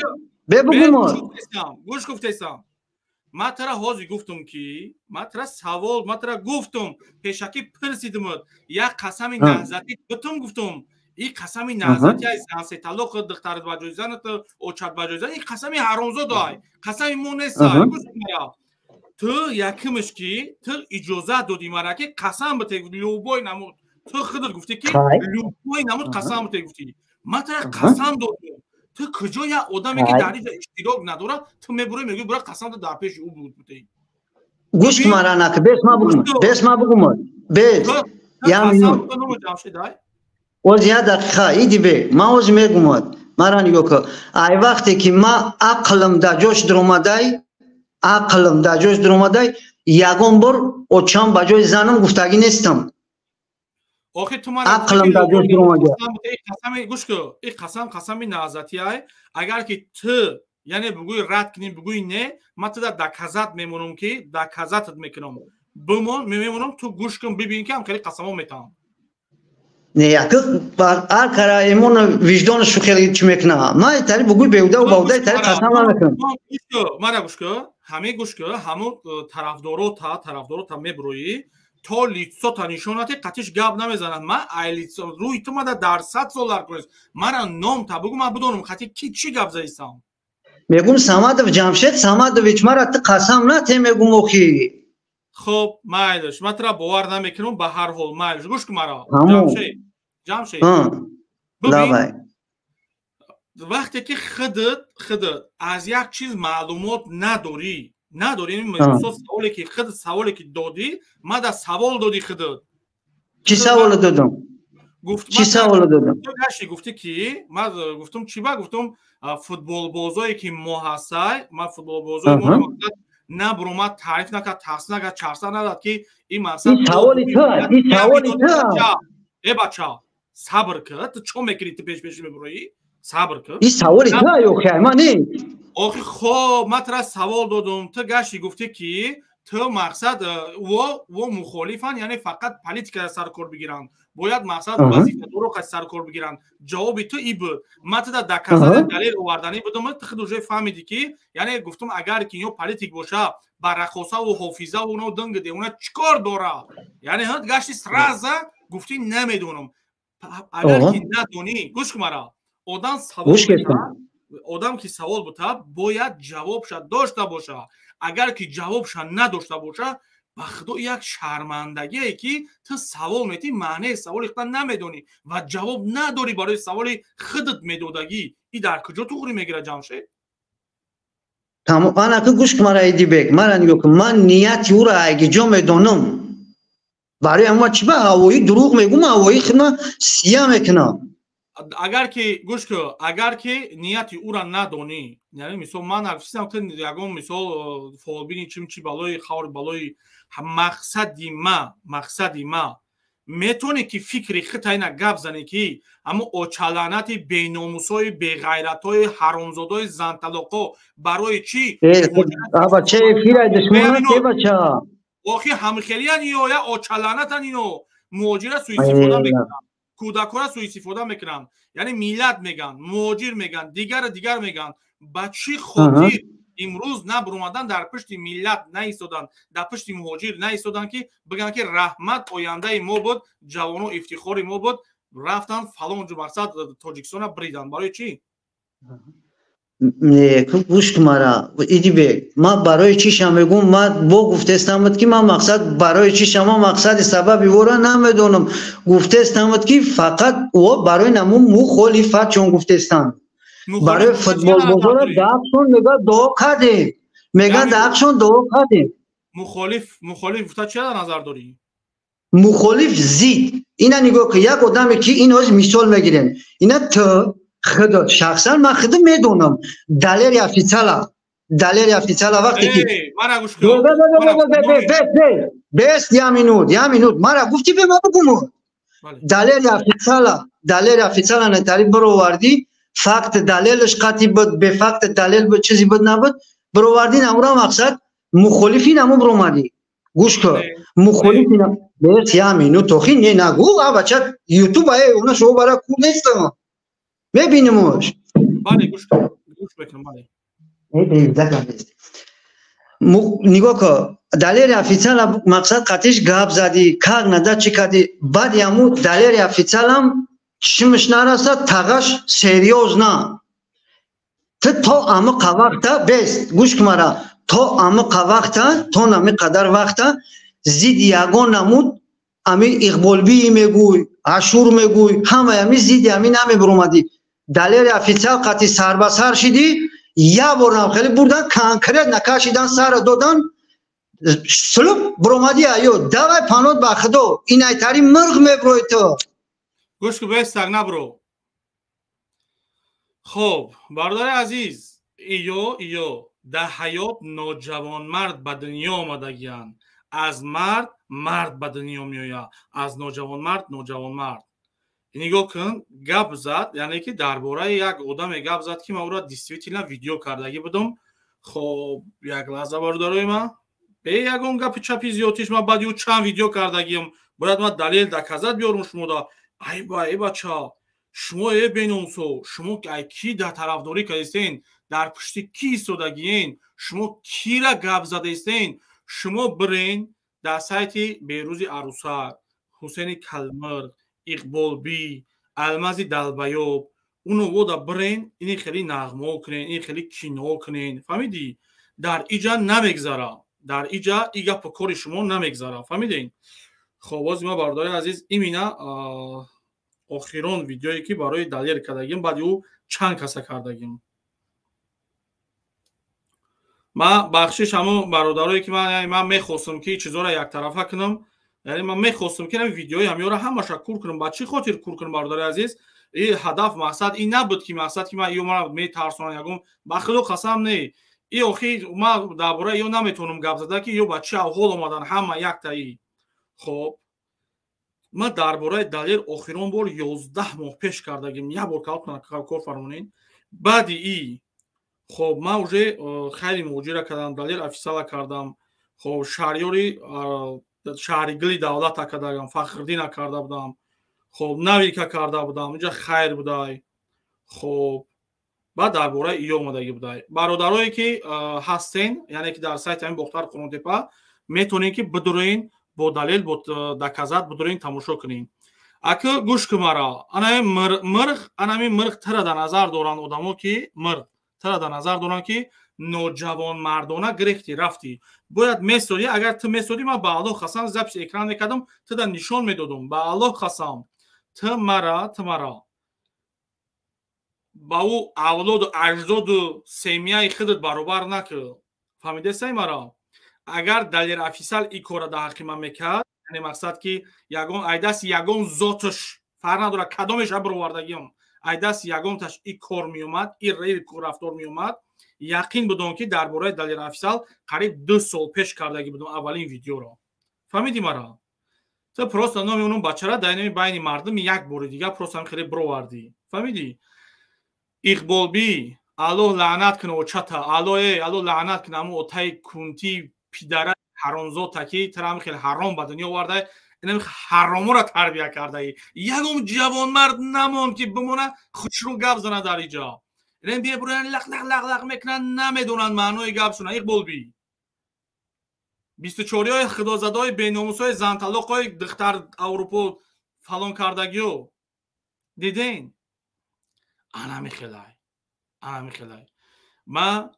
گوش گفتیستم ما ترا حاضی گفتم که ما ترا سوال ما ترا گفتم پیشکی پرسیدم یک قسم نهزتی بتم گفتم این قسم نهزتی های سانسی طلاق دخترت باجای زنت اوچت باجای زنت این قسم حرامزاده های قسم مونس های تو یکمش که تو اجازه دادی مرا که قسم بته لوبای نمود تو خودت گفتی که لوبای نمود قسم بته گفتی ما ترا قسم دادم تو کجا یا آدمی که در اینجا اشتراک نداره تو میبری میگی برای قسم تو در پیش او بود بوده گوش مرا نکه بیس ما بگم بیس یامینون او زیاد دقیقه ایدی به ما اوز میگم مرا نیو که ای وقتی که ما عقلم در جوش درومدای یگون بار اوچام بجای زنم گفتگی نیستم آخه تو من عقلم در جوش درومدای قسم گوش که این قسم نازاتی های اگر که تو یعنی بگوی رد کنیم بگوی نه من تو در دکزت میمونم که دکزتت میکنم میمونم تو گوش کن ببین که هم خیلی قسم ها میتونم نه یکی هر کارا ایمون وجدان شو خیلی چی میکنه ما ایتاری بگوی بیوده و باوده ایتاری قسم ها میکنم مرا گوش که همه گوش که همون طرفدارو تا میبروی تا لیتسا تا نشاناتی قطعش گپ نمیزنن من ای لیتسا روی تو ما در 100 سال کنیست مرا نام تا بگو من بدونم خطی کی چی گپ زدیستم میگم سامادو جمشید سامادویچ مرا تو قسم نتی میگم اوخی خب مایلش من ترا باور نمیکنم به هر حال مایلش گوش که مرا جمشید ببین وقتی که خودت از یک چیز معلومات نداری این سوالی که خودت سوالی که دادی ما در سوال دادی خودت چی سوال دادم چی سوال دادم تو گفتی که من گفتم چی با گفتم فوتبال بازایی که ما هستای ما فوتبال بازای ما نه برومت تعریف نکرد تحصیل نکرد چرسا نداد که این مقصد این سوالی تو ای بچه صبر کرد تو چون میکنی تو پیش میبروی صبر کرد این سوالی تو یا خیمانی آخه خب من ترا سوال دادم تو گشتی گفتی که تو مقصد و مخالفن یعنی فقط پالیتیکا سر کار بگیرن باید مقصد وظیفه رو سر کار بگیرن جواب تو ای بود من تا دکازه دلیل آوردنی بودم تو خود وجه فهمیدی که یعنی گفتم اگر که اینو پالیتیک باشه برخواسته و حافظه و اونو دنگ ده اونا چیکار داره یعنی هات گشتی سرازه گفتی نمیدونم اگر که ندونی گوش کن مرا آدم که سوال بوده باید جوابش داشته باشه اگر که جوابش نداشته باشه بخدا یک شرمندگی که تو سوال میتی معنی سوال اختن نمیدونی و جواب نداری برای سوال خودت میدودگی این در کجا تو خوری میگیره جمشید تمام انا که گوش کمارا ایدی بگ من نگو که من نیتی او را اگه جا میدونم برای اما چی با هوایی دروغ میگم هوایی خدمه سیاه میکنم اگر که گوش که اگر که نیتی او را ندونی یعنی مثلا من افسیدم که یگان مثال فالبینی چی بالای خور بالای مقصدی ما میتونه که فکری خطاینا گپ زنه که اما اوچالانات بیناموسای بی‌غیرتای حرامزادای زنطلقا برای چی بابا چه فیرای دشمنات چه بچا واقعی همخیلیان یا اوچالاناتن اینو مهاجر سوء استفاده میکنن کودکان سوء استفاده میکنن یعنی میلاد میگن مهاجر میگن دیگر میگن بچی خاطر امروز نه برآمدن در پشت ملت نایستادن در پشت مهاجر نایستادن که بگن که رحمت آینده ما بود جوان و افتخار ما بود رفتن فلان جو مقصد تاجیکستان بریدن برای چی نه گوش کمارا ایدی بگ ما برای چی شما ما با گفته استمت که ما مقصد برای چی شما مقصد سببی ورا نمیدونم گفته استمت که فقط او برای نمو مخالفت چون گفته استم برای فوتبال بازار داغشون میگه دو کردیم میگه داغشون دو کردیم مخالف تا چه نظر داری مخالف زید اینا نگاه که یک آدمی که اینو از مثال میگیرن اینا تو خدا شخصا من خودم میدونم دلیل افیسالا وقتی که من گوش کن بس یا مینوت مرا گفتی به ما بگو دلیل افیسالا نتاری برو وردی فقط دلیلش قطعی بود به فقط دلیل بود چیزی بود نبود برو وردی نمورا مقصد مخالفی نمو برو مردی گوش کن مخالفی نمو بس یا مینوت توخی نگو بچه یوتیوب های اونا شو برای کول نیستم ببینیمش بله گوش بکنم بله نگاه که دلیل افیسال مقصد قطعش گاب زدی کار نده چی کردی بعد یمو دلیل افیسال هم چیمش نرسد تاقش سریوز نه تا اما وقتا بست گوش کمارا تا اما وقتا تا نمی قدر وقتا زید یگان نمود امی اقبال بی میگوی عشور میگوی همه امی زید امی نمی برومدی دلیل افیسال قطعی سر بسر شدی یا برنام خیلی بردن کانکرت نکاشیدن سر دادن سلوب برومدی ایو دوای پانود بخدو این ایتاری مرغ میبروی تو گوش که بستگ نبرو خب برادر عزیز ایو در حیات نوجوان مرد به دنیا آمدگیان از مرد به دنیا میآید از نوجوان مرد نگاه کن گپ زد یعنی که درباره یک آدم گپ زد که من او را دیستویتیلا ویدیو کردگی بودم خب یک لحظه بردارای من به یگون گپ چپی زیادیش من بعد یو چند ویدیو کردگیم باید من دلیل دکازت بیارم شما دا ای بچه شما ای بینومسو شما کی در طرفداری کردین در پشت کی ایستادگین شما کی را گپ زده استین شما برین در سایت بیروزی عروسک حسین کلمرغ اقبال بی المازی دلبیوب اونو ودا برین اینی خیلی نغمه کنین این خیلی کینو کنین فهمیدی در ایجا نمیگذاره در ایجا ایگا پکوری شما نمیگذاره فهمیدین خب باز ما بردار عزیز ایمینا آخران ویدیویی که برای دلیل کردگیم بعد او چند کسا کردگیم ما بخشش همون برادرایی که من میخواستم که چیزا را یک طرفه کنم یعنی من میخواستم که این ویدیوی همیو را همش کور کنم با چی خاطر کور کنم برادر عزیز این هدف مقصد این نبود که مقصد که من ایو ما میترسونم یگم بخدا قسم نه ای اخی ما درباره ایو نمیتونم گپ زدن که ایو بچه اول اومدن همه یک تایی خب ما درباره دلیل آخرین بار 11 ماه پیش کردگیم یک بار کار فرمونین بعد ای خب ما уже خیلی موجوده کردم دلیل افیسال کردم خب شهریاری شهریگلی دولت کردم فخردین کرده بودم خب نوی که کرده بودم اینجا خیر بودای خب بعد درباره ای اومدگی بودای برادرایی که هستین یعنی که در سایت همین بختار قرونتپا میتونین که بدورین با دلیل با دکازات بدورین تماشا کنین اگه گوش کمارا انا مرغ تر در نظر دوران آدمو که مرغ تر در نظر دوران که نوجوان مردانه گرفتی رفتی باید میسودی اگر تو میسودی من با الله خسام زبش اکران میکردم تو در نشان میدادم با الله خسام تو مرا با او اولاد و اجداد و سیمیای خودت برابر نکرد فهمیده سی مرا اگر دلیل افیسال ای کار در حق من میکرد یعنی مقصد که یگان ایداس یگان ذاتش فرق نداره کدامش برآوردگیم ایداس یگان تاش ای کار میومد ای ری رفتار میومد یقین بدون که درباره دلیل افیسال قریب 2 سال پیش کردگی بدون اولین ویدیو رو فهمیدی مرا تو پروست نام اونم بچه را داینامی بین مردم یک بار دیگه پروست هم خیلی برآوردی فهمیدی اقبال بی الله لعنت کنه و چتا الله لعنت کنه امو اوتای کنتی پیدره حرامزاد تکی ترام خیلی حرام به دنیا آورده اینم حرامو را تربیت کرده یگم جوان مرد نمون که بمونه خودشون گپ زنه در اینجا اینم بیا برن لق میکنن نمیدونن معنای گپشون اقبال بی 24 های خدا زاده های بیناموس های زن طلاق های دختر اروپا فلان کردگیو دیدین انا میخلای ما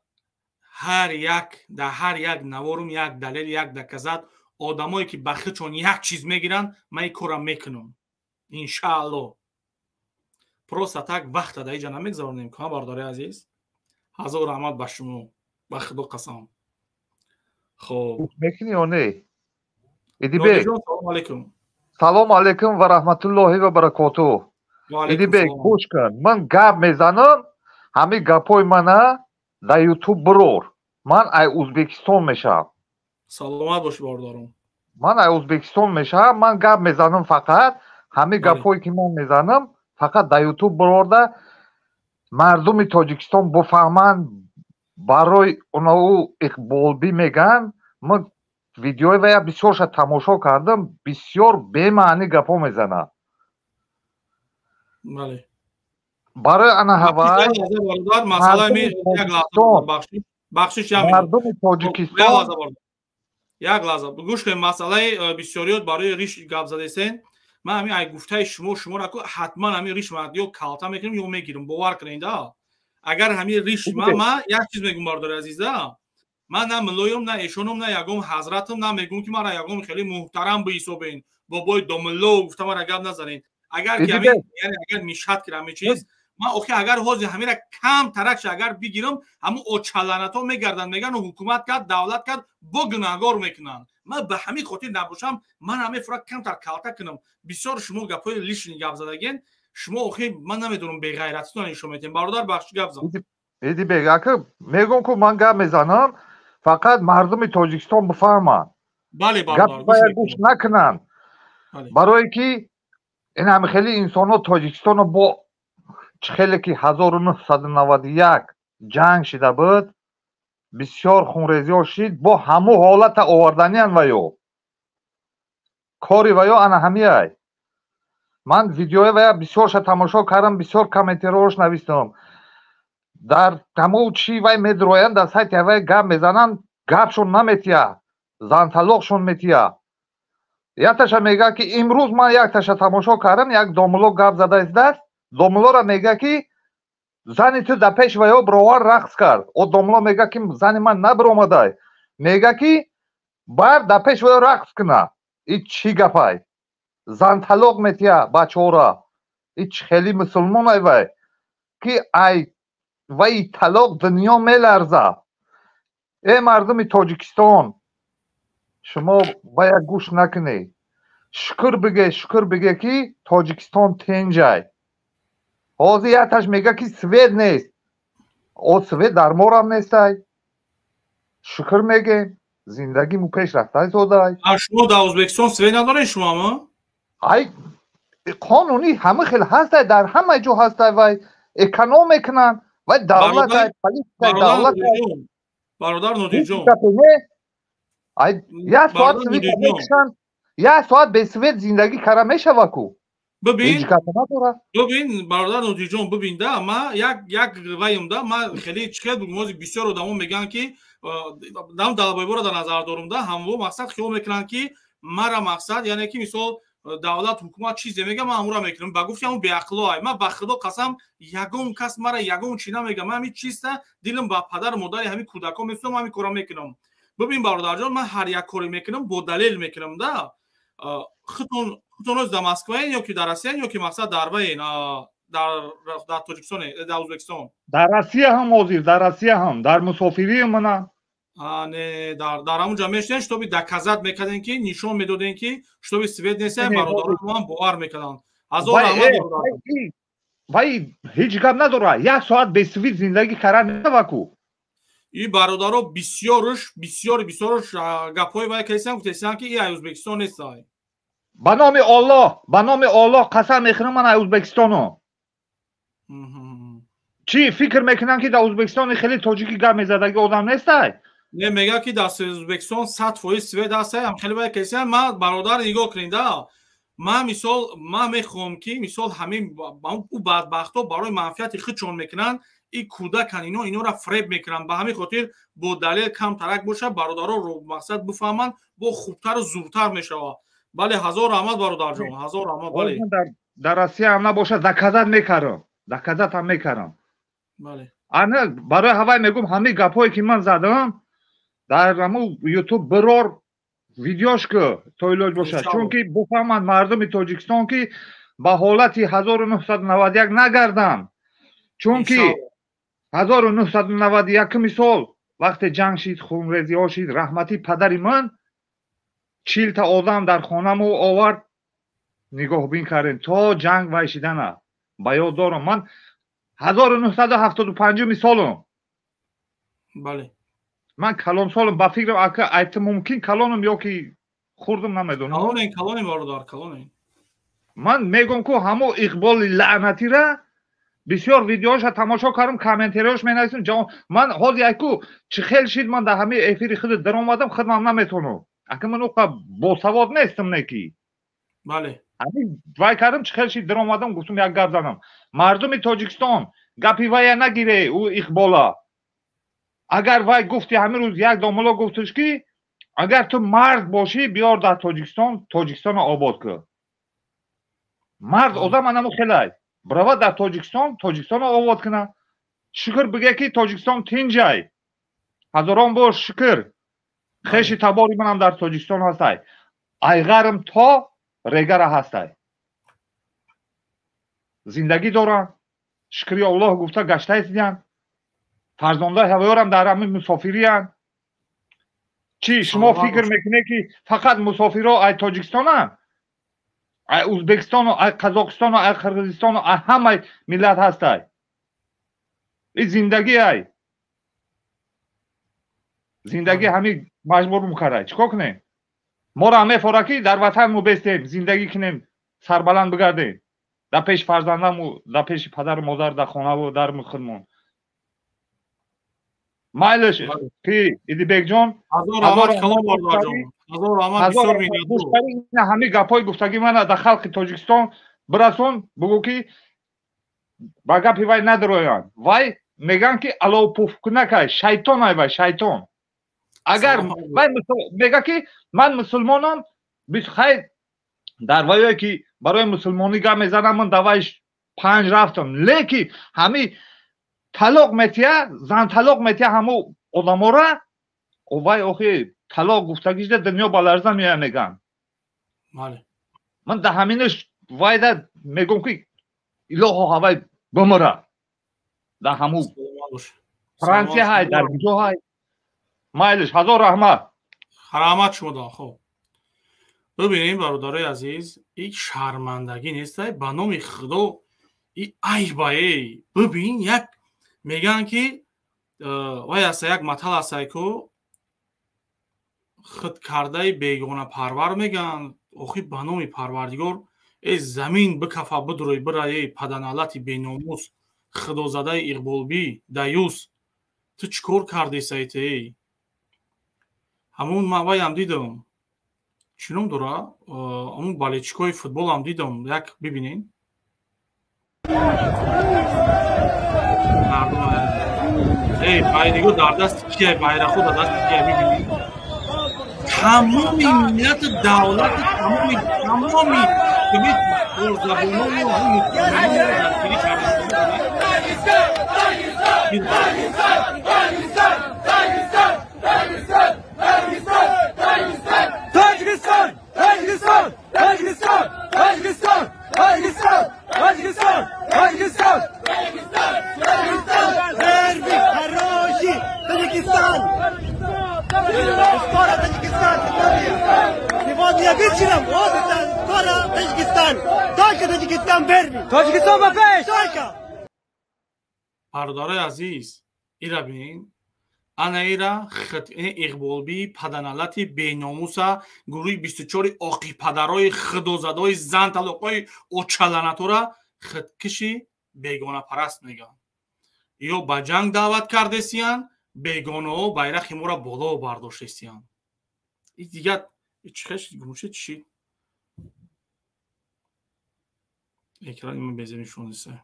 هر یک نوارم یک دلیل یک دکزت آدمایی که بخی چون یک چیز میگیرن من این کارم میکنم انشاءالله پروستا تک وقت در اینجا نمیگذارونیم که بارداری عزیز هزار رحمت به شما به خدا قسم خب میکنی یا نه ایدی بیگ سلام علیکم سلام علیکم و رحمت الله و برکاته ایدی بیگ گوش کن من گپ میزنم همه گپای منه در یوتیوب برور من ای ازبکستان میشم سلامت باشی باردارم من ای ازبکستان میشم من گپ میزنم فقط همه گپایی که من میزنم فقط در یوتیوب برورده مردم تاجیکستان بفهمن برای اونا اقبالبی میگن من ویدیوی ویا بسیارش تماشا کردم بسیار بمعنی گپا میزنه بله برای انا هوای مردم تاجیکستان یک لحظه گوش کنید مسئله بسیاریات برای ریش گپ زده سین من همین ای گفته شما را حتما همین ریش ما یا کالتا میکنیم یا میگیرم باور کنید اگر همین ریش من یک چیز میگم باردار عزیزه من نه ملویم نه ایشونم نه یگم حضرتم نه میگم که مرا یگم خیلی محترم به حسابین بابای دوملو گفتم مرا گپ نزنید اگر که همین یعنی اگر میشد که همین چیز من اوکی اگر حوزه همین را کم ترکش اگر بگیرم همون اوچلانتا میگردن میگن حکومت کرد دولت کرد با گناهگار میکنن من به همین خاطر نباشم من همین فرق کم تر کالتا کنم بسیار شما گپای لیشین گپ زدگین شما اوکی من نمیدونم بی غیرتتون نشون میدین برادر بخش گپ زن ایدی بگه که میگم که من گپ میزنم فقط مردم تاجیکستان بفهمن بله برادر گوش نکنن برای که این همه خیلی انسان ها تاجیکستان رو با خیلی که 1991 جنگ شده بود بسیار خونریزی ها شید با همو حالت آوردنی هن ویو کاری ویو انا همی های من ویدیوی ویا بسیارش تماشا کردم بسیار کامنتیروش نویستم در همو چی وی میدروین در سایت وی گپ میزنن گپشون نمیتیه زن طلاقشون میتیه یک تشه میگه که امروز من یک تشه تماشا کردم یک دوملو گپ زده است دست دوملو را میگه که زنی تو در پیش ویا براور رقص کرد او دوملو میگه که زنی من نبر اومده میگه که باید در پیش ویا رقص کنه این چی گپای زن طلاق میتیه بچه ها را این خیلی مسلمان ای وی که ای وی طلاق دنیا میلرزه ای مردم تاجیکستان شما باید گوش نکنی شکر بگه که تاجیکستان تنجای حاضی یتش میگه که سوید نیست او سوید در مورم نیستای شکر میگه زندگی مو پیش رفته زودای شما در ازبکستان سوید نداره شما ما؟ ای قانونی همه خیلی هسته در همه جو هسته و اکنومی کنن و دولت های پلیس های دولت های برادر نودی جون یک ساعت سویت میکشن، یک ساعت به سویت زندگی کاره میشوه کو. ببین برادر نوری جان، ببین ده ما یک ویم ده ما خیلی چکه موزی بسیار آدمو میگن که دام دلبای برو در نظر دارم ده همو مقصد خیال میکنن که مرا مقصد یعنی که مثال دولت حکومت چیزی میگه ما امورا میکنم بگفتم اون بی عقلای ما بخدا قسم یگون کس مرا یگون چی نمیگه، من همین چیز دلم با پدر مادر همین کودکا میسم همین کارا میکنم. ببین برادر جان من هر یک کاری میکنم با دلیل میکنم ده. خودتون از دمسکو یا که در روسیه یا که مقصد در وین در تاجیکستان در ازبکستان در روسیه هم موزیر در روسیه هم در مسافری من نه در همونجا میشتن شتابی دکازات میکردن که نشون میدادن که شتابی سوید نیست برادران ما باور میکردن هزار رحمت وای هیچ گپ نداره یک ساعت به سوید زندگی کردن نوکو این برادرها بسیارش گپای وای کلیسان گفتن که این ازبکستان نیست. به نام الله قسم میخورم من ازبکستانو. چی فکر میکنن که در ازبکستان خیلی تاجیکی گپ میزدگی آدم نیست؟ نه میگه که در ازبکستان 100% سوید هست. هم خیلی وای کلیسان ما برادر نگاه کنید ما مثال ما میخوام که مثال همین او بدبختا برای منفعت خودشون میکنن این کودکان اینا را فریب میکنن به همین خاطر با دلیل کم ترک باشه برادرها رو مقصد بفهمن با خوبتر و زورتر میشه. بله هزار رحمت برادر جان هزار رحمت. بله در روسیه هم نباشه دکازات هم میکردم. بله انا برای هوای میگم همین گپایی که من زدم در همون یوتیوب برار ویدیوش که تویلوج باشه چون که بفهمن مردم تاجیکستان که به حالت 1991 نگردن چون که 1991 مثال وقت جنگ شید خونریزی ها شید رحمتی پدری من 40 تا آدم در خانه‌مو آورد نگاه بین کردن تا جنگ وایشیدن با یاد دارم من 1975 مثالم. بله من کلان سالم با فکرم اگه ایت ممکن کلانم یا که خوردم نمیدونم کلان برادر کلان من میگم که همو اقبال لعنتی را بسیار ویدیوهاش تماشا کردم کامنتاریاش مینویسم من حال یکو چه خیلی شید من در همه افیر خود در اومدم خودم نمیتونم اگه من اوقا با سواد نیستم نکی. بله همین وای کردم چه خیلی شید در اومدم گفتم یک گپ زدم مردم تاجیکستان گپی وای نگیره او اقبالا اگر وای گفتی همین روز یک داملا گفتش که اگر تو مرد باشی بیار در تاجیکستان آباد کن مرد آدم انمو خیلی برای در تاجیکستان آباد کنه شکر بگه که تاجیکستان تینجای هزاران بار شکر خیشی تباری منم در تاجیکستان هستای ایغرم تا ریگر هستای زندگی دارن شکری الله گفته گشته ایستیدن فرزانده هوایارم در همین مسافری هن. چی شما فکر میکنه که فقط مسافرها ای تاجیکستان هن ای ازبکستان و ای قزاقستان و ای قرغیزستان و ای همه ملت هستای این زندگی همین مجبور میکرده چیکار کنیم ما را همه فارکی در وطن مو بستیم زندگی کنیم سربلند بگردیم در پیش فرزندم و در پیش پدر و مادر در خانه و در خودمون مایلش که ایدیبک جان هزار کلام بردار جان هزار رحمت بسیار بینید همه گپای گفتگی من در خلق تاجیکستان برسون بگو که با گپی وای ندرویان وای میگن که علاو پوفکنه شیطان ای وای شیطان اگر وای میگه که من مسلمانم بیس خیر در وای که برای مسلمانی گپ میزنم من دوایش 5 رفتم لیکن همه طلاق میتیه زن طلاق میتیه همو آدما را وای آخه طلاق گفتگیش در دنیا بالارزه میگن من در همینش وای در میگم که الهو هوای بمره در همو فرانسیه های در کجا های مایلش هزار رحمت شما دا. خب ببینیم برادرای عزیز این شرمندگی نیست به نام خدا این ای بایی ببین یک میگن که وای است یک مطل است که خود کرده بیگانه پرور میگن آخی به نام پروردگار ای زمین بکفه بدروی برای پدنالت بیناموس خدا زده اقبال بی دیوس تو چکار کردی سایتی ҳамон маваям дидам чином дора ҳамон балечкои футболам дидам як бибинед байригу дар дасти кия байраху дар дасти кия бибинед тамоми миллати давлати тамоми Бардораи азиз ира бинед ана ира иқболби паданалати беномуса гурӯҳи 24 оқипадарои худозадои занталоқои очаланатора худкиши бегонапараст мегӯянд ё ба ҷанг даъват кардесиянд бегонаҳо байрахи моро боло бардоштесиянд дигар чӣ экрани ман беземишониса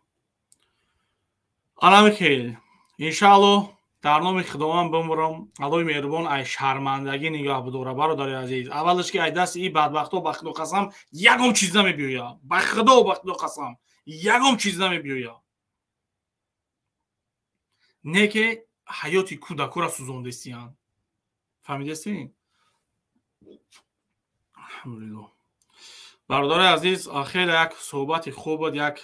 аламихел иншааллоҳ дар номи худованд бимурам аллоҳи меҳрубон ай шармандагӣ нигоҳ бидора бародари азиз аввалаш ки ай дасти и бадбахтҳо ба худо қасам ягон чиз намебиёяд ба худо ба худо қасам ягон чиз намебиёяд не ки ҳаёти кӯдакҳоро сӯзондесиянд фаҳмидестин алҳамдулиллоҳ бародари азиз хеле як суҳбати хуб буд як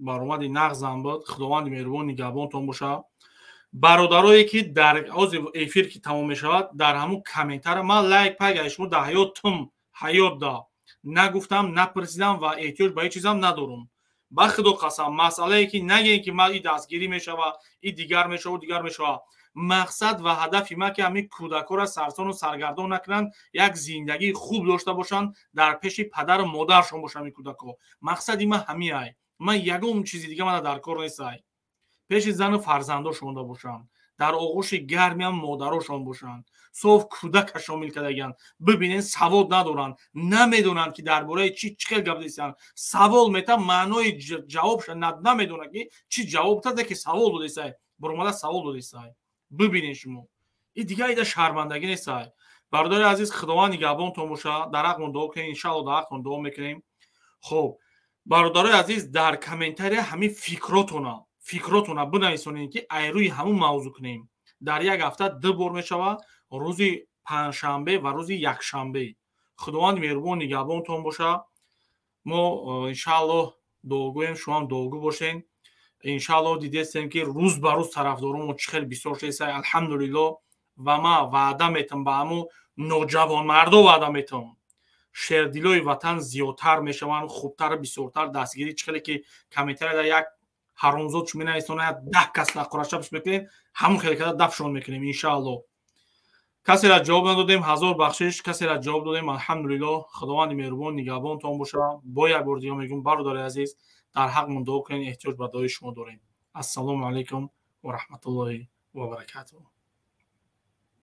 баромади нағзам буд худованди меҳрубон нигаҳбонтон бошад бародарое ки дар ҳозир эфир ки тамом мешавад дар ҳамун комментар ман лайк пайга шумо да ҳаётум ҳаёт да нагуфтам напурсидам ва эҳтиёҷ ба ҳеҷ чизам надорум ба худо қасам масъалае ки нагем ки ман и дастгирӣ мешавад и дигар мешавад мақсад ва ҳадафи ман ки ҳамин кӯдакҳоро сарсону саргардон накунанд як зиндагии хуб дошта бошанд дар пеши падару модарашон бошанд ин кӯдакҳо мақсади ман ҳамин ай ман ягон чизи дига мана дар кор нест ай пеши зану фарзандошон монда бошанд дар оғӯши гарми ҳам модарошон бошанд соф кӯдака шомил кардагиянд бибинед савод надоранд намедонанд ки дар бораи чӣ хел гап десиянд савол мета маънои ҷавобша намедонанд ки чӣ ҷавоб таде ки савол додесай баромада савол додесай бибинед шумо и дига ида шармандагӣ нестай бародари азиз худованд нигаҳбонтон бошад дар ҳақмон дуо кунем иншааллоҳ дар ҳақмон дуо мекунем хуб бародари азиз дар комментария ҳамин фикротона бинависонед ки айрӯи ҳамун мавзӯъ кунем дар як ҳафта 2 бор мешавад рӯзи панҷшанбе ва рӯзи якшанбе худованд меҳрубон нигаҳбонтон бошад мо иншааллоҳ дуогӯем шумоам дуогӯ бошед иншааллоҳ дидестем ки рӯз ба рӯз тарафдоронмо чӣ хел бисёр шудесай алҳамдулиллоҳ ва ман ваъда метам ба ҳамун ноҷавонмардо ваъда метам шердилои ватан зиёдтар мешаванд хубтар бисёртар дастгирӣ чӣ хеле ки комментарияда як ҳаромзод шумо менависонад 10 кас нақорашабш мекунед ҳамун хеле када дафшон мекунем иншааллоҳ касера ҷавоб надодем ҳазор бахшиш касера ҷавоб додем алҳамдулиллоҳ худованди меҳрубон нигаҳбонтон бошад бо як бор дига мегӯям бародари азиз дар ҳақмон дуо кунед эҳтиёҷ ба дуои шумо дорем ассалому алайкум ва раҳматуллоҳи ва баракатуҳ